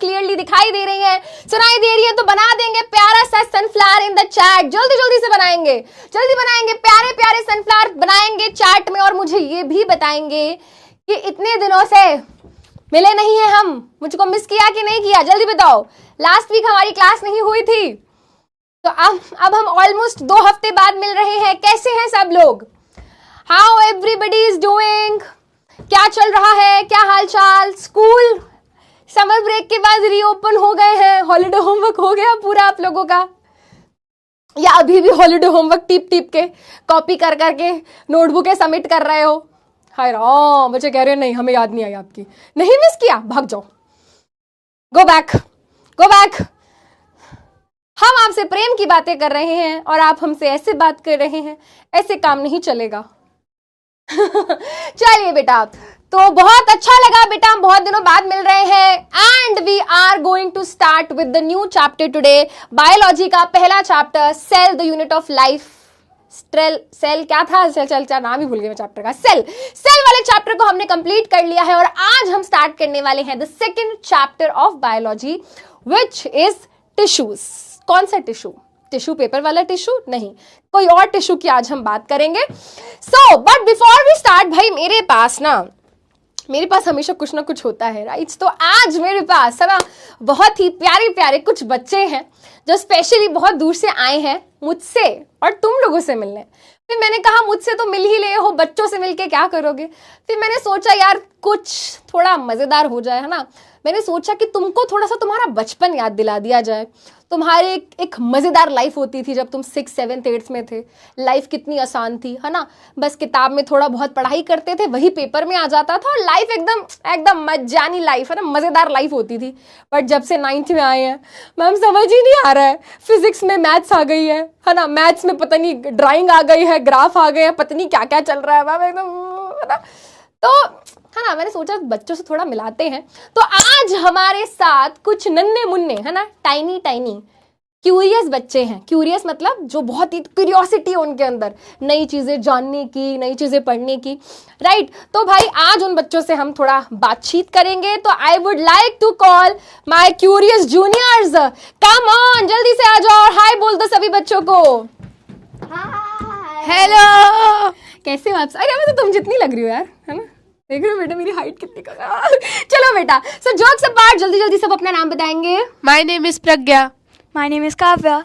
Clearly दिखाई दे रही हैं, सुनाई दे रही है, तो बना देंगे प्यारा सा सनफ्लावर इन द चैट। जल्दी जल्दी से बनाएंगे, जल्दी बनाएंगे, प्यारे प्यारे सनफ्लावर बनाएंगे चैट में। और मुझे ये भी बताएंगे कि इतने दिनों से मिले नहीं है हम, मुझको मिस किया कि नहीं किया, जल्दी बताओ। लास्ट वीक हमारी क्लास नहीं हुई थी, तो अब हम ऑलमोस्ट 2 हफ्ते बाद मिल रहे हैं। कैसे हैं सब लोग? How everybody is doing? क्या चल रहा है, क्या हालचाल? स्कूल समर ब्रेक के बाद रीओपन हो गए हैं, हॉलिडे होमवर्क हो गया पूरा आप लोगों का, या अभी भी हॉलिडे होमवर्क टिप टिप के कॉपी कर करके नोटबुक सबमिट कर रहे हो? हाय राम, बच्चे कह रहे हैं नहीं हमें याद नहीं आई आपकी, नहीं मिस किया, भाग जाओ, गो बैक, गो बैक। हम आपसे प्रेम की बातें कर रहे हैं और आप हमसे ऐसे बात कर रहे हैं, ऐसे काम नहीं चलेगा। चलिए बेटा, तो बहुत अच्छा लगा बेटा, हम बहुत दिनों बाद मिल रहे हैं and we are going to start with the new chapter today. Biology का पहला chapter, cell the unit of life. Cell क्या था? सेल नाम ही भूल गए मैं चैप्टर का। सेल वाले चैप्टर को हमने कंप्लीट कर लिया है और आज हम स्टार्ट करने वाले हैं the second chapter of biology which is tissues. कौन सा टिश्यू? टिश्यू पेपर वाला टिश्यू नहीं, कोई और टिश्यू की आज हम बात करेंगे। So but before we start, भाई मेरे पास हमेशा कुछ ना कुछ होता है, राइट? तो आज मेरे पास है ना बहुत ही प्यारे प्यारे कुछ बच्चे हैं जो स्पेशली बहुत दूर से आए हैं मुझसे और तुम लोगों से मिलने। फिर मैंने कहा मुझसे तो मिल ही ले हो, बच्चों से मिलके क्या करोगे? फिर मैंने सोचा यार कुछ थोड़ा मजेदार हो जाए, है ना। मैंने सोचा कि तुमको थोड़ा सा तुम्हारा बचपन याद दिला दिया जाए। तुम्हारी एक मजेदार लाइफ होती थी जब तुम 6th 7th 8th में थे। लाइफ कितनी आसान थी, है ना। बस किताब में थोड़ा बहुत पढ़ाई करते थे, वही पेपर में आ जाता था और लाइफ एकदम मजानी लाइफ, है ना, मजेदार लाइफ होती थी। बट जब से 9th में आए हैं मैम समझ ही नहीं आ रहा है। फिजिक्स में मैथ्स आ गई है ना, मैथ्स में पता नहीं ड्राइंग आ गई है, ग्राफ आ गए हैं, पता नहीं क्या क्या चल रहा है मैम, एकदम, है ना। तो है ना, मैंने सोचा बच्चों से थोड़ा मिलाते हैं। तो आज हमारे साथ कुछ नन्हे मुन्ने, है ना, टाइनी क्यूरियस बच्चे हैं। क्यूरियस मतलब जो बहुत ही क्यूरियोसिटी है उनके अंदर, नई चीजें जानने की, नई चीजें पढ़ने की, राइट। तो भाई आज उन बच्चों से हम थोड़ा बातचीत करेंगे। तो I would like to call my curious juniors. Come on, जल्दी से आ जाओ और हाय बोल दो सभी बच्चों को। हेलो, कैसे हो आप? अरे मैं तो तुम जितनी लग रही हो यार, है ना। देख रहे हो बेटा मेरी हाइट कितनी कम है। चलो बेटा, सो जोक्स अपार्ट, जल्दी जल्दी सब अपना नाम बताएंगे। My name is Pragya. My name is Kavya.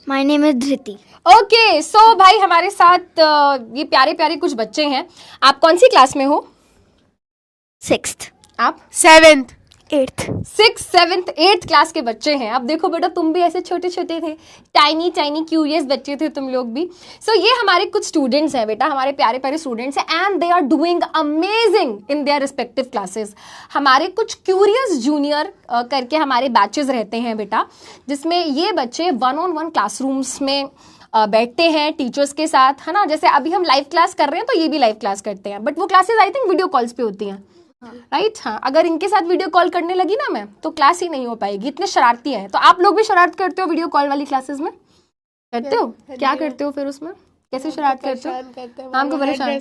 My name is Dhriti. Okay, so भाई हमारे साथ ये प्यारे प्यारे कुछ बच्चे हैं। आप कौन सी क्लास में हो? 6th। आप? 7th 8th। 6th 7th 8th class के बच्चे हैं। अब देखो बेटा तुम भी ऐसे छोटे छोटे थे, टाइनी क्यूरियस बच्चे थे तुम लोग भी। सो ये हमारे कुछ स्टूडेंट्स हैं बेटा, हमारे प्यारे प्यारे स्टूडेंट्स हैं and they are doing amazing in their respective classes. हमारे कुछ क्यूरियस जूनियर करके हमारे बैचेस रहते हैं बेटा, जिसमें ये बच्चे 1-on-1 क्लासरूम्स में बैठते हैं टीचर्स के साथ, है ना। जैसे अभी हम लाइव क्लास कर रहे हैं तो ये भी लाइव क्लास करते हैं, बट वो classes I think video calls पे होती हैं, राइट। हाँ, अगर इनके साथ वीडियो कॉल करने लगी ना मैं तो क्लास ही नहीं हो पाएगी, इतने शरारती हैं। तो आप लोग भी शरारत करते हो वीडियो कॉल वाली क्लासेस में? करते हो? क्या करते हो फिर उसमें? कैसे शरारत करते हो? हमको परेशान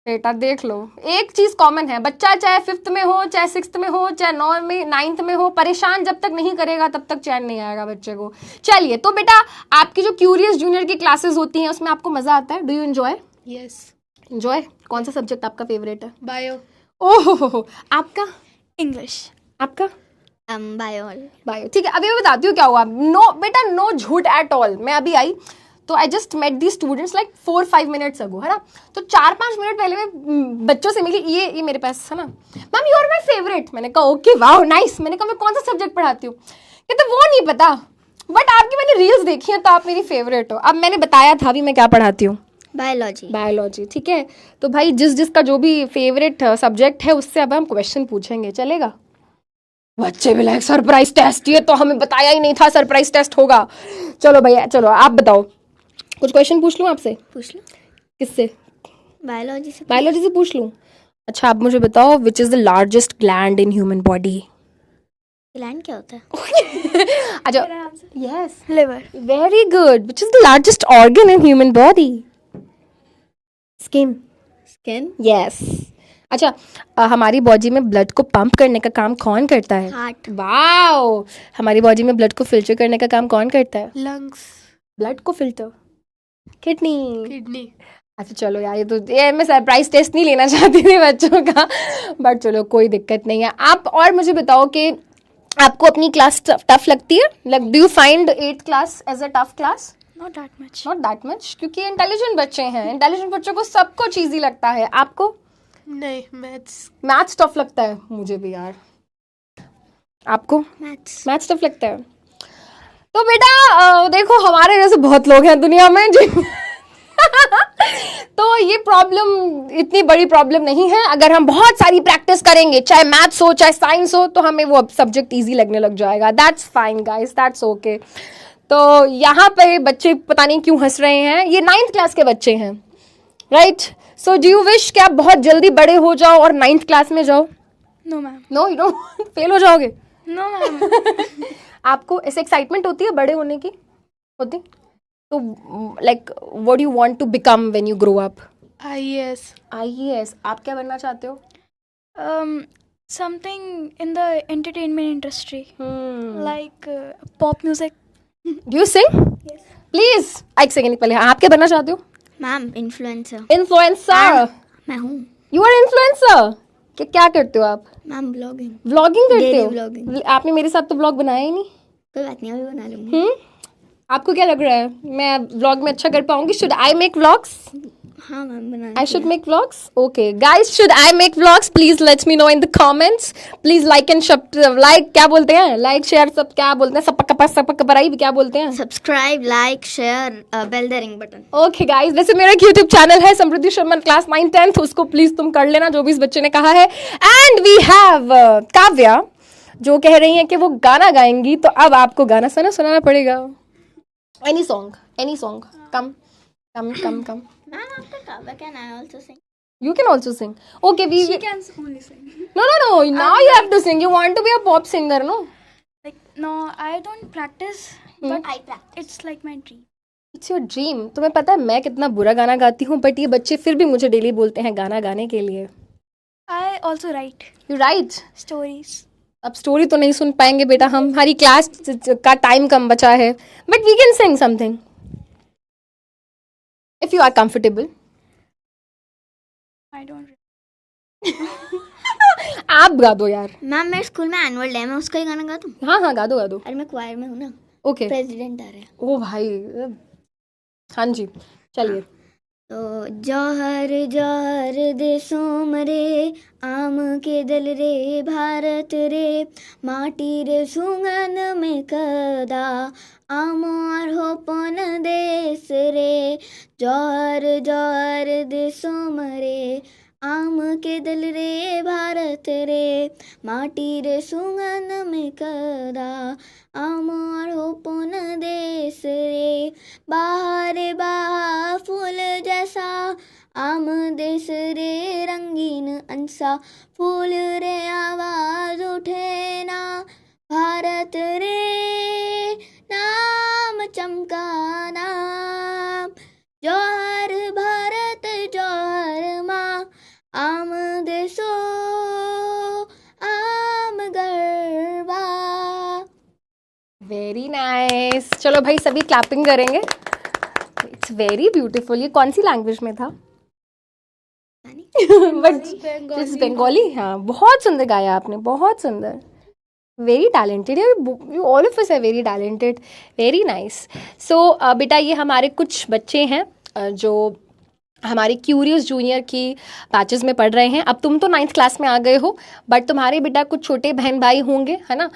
बेटा देख लो, एक चीज कॉमन है, बच्चा चाहे 5th में हो, चाहे 6th में हो, चाहे 9th में हो, परेशान जब तक नहीं करेगा तब तक चैन नहीं आएगा बच्चे को। चलिए, तो बेटा आपकी जो क्यूरियस जूनियर की क्लासेस होती हैं उसमें आपको मजा आता है? Do you enjoy? Yes. Enjoy? कौन सा सब्जेक्ट आपका फेवरेट है? बायो। ओहो, आपका? इंग्लिश। आपका? बायो। ठीक है, अभी मैं बताती हूँ क्या हुआ। नो बेटा, नो झूठ एट ऑल। मैं अभी आई तो I just met the students like 4-5 minutes ago, है ना। तो 4-5 मिनट पहले मैं बच्चों से मिली, ये मेरे पास, है ना। Ma'am you are my favourite. मैंने कहा ओके वाओ नाइस। मैंने कहा मैं कौन सा सब्जेक्ट पढ़ाती हूँ? कहते वो नहीं पता, बट आपकी मैंने रील्स देखी है तो आप मेरी फेवरेट हो। अब मैंने बताया था अभी मैं क्या पढ़ाती हूँ, बायोलॉजी। ठीक है, तो भाई जिसका जो भी फेवरेट सब्जेक्ट है उससे अब हम क्वेश्चन पूछेंगे, चलेगा? बच्चे भी लाइक सरप्राइज टेस्ट, ये तो हमें बताया ही नहीं था सरप्राइज टेस्ट होगा। चलो भैया, चलो आप बताओ, कुछ क्वेश्चन पूछ लूँ आपसे? पूछ लो। किससे? बायोलॉजी से पूछ लूँ। अच्छा, आप मुझे बताओ which is the largest gland in human body? Gland क्या होता है? अच्छा, yes, liver. Very good. Which is the largest organ in human body? Skin. Skin. Yes. अच्छा, हमारी बॉडी में ब्लड को पंप करने का काम कौन करता है? हार्ट। वाओ! हमारी बॉडी में ब्लड को फिल्टर करने का काम कौन करता है? लंग्स। ब्लड को फिल्टर? किडनी। किडनी। अच्छा चलो यार, ये मैं सरप्राइज टेस्ट नहीं लेना चाहती थी बच्चों का, बट चलो कोई दिक्कत नहीं है। आप और मुझे बताओ कि आपको अपनी क्लास टफ लगती है? Like do you find 8th class as a tough class? Not that much. क्योंकि इंटेलिजेंट बच्चे हैं, इंटेलिजेंट बच्चों को सब कुछ ईजी लगता है। आपको? नहीं, मैथ्स टफ लगता है मुझे भी यार। आपको? मैथ्स टफ लगता है। तो बेटा देखो, हमारे जैसे बहुत लोग हैं दुनिया में जिन तो ये प्रॉब्लम इतनी बड़ी प्रॉब्लम नहीं है। अगर हम बहुत सारी प्रैक्टिस करेंगे, चाहे मैथ्स हो चाहे साइंस हो, तो हमें वो सब्जेक्ट इजी लगने लग जाएगा। That's fine guys, that's okay. तो यहाँ पे बच्चे पता नहीं क्यों हंस रहे हैं, ये 9th क्लास के बच्चे हैं, right? So do you wish कि आप बहुत जल्दी बड़े हो जाओ और 9th क्लास में जाओ? No ma'am. No, you don't, fail हो जाओगे? No ma'am. आपको ऐसे एक्साइटमेंट होती है बड़े होने की? होती? तो like what you want to become when you grow up? IAS। आप क्या बनना चाहते हो? Something in the entertainment industry, like pop music. Do you sing? Yes. Please, एक सेकंड पहले, आप क्या बनना चाहते हो? Ma'am influencer. इन्फ्लुएंसर? मैं हूँ। You are influencer? क्या करते हो आप? Ma'am blogging. व्लॉगिंग करते Daily हो? vlogging। आपने मेरे साथ तो व्लॉग बनाया ही नहीं। कोई बात नहीं, अभी बना लूँगी। आपको क्या लग रहा है, मैं व्लॉग में अच्छा कर पाऊंगी? Should I make vlogs? हाँ मैम बना। I should make vlogs? Okay, guys, should I make vlogs? Please let me know in the comments. Please like and क्या बोलते हैं? Like, share, सब क्या बोलते हैं? सपक बराई भी क्या बोलते हैं? Subscribe, like, share, bell the ring button. Okay guys, वैसे मेरा एक YouTube चैनल है समृद्धि शर्मा क्लास 9th-10th, उसको प्लीज तुम कर लेना जो भी इस बच्चे ने कहा है। And we have काव्या जो कह रही है कि वो गाना गाएंगी, तो अब आपको गाना सुनाना पड़ेगा। Any song, come. Ma'am, after Kavya, can I also sing? You can also sing. Okay, She can only sing. No. Now you have to sing. You want to be a pop singer, no? Like, no, I don't practice, but I practice. It's like my dream. It's your dream. तुम्हें पता है मैं कितना बुरा गाना गाती हूँ, but ये बच्चे फिर भी मुझे डेली बोलते हैं गाना गाने के लिए। I also write You write? stories. अब स्टोरी तो नहीं सुन पाएंगे बेटा, हमारी क्लास का टाइम कम बचा है, but we can sing something if you are comfortable. I don't. आप गा दो यार। मैम मेरे स्कूल में एनुअल डे में उसका ही गाना गा दूँ? हाँ गा दो। अरे मैं क्वायर में हूँ ना। ओके। प्रेसिडेंट आ रहे हैं। ओ भाई, हाँ जी चलिए। तो जौहर जौहर देशों मरे, आम के दल रे भारत रे, माटी रे सुगन में कदा, आम और होपन देश रे। जौहर जौहर देशों मरे, आम के दल रे भारत रे, माटी रे सुगन में कदा, आम और होपन देश रे। बाहर बा फूल जैसा, आम देश रे रंगीन अंसा, फूल रे आवाज उठे ना, भारत रे नाम चमका नाम। जौहर भारत जौहर माँ, आम देशो आम गरबा। Very nice. चलो भाई सभी क्लैपिंग करेंगे। It's very beautiful. ये कौन सी लैंग्वेज में था? बट बंगाली। हाँ बहुत सुंदर गाया आपने, बहुत सुंदर। Very talented, you all of us are very talented, very nice. So बेटा ये हमारे कुछ बच्चे हैं जो हमारे क्यूरियस जूनियर की बैचेस में पढ़ रहे हैं। अब तुम तो 9th क्लास में आ गए हो, बट तुम्हारे बेटा कुछ छोटे बहन भाई होंगे, है ना,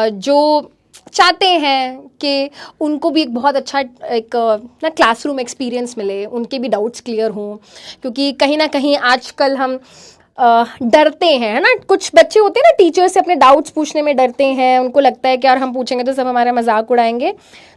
जो चाहते हैं कि उनको भी एक बहुत अच्छा एक ना क्लासरूम एक्सपीरियंस मिले, उनके भी डाउट्स क्लियर हों, क्योंकि कहीं ना कहीं आजकल हम डरते हैं, है ना। कुछ बच्चे होते हैं ना टीचर से अपने डाउट्स पूछने में डरते हैं, उनको लगता है कि यार हम पूछेंगे तो सब हमारा मजाक उड़ाएंगे।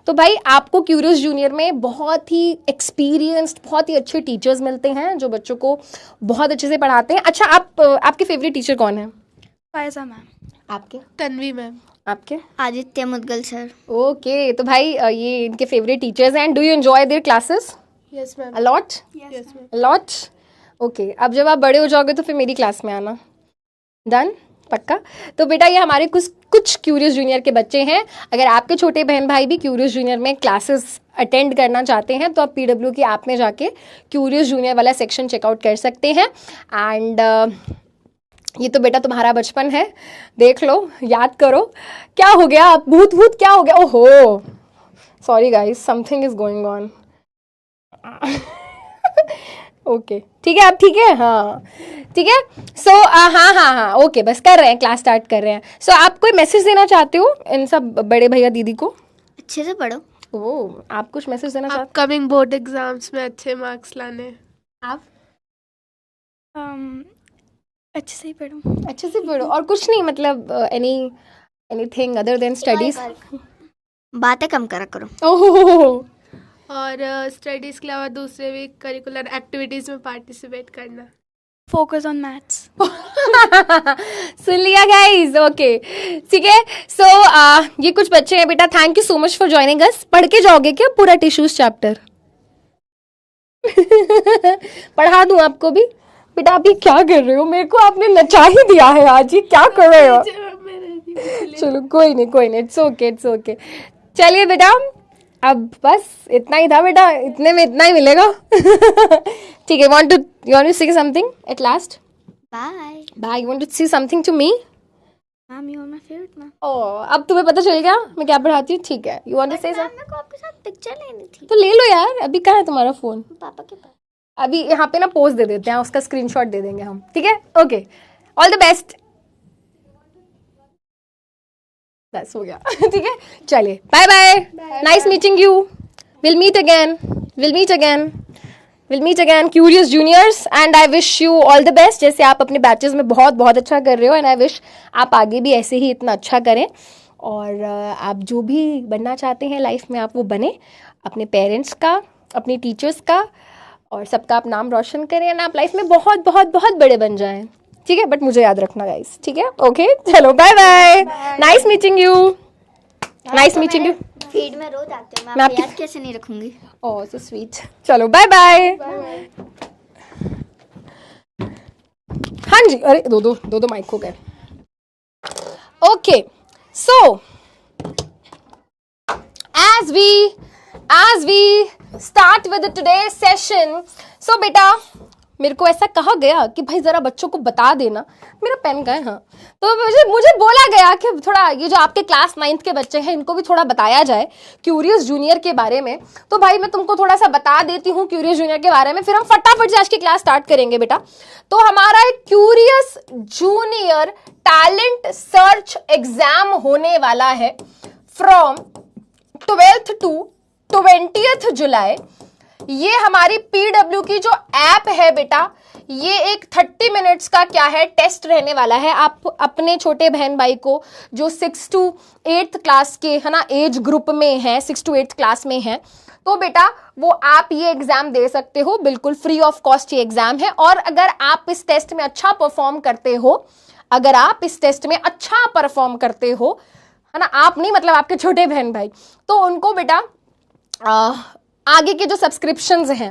तो भाई आपको क्यूरियस जूनियर में बहुत ही एक्सपीरियंस्ड, बहुत ही अच्छे टीचर्स मिलते हैं जो बच्चों को बहुत अच्छे से पढ़ाते हैं। अच्छा आपके फेवरेट टीचर कौन है? फायजा मैम। आपके? तन्वी मैम। आपके? आदित्य मुदगल सर। ओके, तो भाई ये इनके फेवरेट टीचर्स हैं। Do you enjoy there classes? Yes ma'am. A lot? Yes ma'am. A lot? Okay, अब जब आप बड़े हो जाओगे तो फिर मेरी क्लास में आना, डन, पक्का। तो बेटा ये हमारे कुछ क्यूरियस जूनियर के बच्चे हैं। अगर आपके छोटे बहन भाई भी क्यूरियस जूनियर में क्लासेस अटेंड करना चाहते हैं तो आप पीडब्ल्यू की ऐप में जाके क्यूरियस जूनियर वाला सेक्शन चेकआउट कर सकते हैं। एंड ये तो बेटा तुम्हारा बचपन है, देख लो, याद करो। क्या हो गया, भूत भूत क्या हो गया? ओहो, sorry guys, something is going on. Okay, ठीक है, आप ठीक है? हाँ ठीक है। सो हाँ, ओके, बस कर रहे हैं, क्लास स्टार्ट कर रहे हैं। सो आप कोई मैसेज देना चाहते हो इन सब बड़े भैया दीदी को? अच्छे से पढ़ो। ओह, आप कुछ मैसेज देना चाहते? अपकमिंग बोर्ड एग्जाम्स में अच्छे मार्क्स लाने। आप अच्छे से ही पढ़ो। अच्छे से पढ़ो, और कुछ नहीं, मतलब एनीथिंग अदर देन स्टडीज? बातें कम करा करो। ओह, और स्टडीज के अलावा दूसरे भी करिकुलर एक्टिविटीज में पार्टिसिपेट करना। Focus on maths. सुन लिया गाइस? ओके, ठीक है। सो ये कुछ बच्चे हैं बेटा, thank you so much for joining us. पढ़ के जाओगे क्या पूरा टिश्यूज चैप्टर? पढ़ा दूं आपको भी? बेटा आप ये क्या कर रहे हो? मेरे को आपने नचा ही दिया है आज, ये क्या कर रहे हो? चलो कोई नहीं, इट्स ओके। चलिए बेटा, अब बस इतना ही था बेटा, इतने में इतना ही मिलेगा। ठीक है, you want to say something at last? Bye. You want to say something to me? Ma'am, you are my favourite ma'am. Oh, अब तुम्हें पता चल गया मैं क्या पढ़ाती हूँ? ठीक है, you want to say something? मेरे को आपके साथ पिक्चर लेनी थी। तो ले लो यार, अभी कहाँ है तुम्हारा फोन? पापा के पास। अभी यहाँ पे ना पोज दे देते हैं, उसका स्क्रीनशॉट दे देंगे हम, ठीक है? Okay, all the best. बस हो गया। ठीक है, चलिए, bye bye, nice meeting you, will meet again curious juniors, and I wish you all the best. जैसे आप अपने बैचेस में बहुत बहुत अच्छा कर रहे हो, एंड आई विश आप आगे भी ऐसे ही इतना अच्छा करें, और आप जो भी बनना चाहते हैं लाइफ में आप वो बने, अपने पेरेंट्स का, अपने टीचर्स का, और सबका आप नाम रोशन करें, एंड आप लाइफ में बहुत बहुत बहुत बड़े बन जाएं, ठीक है? बट मुझे याद रखना गाइस, ठीक है? ओके, चलो, bye bye, nice meeting you. Feed में रोज आते हो, मैं आपकी याद कैसे नहीं रखूंगी? ओह सो स्वीट। चलो बाय बाय। हाँ जी, अरे दो माइक हो गए। Okay, so as we start with today's session, so बेटा मेरे को ऐसा कहा गया कि भाई जरा बच्चों को बता देना, मेरा पेन का है, हाँ, तो मुझे बोला गया कि थोड़ा ये जो आपके क्लास 9th के बच्चे हैं इनको भी थोड़ा बताया जाए क्यूरियस जूनियर के बारे में। तो भाई मैं तुमको थोड़ा सा बता देती हूँ क्यूरियस जूनियर के बारे में, फिर हम फटाफट से आज की क्लास स्टार्ट करेंगे बेटा। तो हमारा एक curious junior talent search exam होने वाला है फ्रॉम 12th to 20th जुलाई। ये हमारी पीडब्ल्यू की जो ऐप है बेटा, ये एक 30 मिनट्स का क्या है टेस्ट रहने वाला है। आप अपने छोटे बहन भाई को जो 6 to 8th क्लास के है ना एज ग्रुप में है, 6 to 8th क्लास में है, तो बेटा वो आप ये एग्जाम दे सकते हो, बिल्कुल फ्री ऑफ कॉस्ट ये एग्जाम है। और अगर आप इस टेस्ट में अच्छा परफॉर्म करते हो, है ना, आप नहीं मतलब आपके छोटे बहन भाई, तो उनको बेटा आगे के जो सब्सक्रिप्शंस हैं,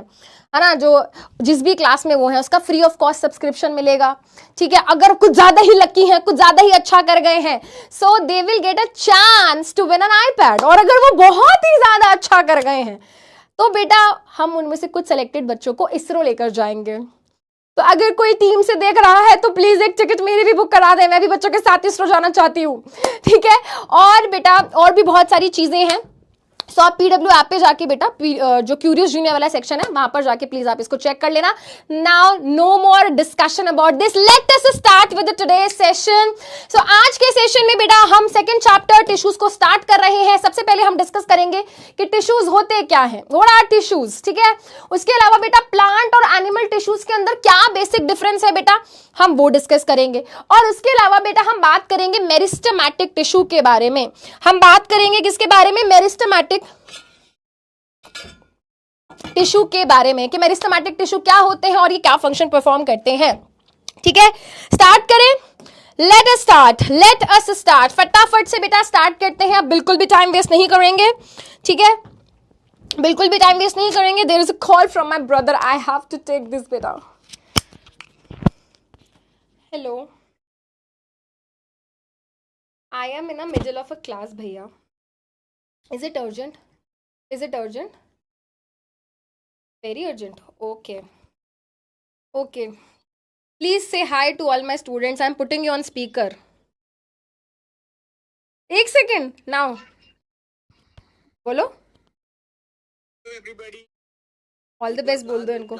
है ना, जो जिस भी क्लास में वो है उसका फ्री ऑफ कॉस्ट सब्सक्रिप्शन मिलेगा, ठीक है? अगर कुछ ज्यादा ही लकी हैं, कुछ ज्यादा ही अच्छा कर गए हैं, so they will get a chance to win an iPad. और अगर वो बहुत ही ज्यादा अच्छा कर गए हैं तो बेटा हम उनमें से कुछ सेलेक्टेड बच्चों को इसरो लेकर जाएंगे। तो अगर कोई टीम से देख रहा है तो प्लीज एक टिकट मेरी भी बुक करा दे, मैं भी बच्चों के साथ इसरो जाना चाहती हूँ, ठीक है? और बेटा और भी बहुत सारी चीजें हैं। सो आप पीडब्ल्यू ऐप पे जाके बेटा जो क्यूरियस जूनियर वाला सेक्शन है वहां पर जाके प्लीज आप इसको चेक कर लेना। Now no more discussion about this, let us start with today's session. So आज के सेशन में बेटा हम सेकंड चैप्टर टिश्यूज को स्टार्ट कर रहे हैं। सबसे पहले हम डिस्कस करेंगे कि टिश्यूज होते क्या हैं, व्हाट आर टिश्यूज, ठीक है? उसके अलावा बेटा प्लांट और एनिमल टिश्यूज के अंदर क्या बेसिक डिफरेंस है बेटा, हम वो डिस्कस करेंगे। और उसके अलावा बेटा हम बात करेंगे मेरिस्टेमेटिक टिश्यू के बारे में। हम बात करेंगे किसके बारे में? मेरिस्टेमेटिक टिश्यू के बारे में, कि मेरिस्टेमेटिक टिश्यू क्या होते हैं और ये क्या फंक्शन परफॉर्म करते हैं, ठीक है? स्टार्ट करें, लेट अस स्टार्ट। फटाफट से बेटा स्टार्ट करते हैं, अब बिल्कुल भी टाइम वेस्ट नहीं करेंगे, ठीक है? बिल्कुल भी टाइम वेस्ट नहीं करेंगे। There is a call from my brother, I have to take this बेटा। Hello, I am in the middle of a class, भैया. Is it urgent? Is it urgent? Very urgent. Okay. Okay. Please say hi to all my students. I'm putting you on speaker. एक second. Now. बोलो. Hello everybody. All the best बोल दो इनको.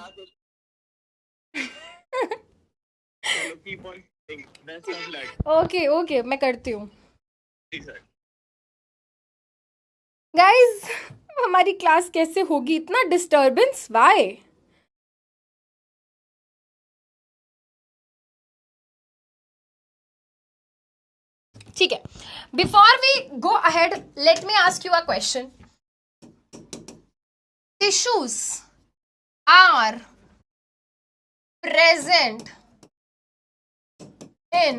Hello, keep on saying. Best of luck. Okay, okay. मैं करती हूँ. जी sir. Guys, हमारी क्लास कैसे होगी? इतना डिस्टर्बेंस, वाई? ठीक है, before we go ahead let me ask you a question. Tissues are present in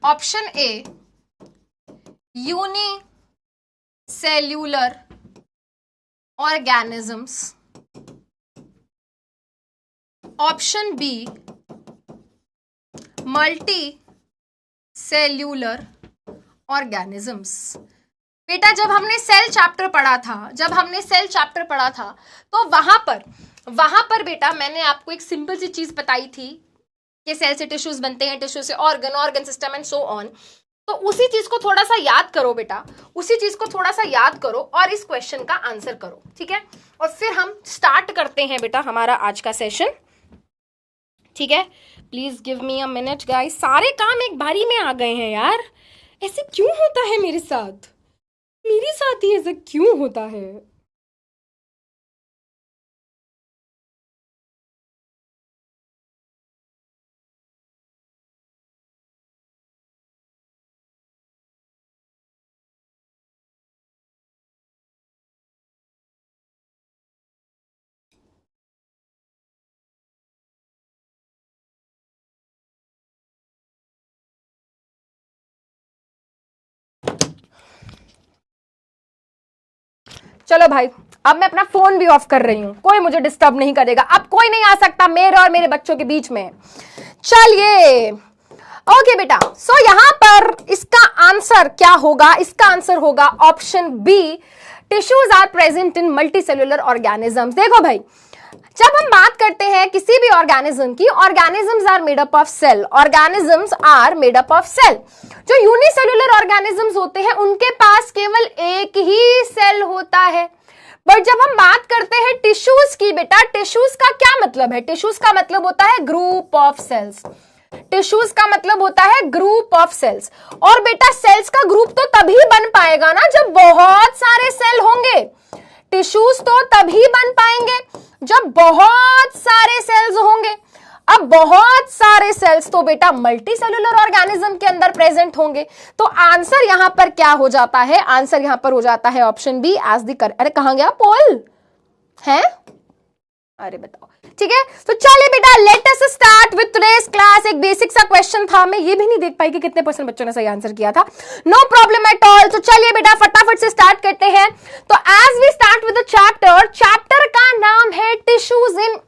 option A unicellular organisms, option B multicellular organisms. बेटा जब हमने सेल चैप्टर पढ़ा था तो वहां पर बेटा मैंने आपको एक सिंपल सी चीज बताई थी कि सेल से टिश्यूज बनते हैं, टिश्यू से organ system and so on. तो उसी चीज को थोड़ा सा याद करो बेटा, उसी चीज को थोड़ा सा याद करो और इस क्वेश्चन का आंसर करो, ठीक है? और फिर हम स्टार्ट करते हैं बेटा हमारा आज का सेशन, ठीक है? Please give me a minute guys. सारे काम एक बारी में आ गए हैं यार, ऐसे क्यों होता है मेरे साथ ही ऐसा क्यों होता है? चलो भाई, अब मैं अपना फोन भी ऑफ कर रही हूं, कोई मुझे डिस्टर्ब नहीं करेगा. अब कोई नहीं आ सकता मेरे और मेरे बच्चों के बीच में. चलिए, ओके बेटा. सो यहां पर इसका आंसर क्या होगा? इसका आंसर होगा option B, tissues are present in multicellular organisms. देखो भाई, जब हम बात करते हैं किसी भी ऑर्गेनिज्म की, organisms are made up of cell. जो यूनिसेल्युलर ऑर्गेनिजम्स होते हैं उनके पास केवल एक ही सेल होता है. बट जब हम बात करते हैं टिश्यूज की बेटा, टिश्यूज का क्या मतलब है? टिश्यूज का मतलब होता है ग्रुप ऑफ सेल्स. टिश्यूज का मतलब होता है ग्रुप ऑफ सेल्स. और बेटा सेल्स का ग्रुप तो तभी बन पाएगा ना जब बहुत सारे सेल होंगे. टिश्यूज तो तभी बन पाएंगे जब बहुत सारे सेल्स होंगे. अब बहुत सारे सेल्स तो बेटा मल्टी सेल्यूलर ऑर्गेनिज्म के अंदर प्रेजेंट होंगे. तो आंसर यहां पर क्या हो जाता है? आंसर यहां पर हो जाता है option B as the correct. अरे कहां गया पोल है? अरे बताओ, ठीक है? तो चलिए बेटा, late us start with today's class. एक बेसिक सा क्वेश्चन था, मैं ये भी नहीं देख पाई कि कितने % बच्चों ने सही आंसर किया था. No problem at all. तो चलिए बेटा फटाफट से स्टार्ट करते हैं. तो as we start with the chapter का नाम है टिश्यूज इन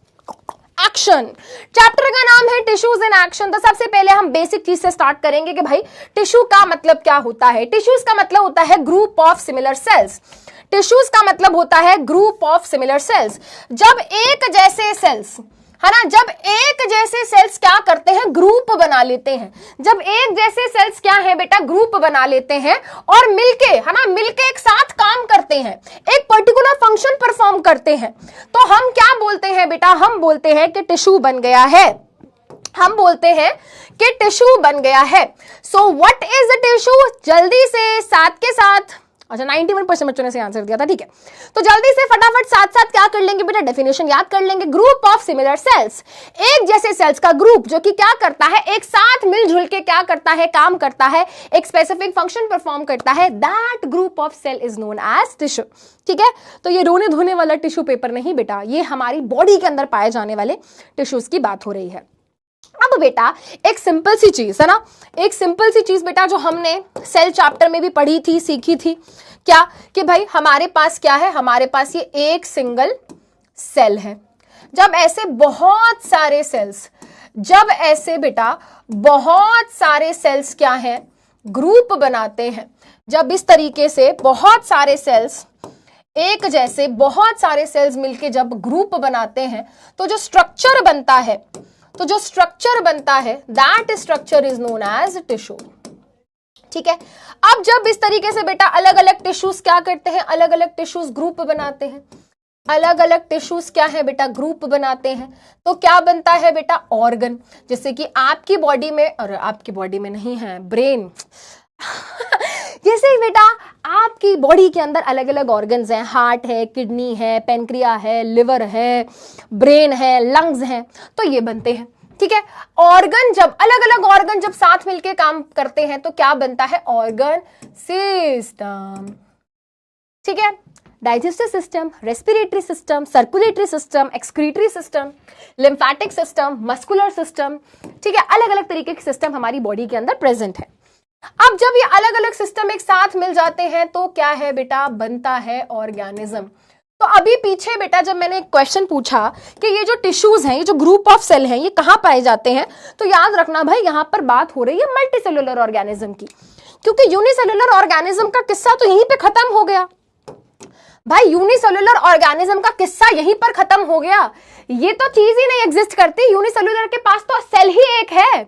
एक्शन. चैप्टर का नाम है टिश्यूज इन एक्शन. तो सबसे पहले हम बेसिक चीज से स्टार्ट करेंगे कि भाई टिश्यू का मतलब क्या होता है. टिश्यूज का मतलब होता है group of similar sales. Tissues का मतलब होता है ग्रुप ऑफ सिमिलर सेल्स. जब एक जैसे सेल्स है ना, जब एक जैसे सेल्स क्या करते हैं? ग्रुप बना लेते हैं. जब एक जैसे सेल्स क्या है बेटा? ग्रुप बना लेते हैं और मिलके है ना, मिलके एक साथ काम करते हैं, एक पर्टिकुलर फंक्शन परफॉर्म करते हैं. तो हम क्या बोलते हैं बेटा? हम बोलते हैं कि टिश्यू बन गया है. हम बोलते हैं कि टिश्यू बन गया है. So what is a tissue? जल्दी से साथ के साथ, अच्छा 91% बच्चों ने से आंसर दिया था, ठीक है? तो जल्दी से फटाफट साथ साथ क्या कर लेंगे बेटा? डेफिनेशन याद कर लेंगे. ग्रुप ऑफ सिमिलर सेल्स, एक जैसे सेल्स का ग्रुप जो कि क्या करता है? एक साथ मिलजुल के क्या करता है? काम करता है, एक स्पेसिफिक फंक्शन परफॉर्म करता है. That group of cell is known as tissue, ठीक है? तो ये रोने धोने वाला टिश्यू पेपर नहीं बेटा, ये हमारी बॉडी के अंदर पाए जाने वाले टिश्यूज की बात हो रही है. अब बेटा एक सिंपल सी चीज है ना, एक सिंपल सी चीज बेटा जो हमने सेल चैप्टर में भी पढ़ी थी, सीखी थी, क्या कि भाई हमारे पास क्या है? हमारे पास ये एक सिंगल सेल है. जब ऐसे बहुत सारे सेल्स जब ऐसे बेटा बहुत सारे सेल्स क्या हैं, ग्रुप बनाते हैं, जब इस तरीके से बहुत सारे सेल्स एक जैसे बहुत सारे सेल्स मिलके जब ग्रुप बनाते हैं तो जो स्ट्रक्चर बनता है, that structure is known as tissue. ठीक है, अब जब इस तरीके से बेटा अलग अलग टिश्यूज क्या करते हैं, अलग अलग टिश्यूज ग्रुप बनाते हैं, अलग अलग टिश्यूज क्या है बेटा, ग्रुप बनाते हैं, तो क्या बनता है बेटा, ऑर्गन। जैसे कि आपकी बॉडी में, और आपकी बॉडी में नहीं है, ब्रेन जैसे ही बेटा आपकी बॉडी के अंदर अलग अलग ऑर्गन्स हैं, हार्ट है, किडनी है, पेनक्रिया है, लिवर है, ब्रेन है, लंग्स हैं, तो ये बनते हैं। ठीक है, ऑर्गन जब अलग अलग ऑर्गन जब साथ मिलके काम करते हैं तो क्या बनता है, ऑर्गन सिस्टम। ठीक है, digestive system, respiratory system, circulatory system, excretory system, lymphatic system, muscular system. ठीक है, अलग अलग तरीके के सिस्टम हमारी बॉडी के अंदर प्रेजेंट है। अब जब ये अलग अलग सिस्टम एक साथ मिल जाते हैं तो क्या है बेटा, बनता है ऑर्गेनिज्म। तो अभी पीछे बेटा जब मैंने एक क्वेश्चन पूछा कि ये जो टिश्यूज हैं, ये जो ग्रुप ऑफ सेल हैं, ये कहां पाए जाते हैं, तो याद रखना भाई यहां पर बात हो रही है मल्टी सेलुलर ऑर्गेनिज्म की, क्योंकि यूनिसेलुलर ऑर्गेनिज्म का किस्सा तो यहीं पे खत्म हो गया भाई। यूनिसेलुलर ऑर्गेनिज्म का किस्सा यहीं पर खत्म हो गया, ये तो चीज ही नहीं एग्जिस्ट करती। यूनिसेलुलर के पास तो सेल ही एक है,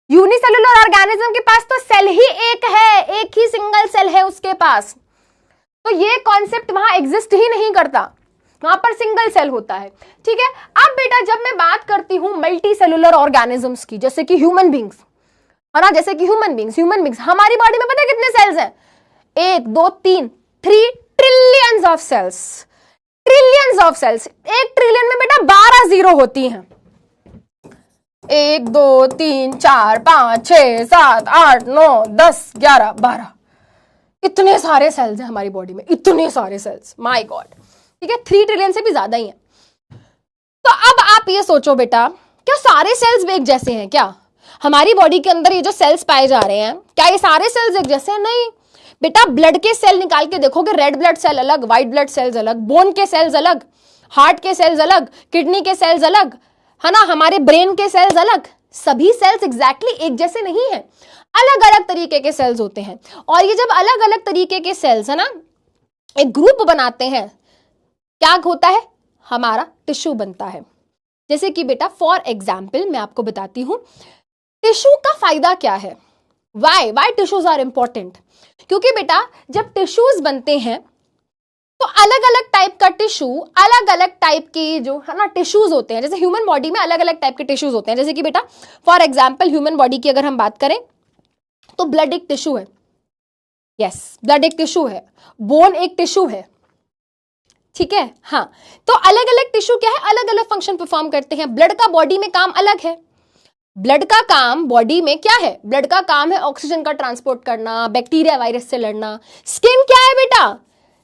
यूनिसेलुलर ऑर्गेनिज्म के पास तो सेल ही एक है, एक ही सिंगल सेल है उसके पास, तो ये कॉन्सेप्ट वहां एग्जिस्ट ही नहीं करता, वहां पर सिंगल सेल होता है। ठीक है, अब बेटा जब मैं बात करती हूं मल्टी सेलुलर ऑर्गेनिजम्स की, जैसे कि ह्यूमन बींग्स, है ना, जैसे कि ह्यूमन बींग्स हमारी बॉडी में पता है कितने सेल्स हैं, 1 2 3 3 trillions of cells, trillions of cells. 1 trillion में बेटा 12 जीरो होती हैं, 1 2 3 4 5 6 7 8 9 10 11 12, इतने सारे सेल्स हैं हमारी बॉडी में, इतने सारे सेल्स, माय गॉड। ठीक है, 3 ट्रिलियन से भी ज्यादा ही है। तो अब आप ये सोचो बेटा, क्या सारे सेल्स एक जैसे हैं क्या? हमारी बॉडी के अंदर ये जो सेल्स पाए जा रहे हैं, क्या ये सारे सेल्स एक जैसे हैं? नहीं बेटा, ब्लड के सेल निकाल के देखोगे, रेड ब्लड सेल अलग, व्हाइट ब्लड सेल्स अलग, बोन के सेल्स अलग, हार्ट के सेल्स अलग, किडनी के सेल्स अलग, है ना, हमारे ब्रेन के सेल्स अलग, सभी सेल्स एग्जैक्टली एक जैसे नहीं है, अलग अलग तरीके के सेल्स होते हैं। और ये जब अलग अलग तरीके के सेल्स है ना एक ग्रुप बनाते हैं, क्या होता है, हमारा टिश्यू बनता है। जैसे कि बेटा फॉर एग्जाम्पल मैं आपको बताती हूं टिश्यू का फायदा क्या है, वाई टिश्यूज आर इंपॉर्टेंट। क्योंकि बेटा जब टिश्यूज बनते हैं तो अलग अलग टाइप का टिश्यू, अलग अलग टाइप की जो है ना टिश्यूज होते हैं, जैसे ह्यूमन बॉडी में अलग अलग टाइप के टिश्यूज होते हैं। जैसे कि बेटा फॉर एग्जाम्पल ह्यूमन बॉडी की अगर हम बात करें तो ब्लड एक टिश्यू है, यस ब्लड एक टिश्यू है, बोन एक टिश्यू है, ठीक है। हाँ, तो अलग अलग टिश्यू क्या है, अलग अलग फंक्शन परफॉर्म करते हैं। ब्लड का बॉडी में काम अलग है, ब्लड का काम बॉडी में क्या है, ब्लड का काम है ऑक्सीजन का ट्रांसपोर्ट करना, बैक्टीरिया वायरस से लड़ना। स्किन क्या है बेटा,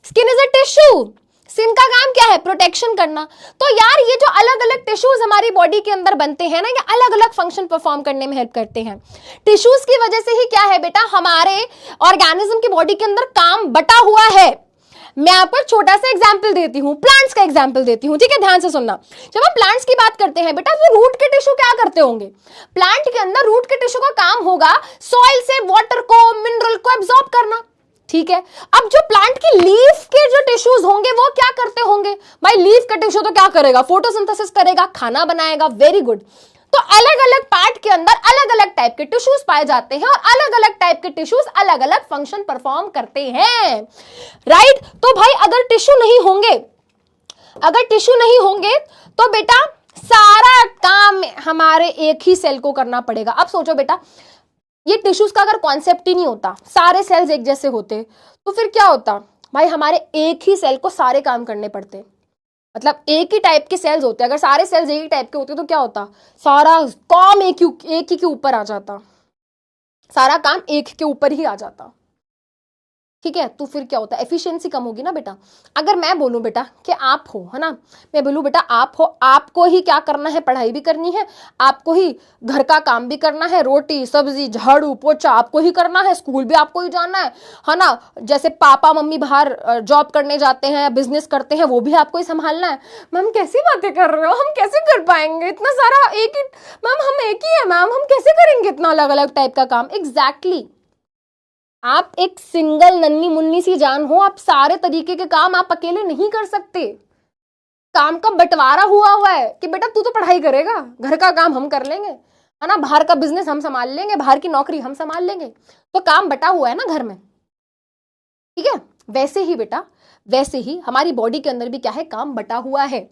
skin is a tissue, skin का काम क्या है, प्रोटेक्शन करना। तो यार ये जो अलग अलग टिश्यूज हमारी बॉडी के अंदर बनते हैं ना, ये अलग अलग फंक्शन परफॉर्म करने में हेल्प करते हैं। टिश्यूज की वजह से ही क्या है बेटा, हमारे ऑर्गेनिज्म की बॉडी के अंदर काम बटा हुआ है। मैं आपको एक छोटा सा एग्जांपल देती हूँ, प्लांट्स का एग्जांपल देती हूँ, ठीक है, ध्यान से सुनना। जब हम प्लांट्स की बात करते हैं बेटा, तो रूट के टिश्यू क्या करते होंगे, प्लांट के अंदर रूट के टिश्यू का काम होगा सॉइल से वाटर को, मिनरल को एब्जॉर्ब करना, ठीक है। अब जो प्लांट की लीफ के जो टिश्यूज होंगे वो क्या करते होंगे भाई, लीफ का टिश्यू तो क्या करेगा, फोटोसिंथेसिस करेगा, खाना बनाएगा, वेरी गुड। तो अलग अलग पार्ट के अंदर अलग अलग टाइप के टिश्यूज पाए जाते हैं और अलग अलग टाइप के टिश्यूज अलग अलग फंक्शन परफॉर्म करते हैं, राइट। तो भाई अगर टिश्यू नहीं होंगे, अगर टिश्यू नहीं होंगे तो बेटा सारा काम हमारे एक ही सेल को करना पड़ेगा। अब सोचो बेटा, ये टिश्यूज का अगर कॉन्सेप्ट ही नहीं होता, सारे सेल्स एक जैसे होते, तो फिर क्या होता भाई, हमारे एक ही सेल को सारे काम करने पड़ते, मतलब एक ही टाइप के सेल्स होते। अगर सारे सेल्स एक ही टाइप के होते तो क्या होता, सारा काम एक ही के ऊपर आ जाता, सारा काम एक के ऊपर ही आ जाता। ठीक है, तो फिर क्या होता है, एफिशिएंसी कम होगी ना बेटा। अगर मैं बोलूं बेटा कि आप हो, है ना, मैं बोलूं बेटा आप हो, आपको ही क्या करना है, पढ़ाई भी करनी है, आपको ही घर का काम भी करना है, रोटी सब्जी झाड़ू पोछा आपको ही करना है, स्कूल भी आपको ही जाना है ना, जैसे पापा मम्मी बाहर जॉब करने जाते हैं, बिजनेस करते हैं, वो भी आपको ही संभालना है। मैम कैसी बातें कर रहे हो, हम कैसे कर पाएंगे इतना सारा, एक ही मैम हम एक ही है मैम, हम कैसे करेंगे इतना अलग अलग टाइप का काम। एग्जैक्टली आप एक सिंगल नन्ही मुन्नी सी जान हो, आप सारे तरीके के काम आप अकेले नहीं कर सकते। काम का बंटवारा हुआ है कि बेटा तू तो पढ़ाई करेगा, घर का काम हम कर लेंगे, है ना, बाहर का बिजनेस हम संभाल लेंगे, बाहर की नौकरी हम संभाल लेंगे, तो काम बटा हुआ है ना घर में, ठीक है। वैसे ही बेटा, वैसे ही हमारी बॉडी के अंदर भी क्या है, काम बटा हुआ है,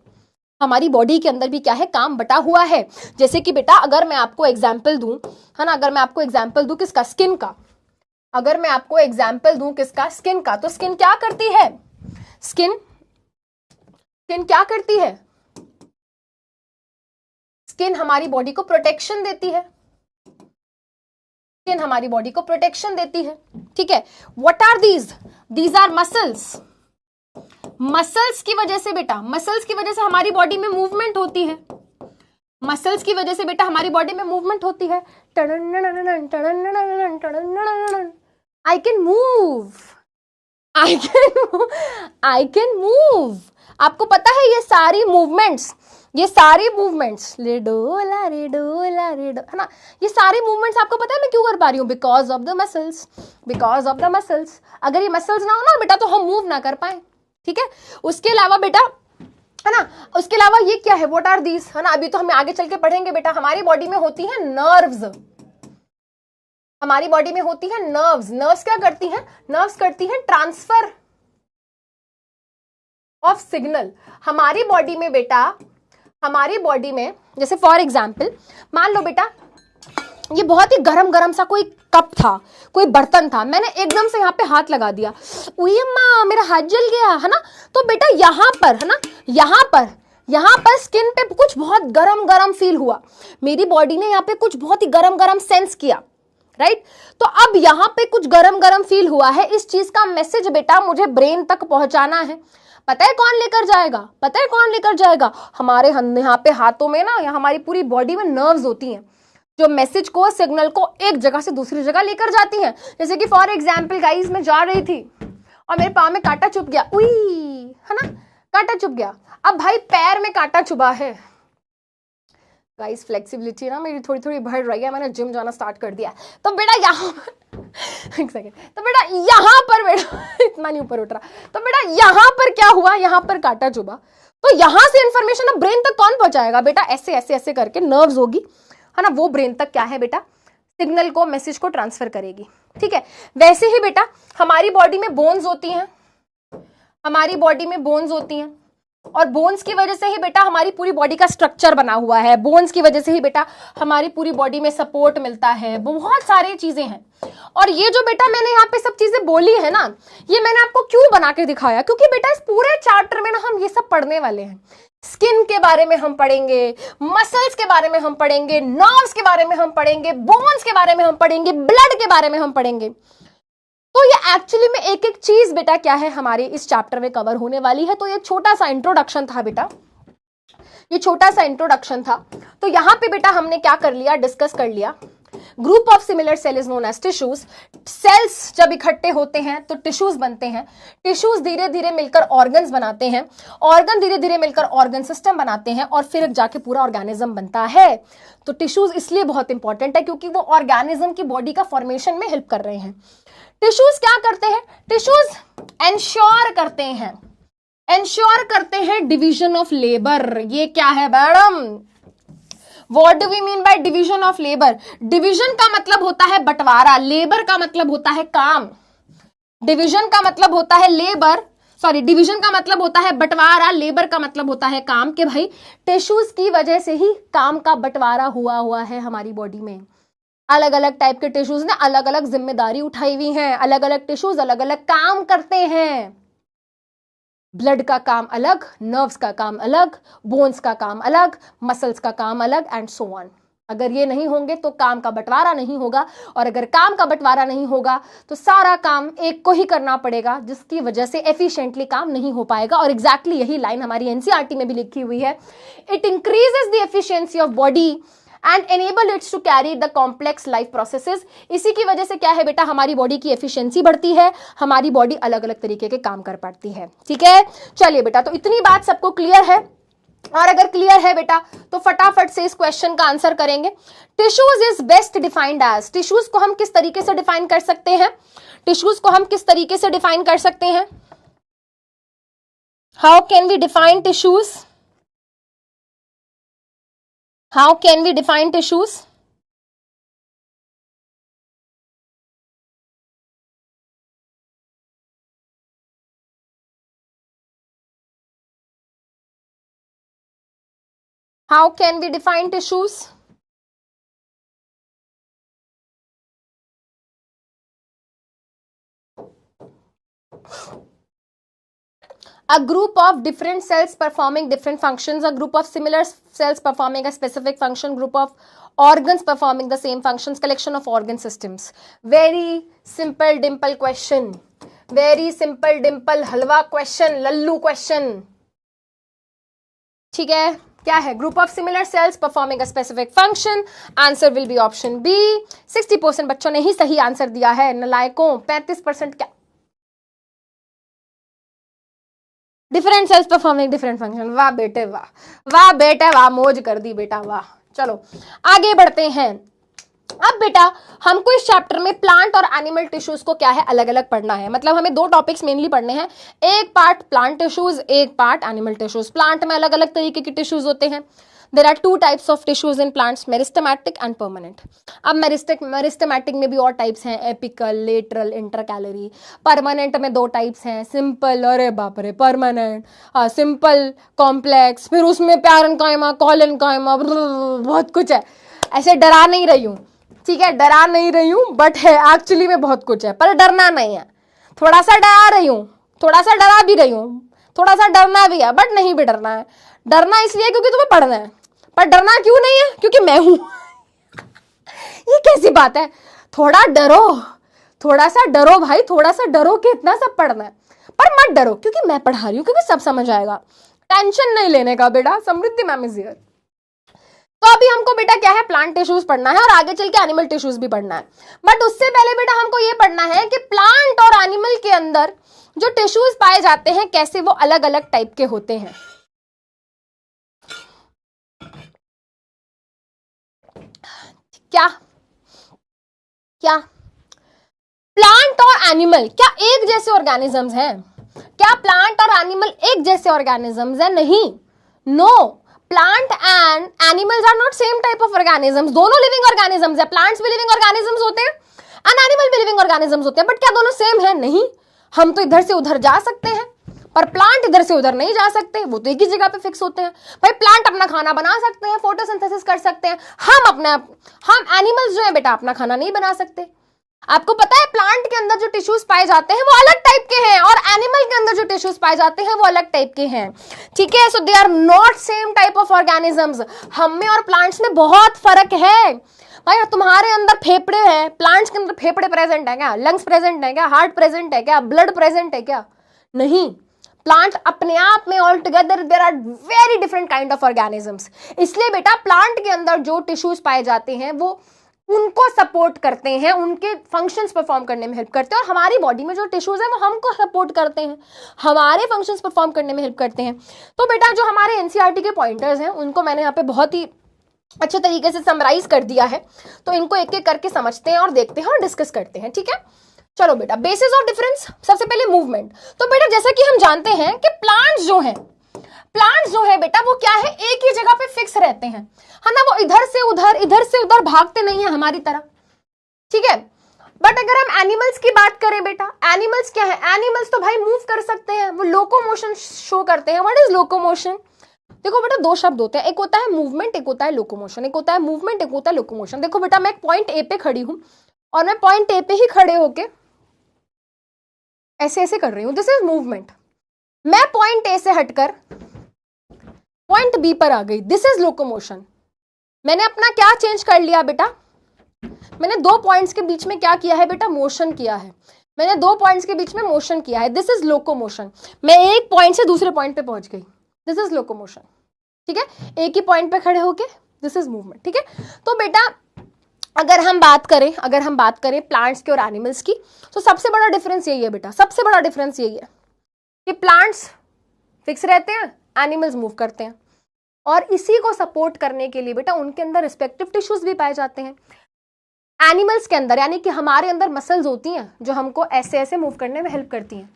हमारी बॉडी के अंदर भी क्या है, काम बटा हुआ है। जैसे कि बेटा अगर मैं आपको एग्जाम्पल दूं, है ना, अगर मैं आपको एग्जाम्पल दूं किसका, स्किन का, अगर मैं आपको एग्जाम्पल दूं किसका, स्किन का, तो स्किन क्या करती है, स्किन क्या करती है, स्किन हमारी बॉडी को प्रोटेक्शन देती है, स्किन हमारी बॉडी को प्रोटेक्शन देती है, ठीक है। What are these are muscles, muscles की वजह से बेटा, मसल्स की वजह से हमारी बॉडी में मूवमेंट होती है, मसल्स की वजह से बेटा हमारी बॉडी में मूवमेंट होती है। I can move, I can move। आपको पता है ये सारी मूवमेंट्स ले डोला रे डोला रे डो, है ना, ये सारी मूवमेंट्स आपको पता है मैं क्यों कर पा रही हूँ, बिकॉज ऑफ द मसल्स। अगर ये मसल्स ना हो ना बेटा तो हम मूव ना कर पाए, ठीक है। उसके अलावा बेटा, है ना, उसके अलावा ये क्या है, व्हाट आर दीज, है ना, अभी तो हमें आगे चल के पढ़ेंगे बेटा। हमारी बॉडी में होती है नर्व्स, हमारी बॉडी में होती है नर्व्स क्या करती हैं, नर्व्स करती हैं ट्रांसफर ऑफ सिग्नल हमारी बॉडी में बेटा, हमारी बॉडी में। जैसे फॉर एग्जाम्पल मान लो बेटा ये बहुत ही गरम सा कोई कप था, कोई बर्तन था, मैंने एकदम से यहाँ पे हाथ लगा दिया, उई अम्मा मेरा हाथ जल गया, है ना। तो बेटा यहाँ पर, है ना, यहाँ पर स्किन पे कुछ बहुत गरम फील हुआ, मेरी बॉडी ने यहाँ पे कुछ बहुत ही गरम सेंस किया, राइट। तो अब यहाँ पे कुछ गरम फील हुआ है, इस चीज का मैसेज बेटा मुझे ब्रेन तक पहुंचाना है। पता है कौन लेकर जाएगा, हमारे यहाँ पे हाथों में ना, या हमारी पूरी बॉडी में नर्व्स होती हैं जो मैसेज को, सिग्नल को एक जगह से दूसरी जगह लेकर जाती हैं। जैसे कि फॉर एग्जाम्पल गाइस, मैं जा रही थी और मेरे पाँव में कांटा चुभ गया, उई, है ना, कांटा चुभ गया। अब भाई पैर में कांटा चुभा है, गाइस फ्लेक्सिबिलिटी ना मेरी थोड़ी बढ़ रही है, मैंने जिम जाना स्टार्ट कर दिया। तो बेटा यहाँ एक सेकेंड, तो बेटा यहाँ पर बेटा इतना नहीं ऊपर उठ रहा, तो बेटा यहाँ पर क्या हुआ, यहाँ पर कांटा चुभा, तो यहाँ से इंफॉर्मेशन अब ब्रेन तक कौन पहुंचाएगा बेटा, ऐसे करके नर्व्स होगी, है ना, वो ब्रेन तक क्या है बेटा, सिग्नल को, मैसेज को ट्रांसफर करेगी, ठीक है। वैसे ही बेटा हमारी बॉडी में बोन्स होती हैं, और बोन्स की वजह से ही बेटा हमारी पूरी बॉडी का स्ट्रक्चर बना हुआ है, बोन्स की वजह से ही बेटा हमारी पूरी बॉडी में सपोर्ट मिलता है, बहुत सारी चीजें हैं। और ये जो बेटा मैंने यहाँ पे सब चीजें बोली है ना, ये मैंने आपको क्यों बना के दिखाया, क्योंकि बेटा इस पूरे चैप्टर में ना हम ये सब पढ़ने वाले हैं। स्किन के बारे में हम पढ़ेंगे, मसल्स के बारे में हम पढ़ेंगे, नर्व्स के बारे में हम पढ़ेंगे, बोन्स के बारे में हम पढ़ेंगे, ब्लड के बारे में हम पढ़ेंगे। तो ये एक्चुअली में एक चीज बेटा क्या है हमारे इस चैप्टर में कवर होने वाली है। तो ये छोटा सा इंट्रोडक्शन था बेटा, ये छोटा सा इंट्रोडक्शन था। तो यहाँ पे बेटा हमने क्या कर लिया, डिस्कस कर लिया, group of similar cell is known as tissues. Cells जब इकट्ठे होते हैं तो टिश्यूज बनते हैं, टिश्यूज धीरे धीरे मिलकर ऑर्गन्स बनाते हैं, ऑर्गन धीरे धीरे मिलकर ऑर्गन सिस्टम बनाते हैं, और फिर जाके पूरा ऑर्गेनिज्म बनता है। तो टिश्यूज इसलिए बहुत इंपॉर्टेंट है क्योंकि वो ऑर्गेनिज्म की बॉडी का फॉर्मेशन में हेल्प कर रहे हैं। टिश्यूज क्या करते हैं, टिश्यूज एंश्योर करते हैं डिवीजन ऑफ लेबर। ये क्या है madam, what do we mean by division of labour. Division का मतलब होता है बंटवारा, लेबर का मतलब होता है काम। डिवीजन का मतलब होता है डिवीजन का मतलब होता है बंटवारा, लेबर का मतलब होता है काम। कि भाई टिश्यूज की वजह से ही काम का बंटवारा हुआ है हमारी बॉडी में। अलग अलग टाइप के टिश्यूज ने अलग अलग जिम्मेदारी उठाई हुई है, अलग अलग टिश्यूज अलग अलग काम करते हैं। ब्लड का काम अलग, नर्व्स का काम अलग, बोन्स का काम अलग, मसल्स का काम अलग, एंड सो ऑन अगर ये नहीं होंगे तो काम का बंटवारा नहीं होगा, और अगर काम का बंटवारा नहीं होगा तो सारा काम एक को ही करना पड़ेगा, जिसकी वजह से एफिशिएंटली काम नहीं हो पाएगा। और एग्जैक्टली यही लाइन हमारी एनसीईआरटी में भी लिखी हुई है, it increases the efficiency of body and enable its to carry the complex life processes. इसी की वजह से क्या है बेटा, हमारी बॉडी की एफिशिएंसी बढ़ती है, हमारी बॉडी अलग अलग तरीके के काम कर पाती है। ठीक है, चलिए बेटा, तो इतनी बात सबको क्लियर है? और अगर क्लियर है बेटा तो फटाफट से इस क्वेश्चन का आंसर करेंगे। Tissues is best defined as, tissues को हम किस तरीके से डिफाइन कर सकते हैं? टिश्यूज को हम किस तरीके से डिफाइन कर सकते हैं? How can we define tissues? How can we define tissues? How can we define tissues? A group of different cells performing different functions, a group of similar cells performing a specific function, group of organs performing the same functions, collection of organ systems. Very simple dimple question, very simple dimple halwa question, लल्लू question. ठीक है, क्या है? Group of similar cells performing a specific function. Answer will be option B. 60% बच्चों ने ही सही answer दिया है, नलायकों 35% क्या? Different cells performing different function. वाह बेटे वाह, वाह बेटे वाह, मौज कर दी बेटा वाह। चलो आगे बढ़ते हैं। अब बेटा हमको इस चैप्टर में प्लांट और एनिमल टिश्यूज को क्या है अलग अलग पढ़ना है। मतलब हमें दो टॉपिक्स मेनली पढ़ने हैं, एक पार्ट प्लांट टिश्यूज, एक पार्ट एनिमल टिश्यूज। प्लांट में अलग अलग तरीके के टिश्यूज होते हैं। There are two types of tissues in plants, meristematic and permanent. अब मेरिस्टेमैटिक में भी और टाइप्स हैं, एपिकल, लेटरल, इंटरकैलरी। परमानेंट में दो टाइप्स हैं, सिंपल, अरे बाप रे, परमानेंट, सिंपल, कॉम्प्लेक्स, फिर उसमें पैरेन्काइमा, कॉलेनकाइमा, बहुत कुछ है। ऐसे डरा नहीं रही हूँ, ठीक है, डरा नहीं रही हूं, बट है एक्चुअली में बहुत कुछ है, पर डरना नहीं है। थोड़ा सा डरा रही हूं, थोड़ा सा डरा भी रही हूं, थोड़ा सा डरना भी है, बट नहीं भी डरना है। डरना इसलिए क्योंकि तुम्हें पढ़ना है, पर डरना क्यों नहीं है? क्योंकि मैं हूं। ये कैसी बात है? थोड़ा डरो, थोड़ा सा डरो भाई, थोड़ा सा डरो कि इतना सब पढ़ना है, पर मत डरो क्योंकि मैं पढ़ा रही हूं, क्योंकि सब समझ आएगा। टेंशन नहीं लेने का बेटा, समृद्धि मैम इज हियर। तो अभी हमको बेटा क्या है, प्लांट टिश्यूज पढ़ना है और आगे चल के एनिमल टिश्यूज भी पढ़ना है। बट उससे पहले बेटा हमको ये पढ़ना है कि प्लांट और एनिमल के अंदर जो टिश्यूज पाए जाते हैं कैसे वो अलग अलग टाइप के होते हैं। क्या क्या प्लांट और एनिमल क्या एक जैसे ऑर्गेनिजम्स हैं? क्या प्लांट और एनिमल एक जैसे ऑर्गेनिजम्स हैं? नहीं, no, plant and animals are not same type of organisms. दोनों लिविंग ऑर्गेनिजम्स है, प्लांट्स भी लिविंग ऑर्गेनिजम्स होते हैं एंड एनिमल भी लिविंग ऑर्गेनिजम्स होते हैं, बट क्या दोनों सेम है? नहीं। हम तो इधर से उधर जा सकते हैं, पर प्लांट इधर से उधर नहीं जा सकते, वो तो एक ही जगह पे फिक्स होते हैं। भाई प्लांट अपना खाना बना सकते हैं, फोटोसिंथेसिस कर सकते हैं, हम एनिमल्स जो है बेटा अपना खाना नहीं बना सकते। आपको पता है प्लांट के अंदर जो टिश्यूज पाए जाते हैं वो अलग टाइप के हैं और एनिमल के अंदर जो टिश्यूज पाए जाते हैं वो अलग टाइप के हैं। ठीक है, so they are not same type of organisms. हम में और प्लांट्स में बहुत फर्क है। भाई तुम्हारे अंदर फेफड़े हैं, प्लांट्स के अंदर फेफड़े प्रेजेंट है क्या? लंग्स प्रेजेंट है क्या? हार्ट प्रेजेंट है क्या? ब्लड प्रेजेंट है क्या? नहीं। प्लांट अपने आप में all together there are very different kind of organisms. इसलिए बेटा प्लांट के अंदर जो टिश्यूज पाए जाते हैं वो उनको सपोर्ट करते हैं, उनके फंक्शंस परफॉर्म करने में हेल्प करते हैं, और हमारी बॉडी में जो टिश्यूज है वो हमको सपोर्ट करते हैं, हमारे फंक्शंस परफॉर्म करने में हेल्प करते हैं। तो बेटा जो हमारे एनसीईआरटी के पॉइंटर्स हैं उनको मैंने यहाँ पे बहुत ही अच्छे तरीके से समराइज कर दिया है, तो इनको एक एक करके समझते हैं और देखते हैं और डिस्कस करते हैं। ठीक है, चलो बेटा, बेसिस ऑफ डिफरेंस। सबसे पहले मूवमेंट। तो बेटा जैसा कि हम जानते हैं कि प्लांट्स जो है बेटा वो क्या है, एक ही जगह पे फिक्स रहते हैं, है ना, वो इधर से उधर भागते नहीं है हमारी तरह। ठीक है, बट अगर हम एनिमल्स की बात करें बेटा, एनिमल्स क्या है? एनिमल्स तो भाई मूव कर सकते हैं, वो लोकोमोशन शो करते हैं। What is locomotion? देखो बेटा दो शब्द होते हैं, एक होता है मूवमेंट, एक होता है लोकोमोशन। एक होता है मूवमेंट, एक होता है लोकोमोशन। देखो बेटा मैं पॉइंट ए पे खड़ी हूं और मैं पॉइंट ए पे ही खड़े होके ऐसे ऐसे कर रही हूं, दिस इज मूवमेंट। मैं पॉइंट ए से हटकर पॉइंट बी पर आ गई, दिस इज लोकोमोशन। मैंने अपना क्या चेंज कर लिया बेटा, मैंने 2 पॉइंट्स के बीच में क्या किया है बेटा, मोशन किया है। मैंने 2 पॉइंट्स के बीच में मोशन किया है, दिस इज लोकोमोशन। मैं एक पॉइंट से दूसरे पॉइंट पे पहुंच गई, दिस इज लोकोमोशन। ठीक है, एक ही पॉइंट पे खड़े होके, दिस इज मूवमेंट। ठीक है, तो बेटा अगर हम बात करें प्लांट्स की और एनिमल्स की, तो सबसे बड़ा डिफरेंस यही है बेटा, सबसे बड़ा डिफरेंस यही है कि प्लांट्स फिक्स रहते हैं, एनिमल्स मूव करते हैं। और इसी को सपोर्ट करने के लिए बेटा उनके अंदर रिस्पेक्टिव टिश्यूज भी पाए जाते हैं। एनिमल्स के अंदर, यानी कि हमारे अंदर मसल्स होती हैं जो हमको ऐसे ऐसे मूव करने में हेल्प करती हैं,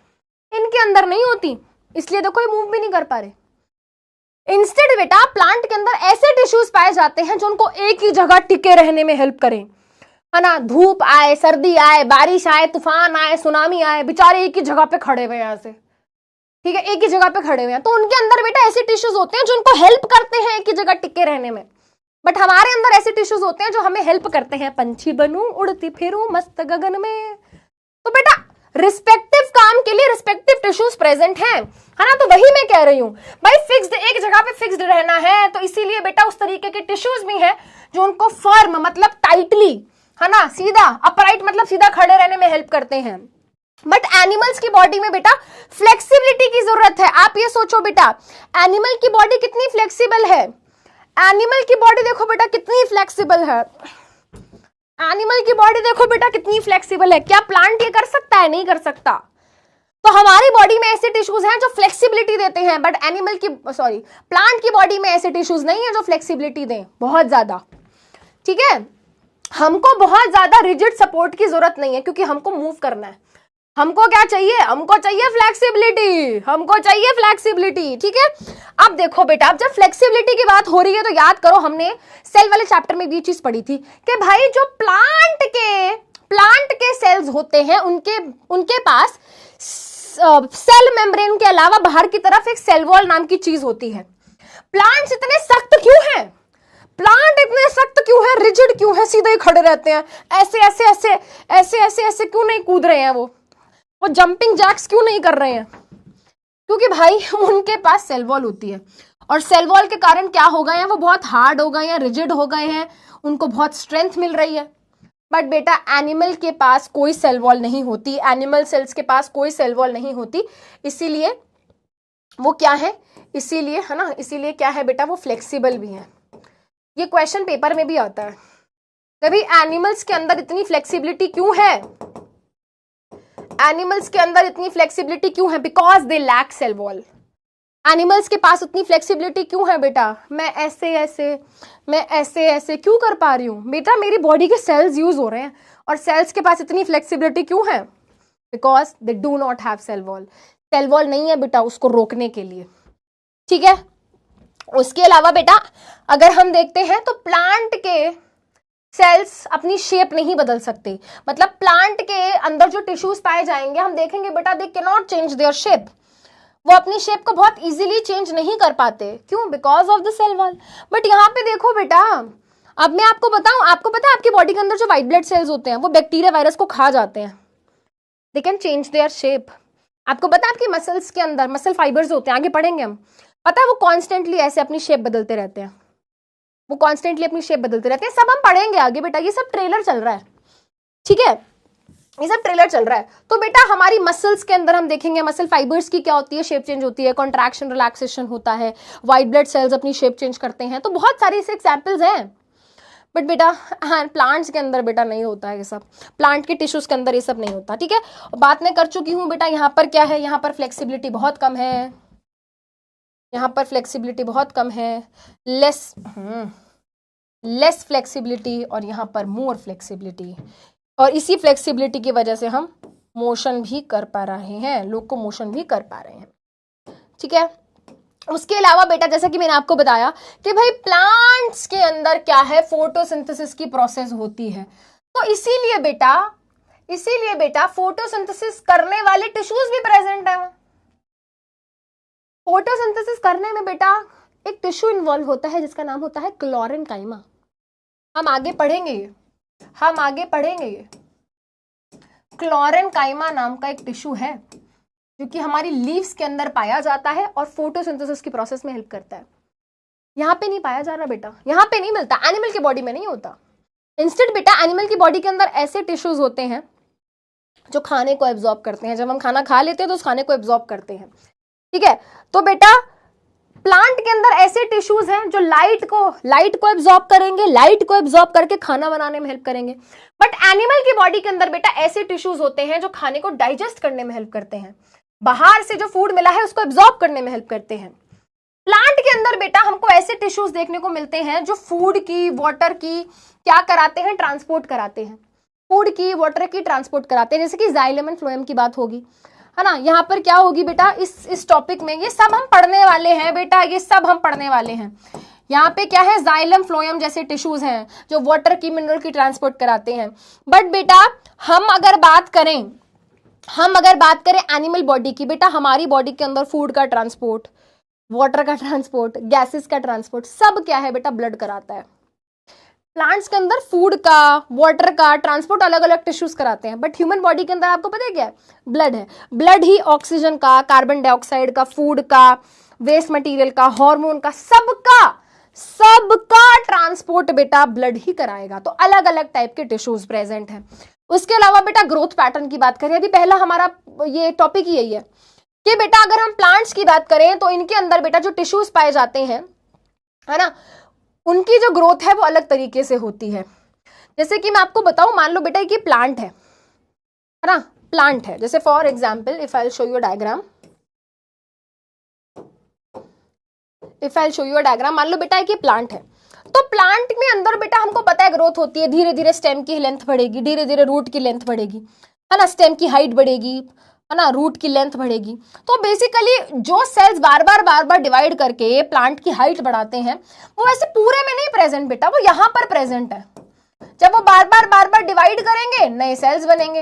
इनके अंदर नहीं होती, इसलिए देखो ये मूव भी नहीं कर पा रहे। इंस्टेड बेटा प्लांट के अंदर ऐसे टिश्यूज पाए जाते हैं जो उनको एक ही जगह टिके रहने में हेल्प करें, है ना। धूप आए, सर्दी आए, बारिश आए, तूफान आए, सुनामी आए, बेचारे एक ही जगह पे खड़े हुए हैं यहाँ से, ठीक है, एक ही जगह पे खड़े हुए हैं। तो उनके अंदर बेटा ऐसे टिश्यूज होते हैं जो उनको हेल्प करते हैं एक ही जगह टिके रहने में। बट हमारे अंदर ऐसे टिश्यूज होते हैं जो हमें हेल्प करते हैं, पंछी बनूं उड़ती फिरूं मस्त गगन में। तो बेटा रिस्पेक्टिव काम के लिए रिस्पेक्टिव टिश्यूज प्रेजेंट हैं, है ना। तो वही मैं कह रही हूं भाई, फिक्स्ड एक जगह पे फिक्स्ड रहना है, तो इसीलिए बेटा उस तरीके के टिश्यूज भी हैं जो उनको फर्म मतलब टाइटली, है ना, सीधा अपराइट मतलब सीधा खड़े रहने में हेल्प करते हैं। बट एनिमल्स की बॉडी में बेटा फ्लेक्सिबिलिटी की जरूरत है। आप ये सोचो बेटा, एनिमल की बॉडी कितनी फ्लेक्सिबल है, एनिमल की बॉडी देखो बेटा कितनी फ्लेक्सिबल है, एनिमल की बॉडी देखो बेटा कितनी फ्लेक्सिबल है। क्या प्लांट ये कर सकता है? नहीं कर सकता। तो हमारी बॉडी में ऐसे टिश्यूज हैं जो फ्लेक्सिबिलिटी देते हैं, बट प्लांट की बॉडी में ऐसे टिश्यूज नहीं है जो फ्लेक्सिबिलिटी दें बहुत ज्यादा। ठीक है, हमको बहुत ज्यादा रिजिड सपोर्ट की जरूरत नहीं है, क्योंकि हमको मूव करना है। हमको क्या चाहिए? हमको चाहिए फ्लेक्सिबिलिटी, हमको चाहिए फ्लेक्सिबिलिटी। ठीक है, अब देखो बेटा, अब जब फ्लेक्सिबिलिटी की बात हो रही है तो याद करो हमने सेल वाले चैप्टर में भी चीज पढ़ी थी कि भाई जो प्लांट के सेल्स होते हैं उनके पास सेल मेम्ब्रेन के अलावा बाहर की तरफ एक सेल वॉल नाम की चीज होती है। प्लांट्स इतने सख्त क्यों हैं? प्लांट इतने सख्त क्यों है, रिजिड क्यों है, सीधे ही खड़े रहते हैं, ऐसे ऐसे ऐसे ऐसे ऐसे ऐसे क्यों नहीं कूद रहे हैं, वो जंपिंग जैक्स क्यों नहीं कर रहे हैं? क्योंकि भाई उनके पास सेल वॉल होती है, और सेल वॉल के कारण क्या हो गए हैं, वो बहुत हार्ड हो गए हैं, रिजिड हो गए हैं, उनको बहुत स्ट्रेंथ मिल रही है। बट बेटा एनिमल के पास कोई सेल वॉल नहीं होती, एनिमल सेल्स के पास कोई सेल वॉल नहीं होती, इसीलिए वो क्या है, इसीलिए, है ना, इसीलिए क्या है बेटा, वो फ्लेक्सिबल भी है। ये क्वेश्चन पेपर में भी आता है कभी, एनिमल्स के अंदर इतनी फ्लेक्सिबिलिटी क्यों है, एनिमल्स के अंदर इतनी फ्लेक्सिबिलिटी क्यों है? Because they lack cell wall. Animals के पास उतनी फ्लेक्सिबिलिटी क्यों है बेटा? मैं ऐसे ऐसे क्यों कर पा रही हूं बेटा? मेरी बॉडी के सेल्स यूज हो रहे हैं, और सेल्स के पास इतनी फ्लेक्सिबिलिटी क्यों है? Because they do not have cell wall. Cell wall नहीं है बेटा उसको रोकने के लिए। ठीक है, उसके अलावा बेटा अगर हम देखते हैं तो प्लांट के सेल्स अपनी शेप नहीं बदल सकते, मतलब प्लांट के अंदर जो टिश्यूज पाए जाएंगे हम देखेंगे बेटा, they can not change their shape, वो अपनी शेप को बहुत इजीली चेंज नहीं कर पाते। क्यों? Because of the cell wall. But यहाँ पे देखो बेटा, अब मैं आपको बताऊं, आपको पता है आपकी बॉडी के अंदर जो व्हाइट ब्लड सेल्स होते हैं वो बैक्टीरिया वायरस को खा जाते हैं, they can change their shape. आपको पता है आपकी मसल्स के अंदर मसल फाइबर्स होते हैं, आगे पढ़ेंगे हम, पता है वो कॉन्स्टेंटली ऐसे अपनी शेप बदलते रहते हैं, वो कॉन्स्टेंटली अपनी शेप बदलते रहते हैं। सब हम पढ़ेंगे आगे बेटा, ये सब ट्रेलर चल रहा है। ठीक है, ये सब ट्रेलर चल रहा है। तो बेटा हमारी मसल्स के अंदर हम देखेंगे मसल फाइबर्स की क्या होती है, शेप चेंज होती है, कॉन्ट्रैक्शन रिलैक्सेशन होता है, व्हाइट ब्लड सेल्स अपनी शेप चेंज करते हैं। तो बहुत सारे ऐसे एग्जांपल्स हैं। बट बेटा हाँ, प्लांट्स के अंदर बेटा नहीं होता है ये सब, प्लांट के टिश्यूज के अंदर ये सब नहीं होता। ठीक है, बात मैं कर चुकी हूँ बेटा, यहाँ पर क्या है, यहाँ पर फ्लेक्सिबिलिटी बहुत कम है, यहाँ पर फ्लेक्सिबिलिटी बहुत कम है, लेस फ्लेक्सिबिलिटी, और यहाँ पर मोर फ्लेक्सिबिलिटी। और इसी फ्लेक्सिबिलिटी की वजह से हम मोशन भी कर पा रहे हैं, लोकोमोशन भी कर पा रहे हैं। ठीक है, उसके अलावा बेटा जैसा कि मैंने आपको बताया कि भाई प्लांट्स के अंदर क्या है, फोटोसिंथेसिस की प्रोसेस होती है। तो इसीलिए बेटा फोटोसिंथेसिस करने वाले टिश्यूज भी प्रेजेंट है। फोटोसिंथेसिस करने में बेटा एक टिश्यू इन्वॉल्व होता है जिसका नाम होता है क्लोरेनकाइमा। हम आगे पढ़ेंगे ये क्लोरेनकाइमा नाम का एक टिश्यू है जो कि हमारी लीव्स के अंदर पाया जाता है और फोटोसिंथेसिस की प्रोसेस में हेल्प करता है। यहाँ पे नहीं पाया जा रहा बेटा, यहाँ पे नहीं मिलता, एनिमल की बॉडी में नहीं होता। इंस्टेड बेटा एनिमल की बॉडी के अंदर ऐसे टिश्यूज होते हैं जो खाने को एब्जॉर्ब करते हैं। जब हम खाना खा लेते हैं तो उस खाने को एब्जॉर्ब करते हैं, ठीक है। तो बेटा प्लांट के अंदर ऐसे टिश्यूज हैं जो लाइट को एब्जॉर्ब करेंगे, लाइट को एब्जॉर्ब करके खाना बनाने में हेल्प करेंगे। बट एनिमल की बॉडी के अंदर बेटा ऐसे टिश्यूज होते हैं जो खाने को डाइजेस्ट करने में हेल्प करते हैं, बाहर से जो फूड मिला है उसको एब्जॉर्ब करने में हेल्प करते हैं। प्लांट के अंदर बेटा हमको ऐसे टिश्यूज देखने को मिलते हैं जो फूड की, वाटर की क्या कराते हैं, ट्रांसपोर्ट कराते हैं, फूड की, वाटर की ट्रांसपोर्ट कराते हैं, जैसे कि जाइलम एंड फ्लोएम की बात होगी, है ना। यहाँ पर क्या होगी बेटा, इस टॉपिक में ये सब हम पढ़ने वाले हैं बेटा, ये सब हम पढ़ने वाले हैं। यहाँ पे क्या है, जाइलम फ्लोएम जैसे टिश्यूज हैं जो वाटर की, मिनरल की ट्रांसपोर्ट कराते हैं। बट बेटा हम अगर बात करें एनिमल बॉडी की, बेटा हमारी बॉडी के अंदर फूड का ट्रांसपोर्ट, वाटर का ट्रांसपोर्ट, गैसेस का ट्रांसपोर्ट, सब क्या है बेटा, ब्लड कराता है। प्लांट्स के अंदर फूड का, वाटर का ट्रांसपोर्ट अलग अलग टिश्यूज कराते हैं, बट ह्यूमन बॉडी के अंदर आपको पता है क्या है, ब्लड है। ब्लड ही ऑक्सीजन का, कार्बन डाइऑक्साइड का, फूड का, वेस्ट मटेरियल का, हार्मोन का, सबका ट्रांसपोर्ट बेटा ब्लड ही कराएगा। तो अलग अलग टाइप के टिश्यूज प्रेजेंट हैं। उसके अलावा बेटा ग्रोथ पैटर्न की बात करें, अभी पहला हमारा ये टॉपिक ही यही है कि बेटा अगर हम प्लांट्स की बात करें तो इनके अंदर बेटा जो टिश्यूज पाए जाते हैं, है ना, उनकी जो ग्रोथ है वो अलग तरीके से होती है। जैसे कि मैं आपको बताऊं, मान लो बेटा कि प्लांट है ना, प्लांट है, जैसे for example if I show you diagram, मान लो बेटा कि प्लांट है, तो प्लांट में अंदर बेटा हमको पता है ग्रोथ होती है, धीरे धीरे स्टेम की लेंथ बढ़ेगी, धीरे धीरे रूट की लेंथ बढ़ेगी, है ना, स्टेम की हाइट बढ़ेगी, है ना, रूट की लेंथ बढ़ेगी। तो बेसिकली जो सेल्स बार बार डिवाइड करके प्लांट की हाइट बढ़ाते हैं वो वैसे पूरे में नहीं प्रेजेंट बेटा, वो यहाँ पर प्रेजेंट है। जब वो बार बार डिवाइड करेंगे, नए सेल्स बनेंगे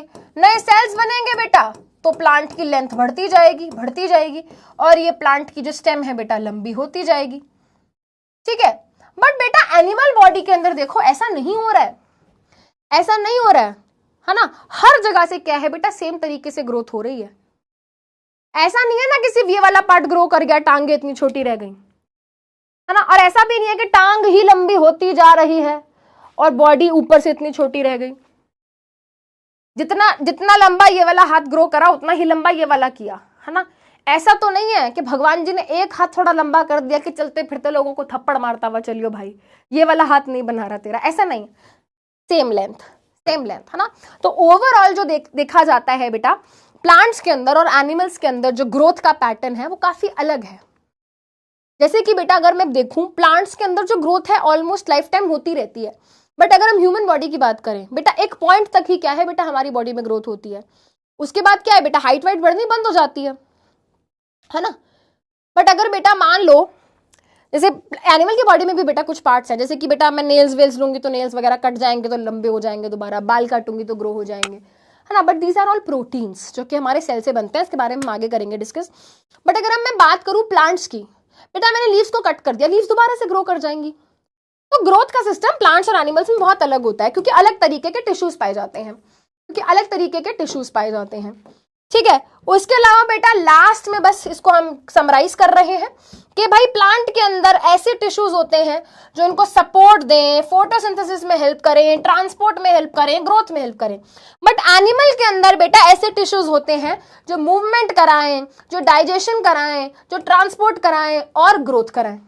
बेटा, तो प्लांट की लेंथ बढ़ती जाएगी और ये प्लांट की जो स्टेम है बेटा लंबी होती जाएगी, ठीक है। बट बेटा एनिमल बॉडी के अंदर देखो ऐसा नहीं हो रहा है ना। हर जगह से क्या है बेटा, सेम तरीके से ग्रोथ हो रही है। ऐसा नहीं है ना कि सिर्फ ये वाला पार्ट ग्रो कर गया, टांगे इतनी छोटी रह गई, है ना, और ऐसा भी नहीं है कि टांग ही लंबी होती जा रही है और बॉडी ऊपर से इतनी छोटी रह गई। जितना लंबा ये वाला हाथ ग्रो करा उतना ही लंबा ये वाला किया, है ना। ऐसा तो नहीं है कि भगवान जी ने एक हाथ थोड़ा लंबा कर दिया कि चलते फिरते लोगों को थप्पड़ मारता हुआ चलियो भाई, ये वाला हाथ नहीं बना रहा तेरा, ऐसा नहीं। सेम लेंथ, है ना। तो ओवरऑल जो देखा जाता है बेटा प्लांट्स के अंदर और एनिमल्स के अंदर जो ग्रोथ का पैटर्न है वो काफी अलग है। जैसे कि बेटा अगर मैं देखूं, प्लांट्स के अंदर जो ग्रोथ है ऑलमोस्ट लाइफ टाइम होती रहती है, बट अगर हम ह्यूमन बॉडी की बात करें बेटा, एक पॉइंट तक ही क्या है बेटा हमारी बॉडी में ग्रोथ होती है, उसके बाद क्या है बेटा, हाइट वाइट बढ़नी बंद हो जाती है ना। बट अगर बेटा मान लो, जैसे एनिमल की बॉडी में भी बेटा कुछ पार्ट्स हैं, जैसे कि बेटा मैं नेल्स वेल्स लूंगी तो नेल्स वगैरह कट जाएंगे तो लंबे हो जाएंगे, दोबारा बाल काटूंगी तो ग्रो हो जाएंगे, है ना। But these are all proteins जो कि हमारे सेल से बनते हैं, इसके बारे में हम आगे करेंगे डिस्कस। बट अगर मैं बात करूं प्लांट्स की, बेटा मैंने लीव्स को कट कर दिया, लीव्स दोबारा से ग्रो कर जाएंगी। तो ग्रोथ का सिस्टम प्लांट्स और एनिमल्स में बहुत अलग होता है, क्योंकि अलग तरीके के टिश्यूज पाए जाते हैं, ठीक है। उसके अलावा बेटा लास्ट में बस इसको हम समराइज कर रहे हैं कि भाई प्लांट के अंदर ऐसे टिश्यूज होते हैं जो इनको सपोर्ट दें, फोटोसिंथेसिस में हेल्प करें, ट्रांसपोर्ट में हेल्प करें, ग्रोथ में हेल्प करें। बट एनिमल के अंदर बेटा ऐसे टिश्यूज होते हैं जो मूवमेंट कराएं, जो डाइजेशन कराएं, जो ट्रांसपोर्ट कराएं और ग्रोथ कराएं,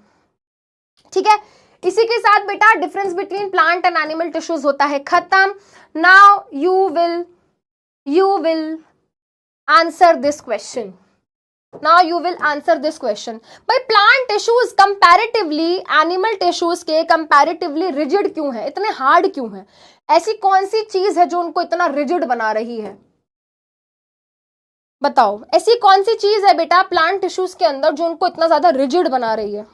ठीक है। इसी के साथ बेटा difference between plant and animal tissues होता है खत्म। Now you will answer this question. भाई plant tissues comparatively animal tissues के कंपैरेटिवली रिजिड क्यों है, इतने हार्ड क्यों है? ऐसी कौन सी चीज है जो उनको इतना रिजिड बना रही है? बताओ, ऐसी कौन सी चीज है बेटा प्लांट टिश्यूज के अंदर जो उनको इतना ज्यादा रिजिड बना रही है?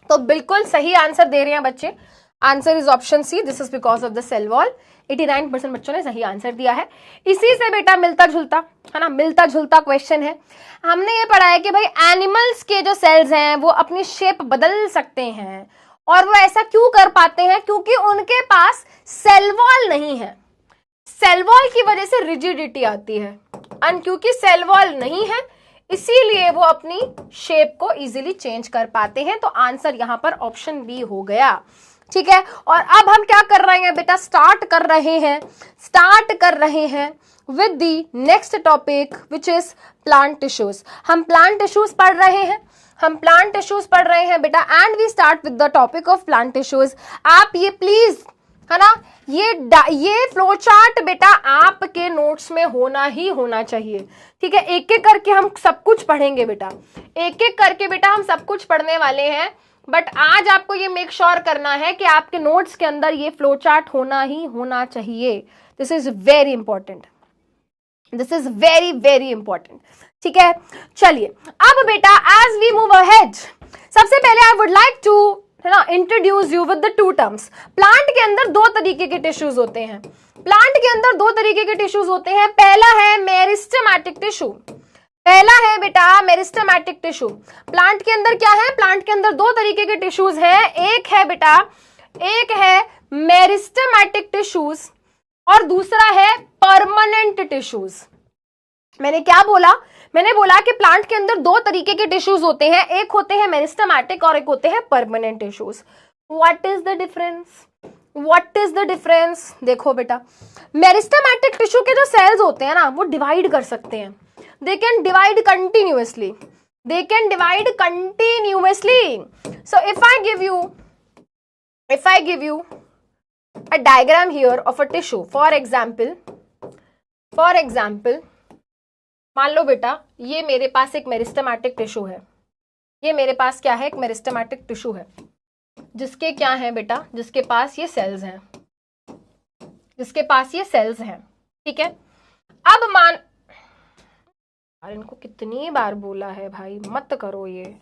तो बिल्कुल सही आंसर दे रहे हैं बच्चे। Answer is option C, this is because of the cell wall. 89% बच्चों ने सही आंसर दिया है। इसी से बेटा मिलता जुलता है ना, मिलता जुलता क्वेश्चन है। हमने ये पढ़ा है कि भाई एनिमल्स के जो सेल्स हैं वो अपनी शेप बदल सकते हैं, और वो ऐसा क्यों कर पाते हैं? क्योंकि उनके पास सेल वॉल नहीं है। सेल वॉल की वजह से रिजिडिटी आती है, और क्योंकि सेल वॉल नहीं है इसीलिए वो अपनी शेप को इजीली चेंज कर पाते हैं। तो आंसर यहां पर ऑप्शन बी हो गया, ठीक है। और अब हम क्या कर रहे हैं बेटा, स्टार्ट कर रहे हैं with the next topic which is plant tissues. हम प्लांट टिश्यूज पढ़ रहे हैं बेटा, and we start with the topic of plant tissues. आप ये प्लीज है ना, ये फ्लो चार्ट बेटा आपके नोट्स में होना ही होना चाहिए, ठीक है। एक एक करके हम सब कुछ पढ़ेंगे बेटा, एक एक करके बेटा हम सब कुछ पढ़ने वाले हैं, बट आज आपको ये मेक श्योर करना है कि आपके नोट्स के अंदर ये फ्लो चार्ट होना ही होना चाहिए। This is very important, this is very very important, ठीक है। चलिए अब बेटा एज वी मूव अहेड, सबसे पहले आई वुड लाइक टू है ना introduce you with the two terms. Plant के अंदर दो तरीके के टिश्यूज होते हैं, प्लांट के अंदर दो तरीके के टिश्यूज होते हैं। पहला है मेरिस्टेमेटिक टिश्यू, पहला है बेटा मेरिस्टेमेटिक टिश्यू। प्लांट के अंदर क्या है, प्लांट के अंदर दो तरीके के टिश्यूज हैं, एक है बेटा, एक है मेरिस्टेमेटिक टिश्यूज और दूसरा है परमानेंट टिश्यूज। मैंने क्या बोला, मैंने बोला कि प्लांट के अंदर दो तरीके के टिश्यूज होते हैं, एक होते हैं मेरिस्टेमेटिक और एक होते हैं permanent tissues. What is the difference, what is the difference? देखो बेटा, मेरिस्टेमेटिक टिश्यू के जो सेल्स होते हैं ना वो डिवाइड कर सकते हैं, they can divide continuously, they can divide continuously. So if I give you a diagram here of a tissue, for example मान लो बेटा ये मेरे पास एक मेरिस्टेमेटिक टिश्यू है, ये मेरे पास क्या है, एक मेरिस्टेमेटिक टिश्यू है जिसके क्या है बेटा, जिसके पास ये सेल्स हैं, जिसके पास ये सेल्स हैं, ठीक है। अब मान, यार इनको कितनी बार बोला है भाई मत करो ये,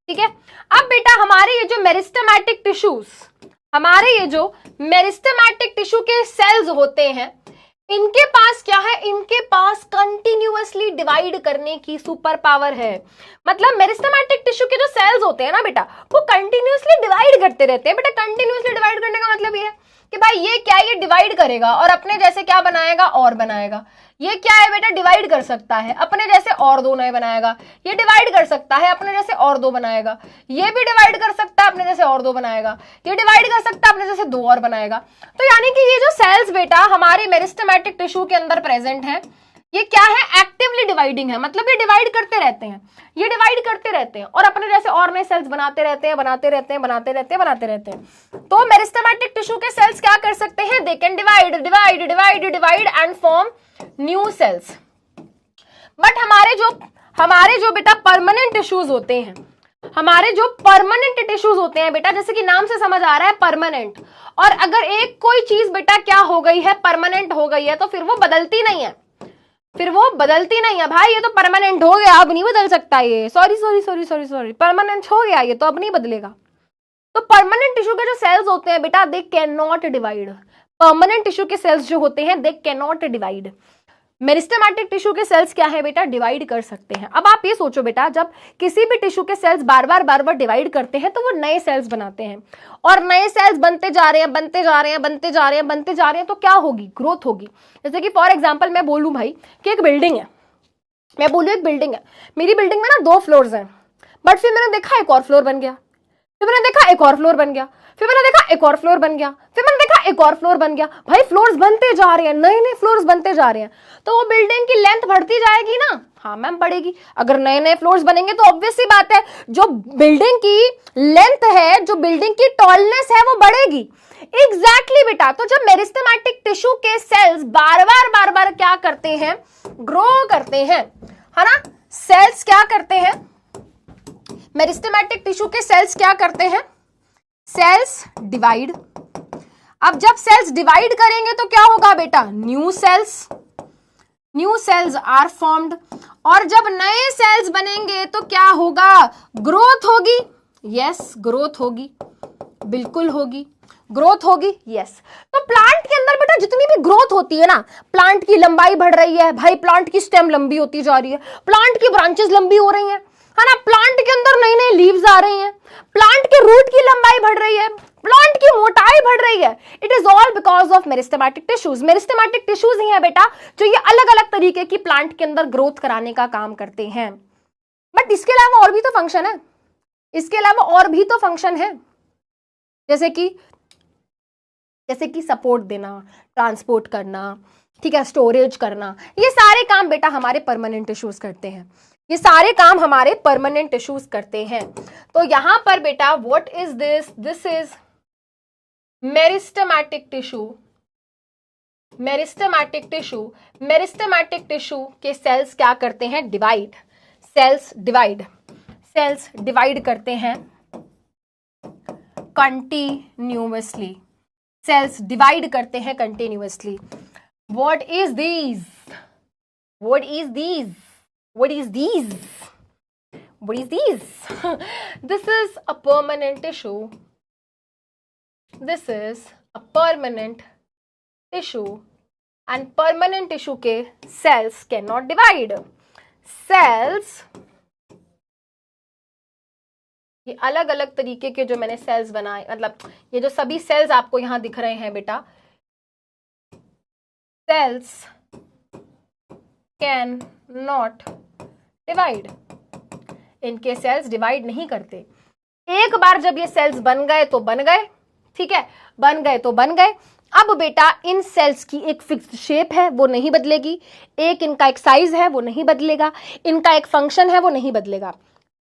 ठीक है। अब बेटा हमारे ये जो मेरिस्टेमेटिक टिश्यूज, हमारे ये जो मेरिस्टेमेटिक टिश्यू के सेल्स होते हैं, इनके पास क्या है, इनके पास कंटिन्यूअसली डिवाइड करने की सुपर पावर है। मतलब मेरिस्टेमेटिक टिश्यू के जो सेल्स होते हैं ना बेटा वो कंटिन्यूअसली डिवाइड करते रहते हैं। बेटा कंटिन्यूअसली डिवाइड करने का मतलब ये है कि भाई ये क्या है, ये डिवाइड करेगा और अपने जैसे क्या बनाएगा, और बनाएगा। ये क्या है बेटा, डिवाइड कर सकता है, अपने जैसे और दो नए बनाएगा। ये डिवाइड कर सकता है, अपने जैसे और दो बनाएगा। ये भी डिवाइड कर सकता है, अपने जैसे और दो बनाएगा। ये डिवाइड कर सकता है, अपने जैसे दो और बनाएगा। तो यानी कि ये जो सेल्स बेटा हमारे मेरिस्टेमेटिक टिश्यू के अंदर प्रेजेंट है, ये क्या है, एक्टिवली डिवाइडिंग है। मतलब ये डिवाइड करते रहते हैं, ये डिवाइड करते रहते हैं और अपने जैसे और नए सेल्स बनाते रहते हैं, बनाते रहते हैं, बनाते रहते हैं, बनाते रहते हैं। तो मेरिस्टेमेटिक टिश्यू के सेल्स क्या कर सकते हैं, they can divide divide divide divide and form new sales. But हमारे जो बेटा परमानेंट टिश्यूज होते हैं, हमारे जो परमानेंट टिश्यूज होते हैं बेटा, जैसे कि नाम से समझ आ रहा है परमानेंट, और अगर एक कोई चीज बेटा क्या हो गई है, परमानेंट हो गई है, तो फिर वो बदलती नहीं है, फिर वो बदलती नहीं है। भाई ये तो परमानेंट हो गया, अब नहीं बदल सकता ये, सॉरी परमानेंट हो गया ये तो अब नहीं बदलेगा। तो परमानेंट टिश्यू के जो सेल्स होते हैं बेटा they can not divide, permanent tissue के सेल्स जो होते हैं they can not divide. Meristematic tissue के सेल्स क्या है बेटा, डिवाइड कर सकते हैं। अब आप ये सोचो बेटा, जब किसी भी टिश्यू के सेल्स बार बार डिवाइड करते हैं तो वो नए सेल्स बनाते हैं, और नए सेल्स बनते जा रहे हैं, तो क्या होगी, ग्रोथ होगी। जैसे कि फॉर एग्जांपल मैं बोलूं भाई कि एक बिल्डिंग है, मैं बोलूं एक बिल्डिंग है, मेरी बिल्डिंग में ना 2 फ्लोर्स हैं, बट फिर मैंने देखा एक और फ्लोर बन गया, फिर मैंने देखा एक और फ्लोर बन गया, फिर मैंने देखा एक और फ्लोर बन गया, फिर मैंने देखा एक और फ्लोर बन गया। भाई फ्लोर्स बनते जा रहे हैं, नए नए फ्लोर्स बनते जा रहे हैं, तो वो बिल्डिंग की लेंथ बढ़ती जाएगी ना। हाँ मैम बढ़ेगी, अगर नए नए फ्लोर्स बनेंगे तो ऑब्वियस सी बात है जो बिल्डिंग की लेंथ है, जो बिल्डिंग की टॉलनेस है वो बढ़ेगी। एग्जैक्टली बेटा, तो जब मेरिस्टेमेटिक टिश्यू के सेल्स बार बार क्या करते हैं, ग्रो करते हैं, है ना, सेल्स क्या करते हैं, मेरिस्टेमेटिक टिश्यू के सेल्स क्या करते हैं? Cells divide. अब जब सेल्स डिवाइड करेंगे तो क्या होगा बेटा? New cells are formed. और जब नए सेल्स बनेंगे तो क्या होगा? ग्रोथ होगी। यस, ग्रोथ होगी, बिल्कुल होगी, ग्रोथ होगी। यस, तो प्लांट के अंदर बेटा जितनी भी ग्रोथ होती है ना, प्लांट की लंबाई बढ़ रही है भाई, प्लांट की स्टेम लंबी होती जा रही है, प्लांट की ब्रांचेस लंबी हो रही हैं, है ना, प्लांट के अंदर नई नई लीव्स आ रही हैं, प्लांट के रूट की लंबाई बढ़ रही है, प्लांट की मोटाई बढ़ रही है। It is all because of meristematic tissues. Meristematic tissues ही है बेटा जो ये अलग अलग तरीके की प्लांट के अंदर ग्रोथ कराने का काम करते हैं। बट इसके अलावा और भी तो फंक्शन है, इसके अलावा और भी तो फंक्शन है, जैसे कि सपोर्ट देना, ट्रांसपोर्ट करना, ठीक है, स्टोरेज करना। ये सारे काम बेटा हमारे परमानेंट टिश्यूज करते हैं, ये सारे काम हमारे परमानेंट टिश्यूज करते हैं। तो यहां पर बेटा what is this? This is meristematic tissue. Meristematic tissue के सेल्स क्या करते हैं? डिवाइड। सेल्स डिवाइड करते हैं कंटिन्यूअसली। सेल्स डिवाइड करते हैं continuously. What is these? This is a permanent tissue. And permanent tissue के cells cannot divide. Cells, ये अलग अलग तरीके के जो मैंने सेल्स बनाए, मतलब ये जो सभी सेल्स आपको यहां दिख रहे हैं बेटा, सेल्स कैन नॉट डिवाइड। इनके सेल्स डिवाइड नहीं करते। एक बार जब ये सेल्स बन गए तो बन गए, ठीक है, बन गए तो बन गए। अब बेटा इन सेल्स की एक फिक्स्ड शेप है, वो नहीं बदलेगी। एक इनका एक साइज है, वो नहीं बदलेगा। इनका एक फंक्शन है, वो नहीं बदलेगा।